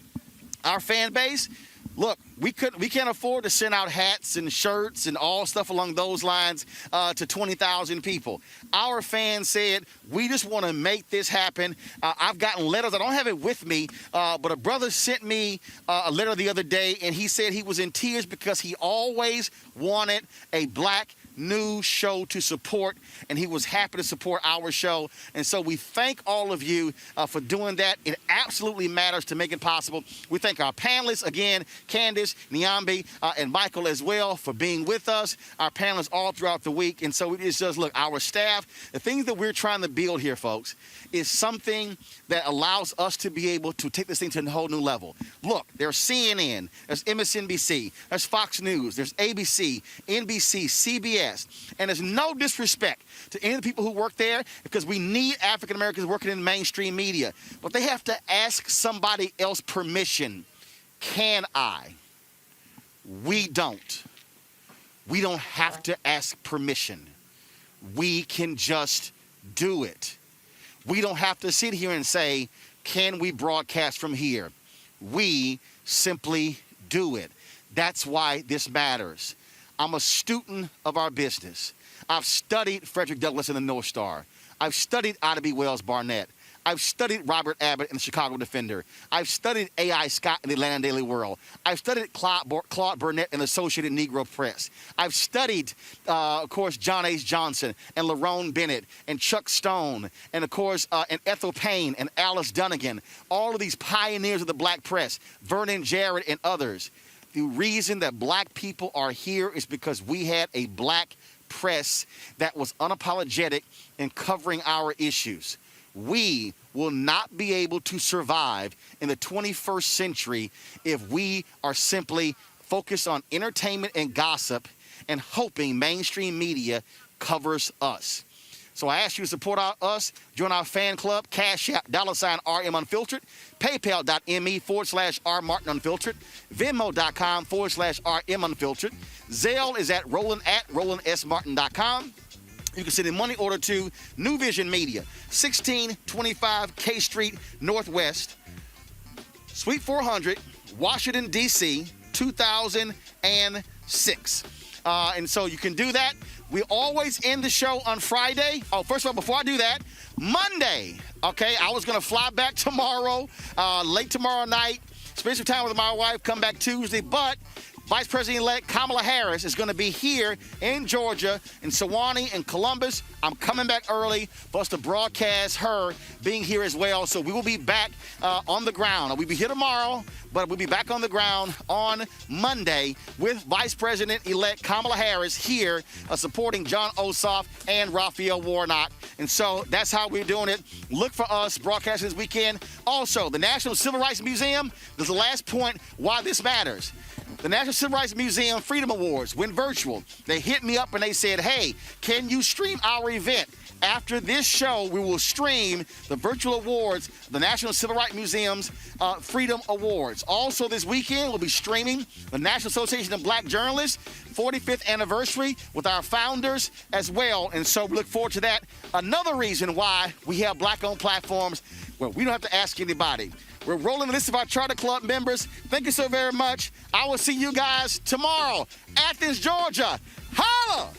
our fan base, look, we can't afford to send out hats and shirts and all stuff along those lines to 20,000 people. Our fans said, we just want to make this happen. I've gotten letters. I don't have it with me, but a brother sent me a letter the other day, and he said he was in tears because he always wanted a Black new show to support, and he was happy to support our show. And so we thank all of you for doing that. It absolutely matters to make it possible. We thank our panelists, again, Candace, Nyambi, and Michael as well for being with us, our panelists all throughout the week. And so it's just, look, our staff, the things that we're trying to build here, folks, is something that allows us to be able to take this thing to a whole new level. Look, there's CNN, there's MSNBC, there's Fox News, there's ABC, NBC, CBS, and there's no disrespect to any of the people who work there, because we need African Americans working in mainstream media, but they have to ask somebody else permission. Can I? We don't. We don't have to ask permission. We can just do it. We don't have to sit here and say, can we broadcast from here? We simply do it. That's why this matters. I'm a student of our business. I've studied Frederick Douglass and the North Star. I've studied Ida B. Wells Barnett. I've studied Robert Abbott and the Chicago Defender. I've studied A.I. Scott and the Atlanta Daily World. I've studied Claude Burnett and the Associated Negro Press. I've studied, of course, John H. Johnson and Lerone Bennett and Chuck Stone and, of course, and Ethel Payne and Alice Dunnigan, all of these pioneers of the black press, Vernon Jarrett and others. The reason that black people are here is because we had a black press that was unapologetic in covering our issues. We will not be able to survive in the 21st century if we are simply focused on entertainment and gossip and hoping mainstream media covers us. So I ask you to support us, join our fan club, Cash App, $RM Unfiltered, PayPal.me/R Martin Unfiltered, Venmo.com/RM Unfiltered. Zelle is at RolandSMartin.com. You can send a money order to New Vision Media, 1625 K Street Northwest, Suite 400, Washington, D.C., 2006. And so you can do that. We always end the show on Friday. Oh, first of all, before I do that, Monday, okay, I was going to fly back tomorrow, late tomorrow night, spend some time with my wife, come back Tuesday, but Vice President-elect Kamala Harris is going to be here in Georgia, in Sewanee, and Columbus. I'm coming back early for us to broadcast her being here as well. So we will be back on the ground. We'll be here tomorrow, but we'll be back on the ground on Monday with Vice President-elect Kamala Harris here supporting John Ossoff and Raphael Warnock. And so that's how we're doing it. Look for us broadcasting this weekend. Also, the National Civil Rights Museum, this is the last point why this matters. The National Civil Rights Museum Freedom Awards went virtual. They hit me up and they said, hey, can you stream our event? After this show, we will stream the virtual awards, the National Civil Rights Museum's Freedom Awards. Also this weekend, we'll be streaming the National Association of Black Journalists 45th anniversary with our founders as well. And so we look forward to that. Another reason why we have black-owned platforms where we don't have to ask anybody. We're rolling the list of our Charter Club members. Thank you so very much. I will see you guys tomorrow. Athens, Georgia. Holla!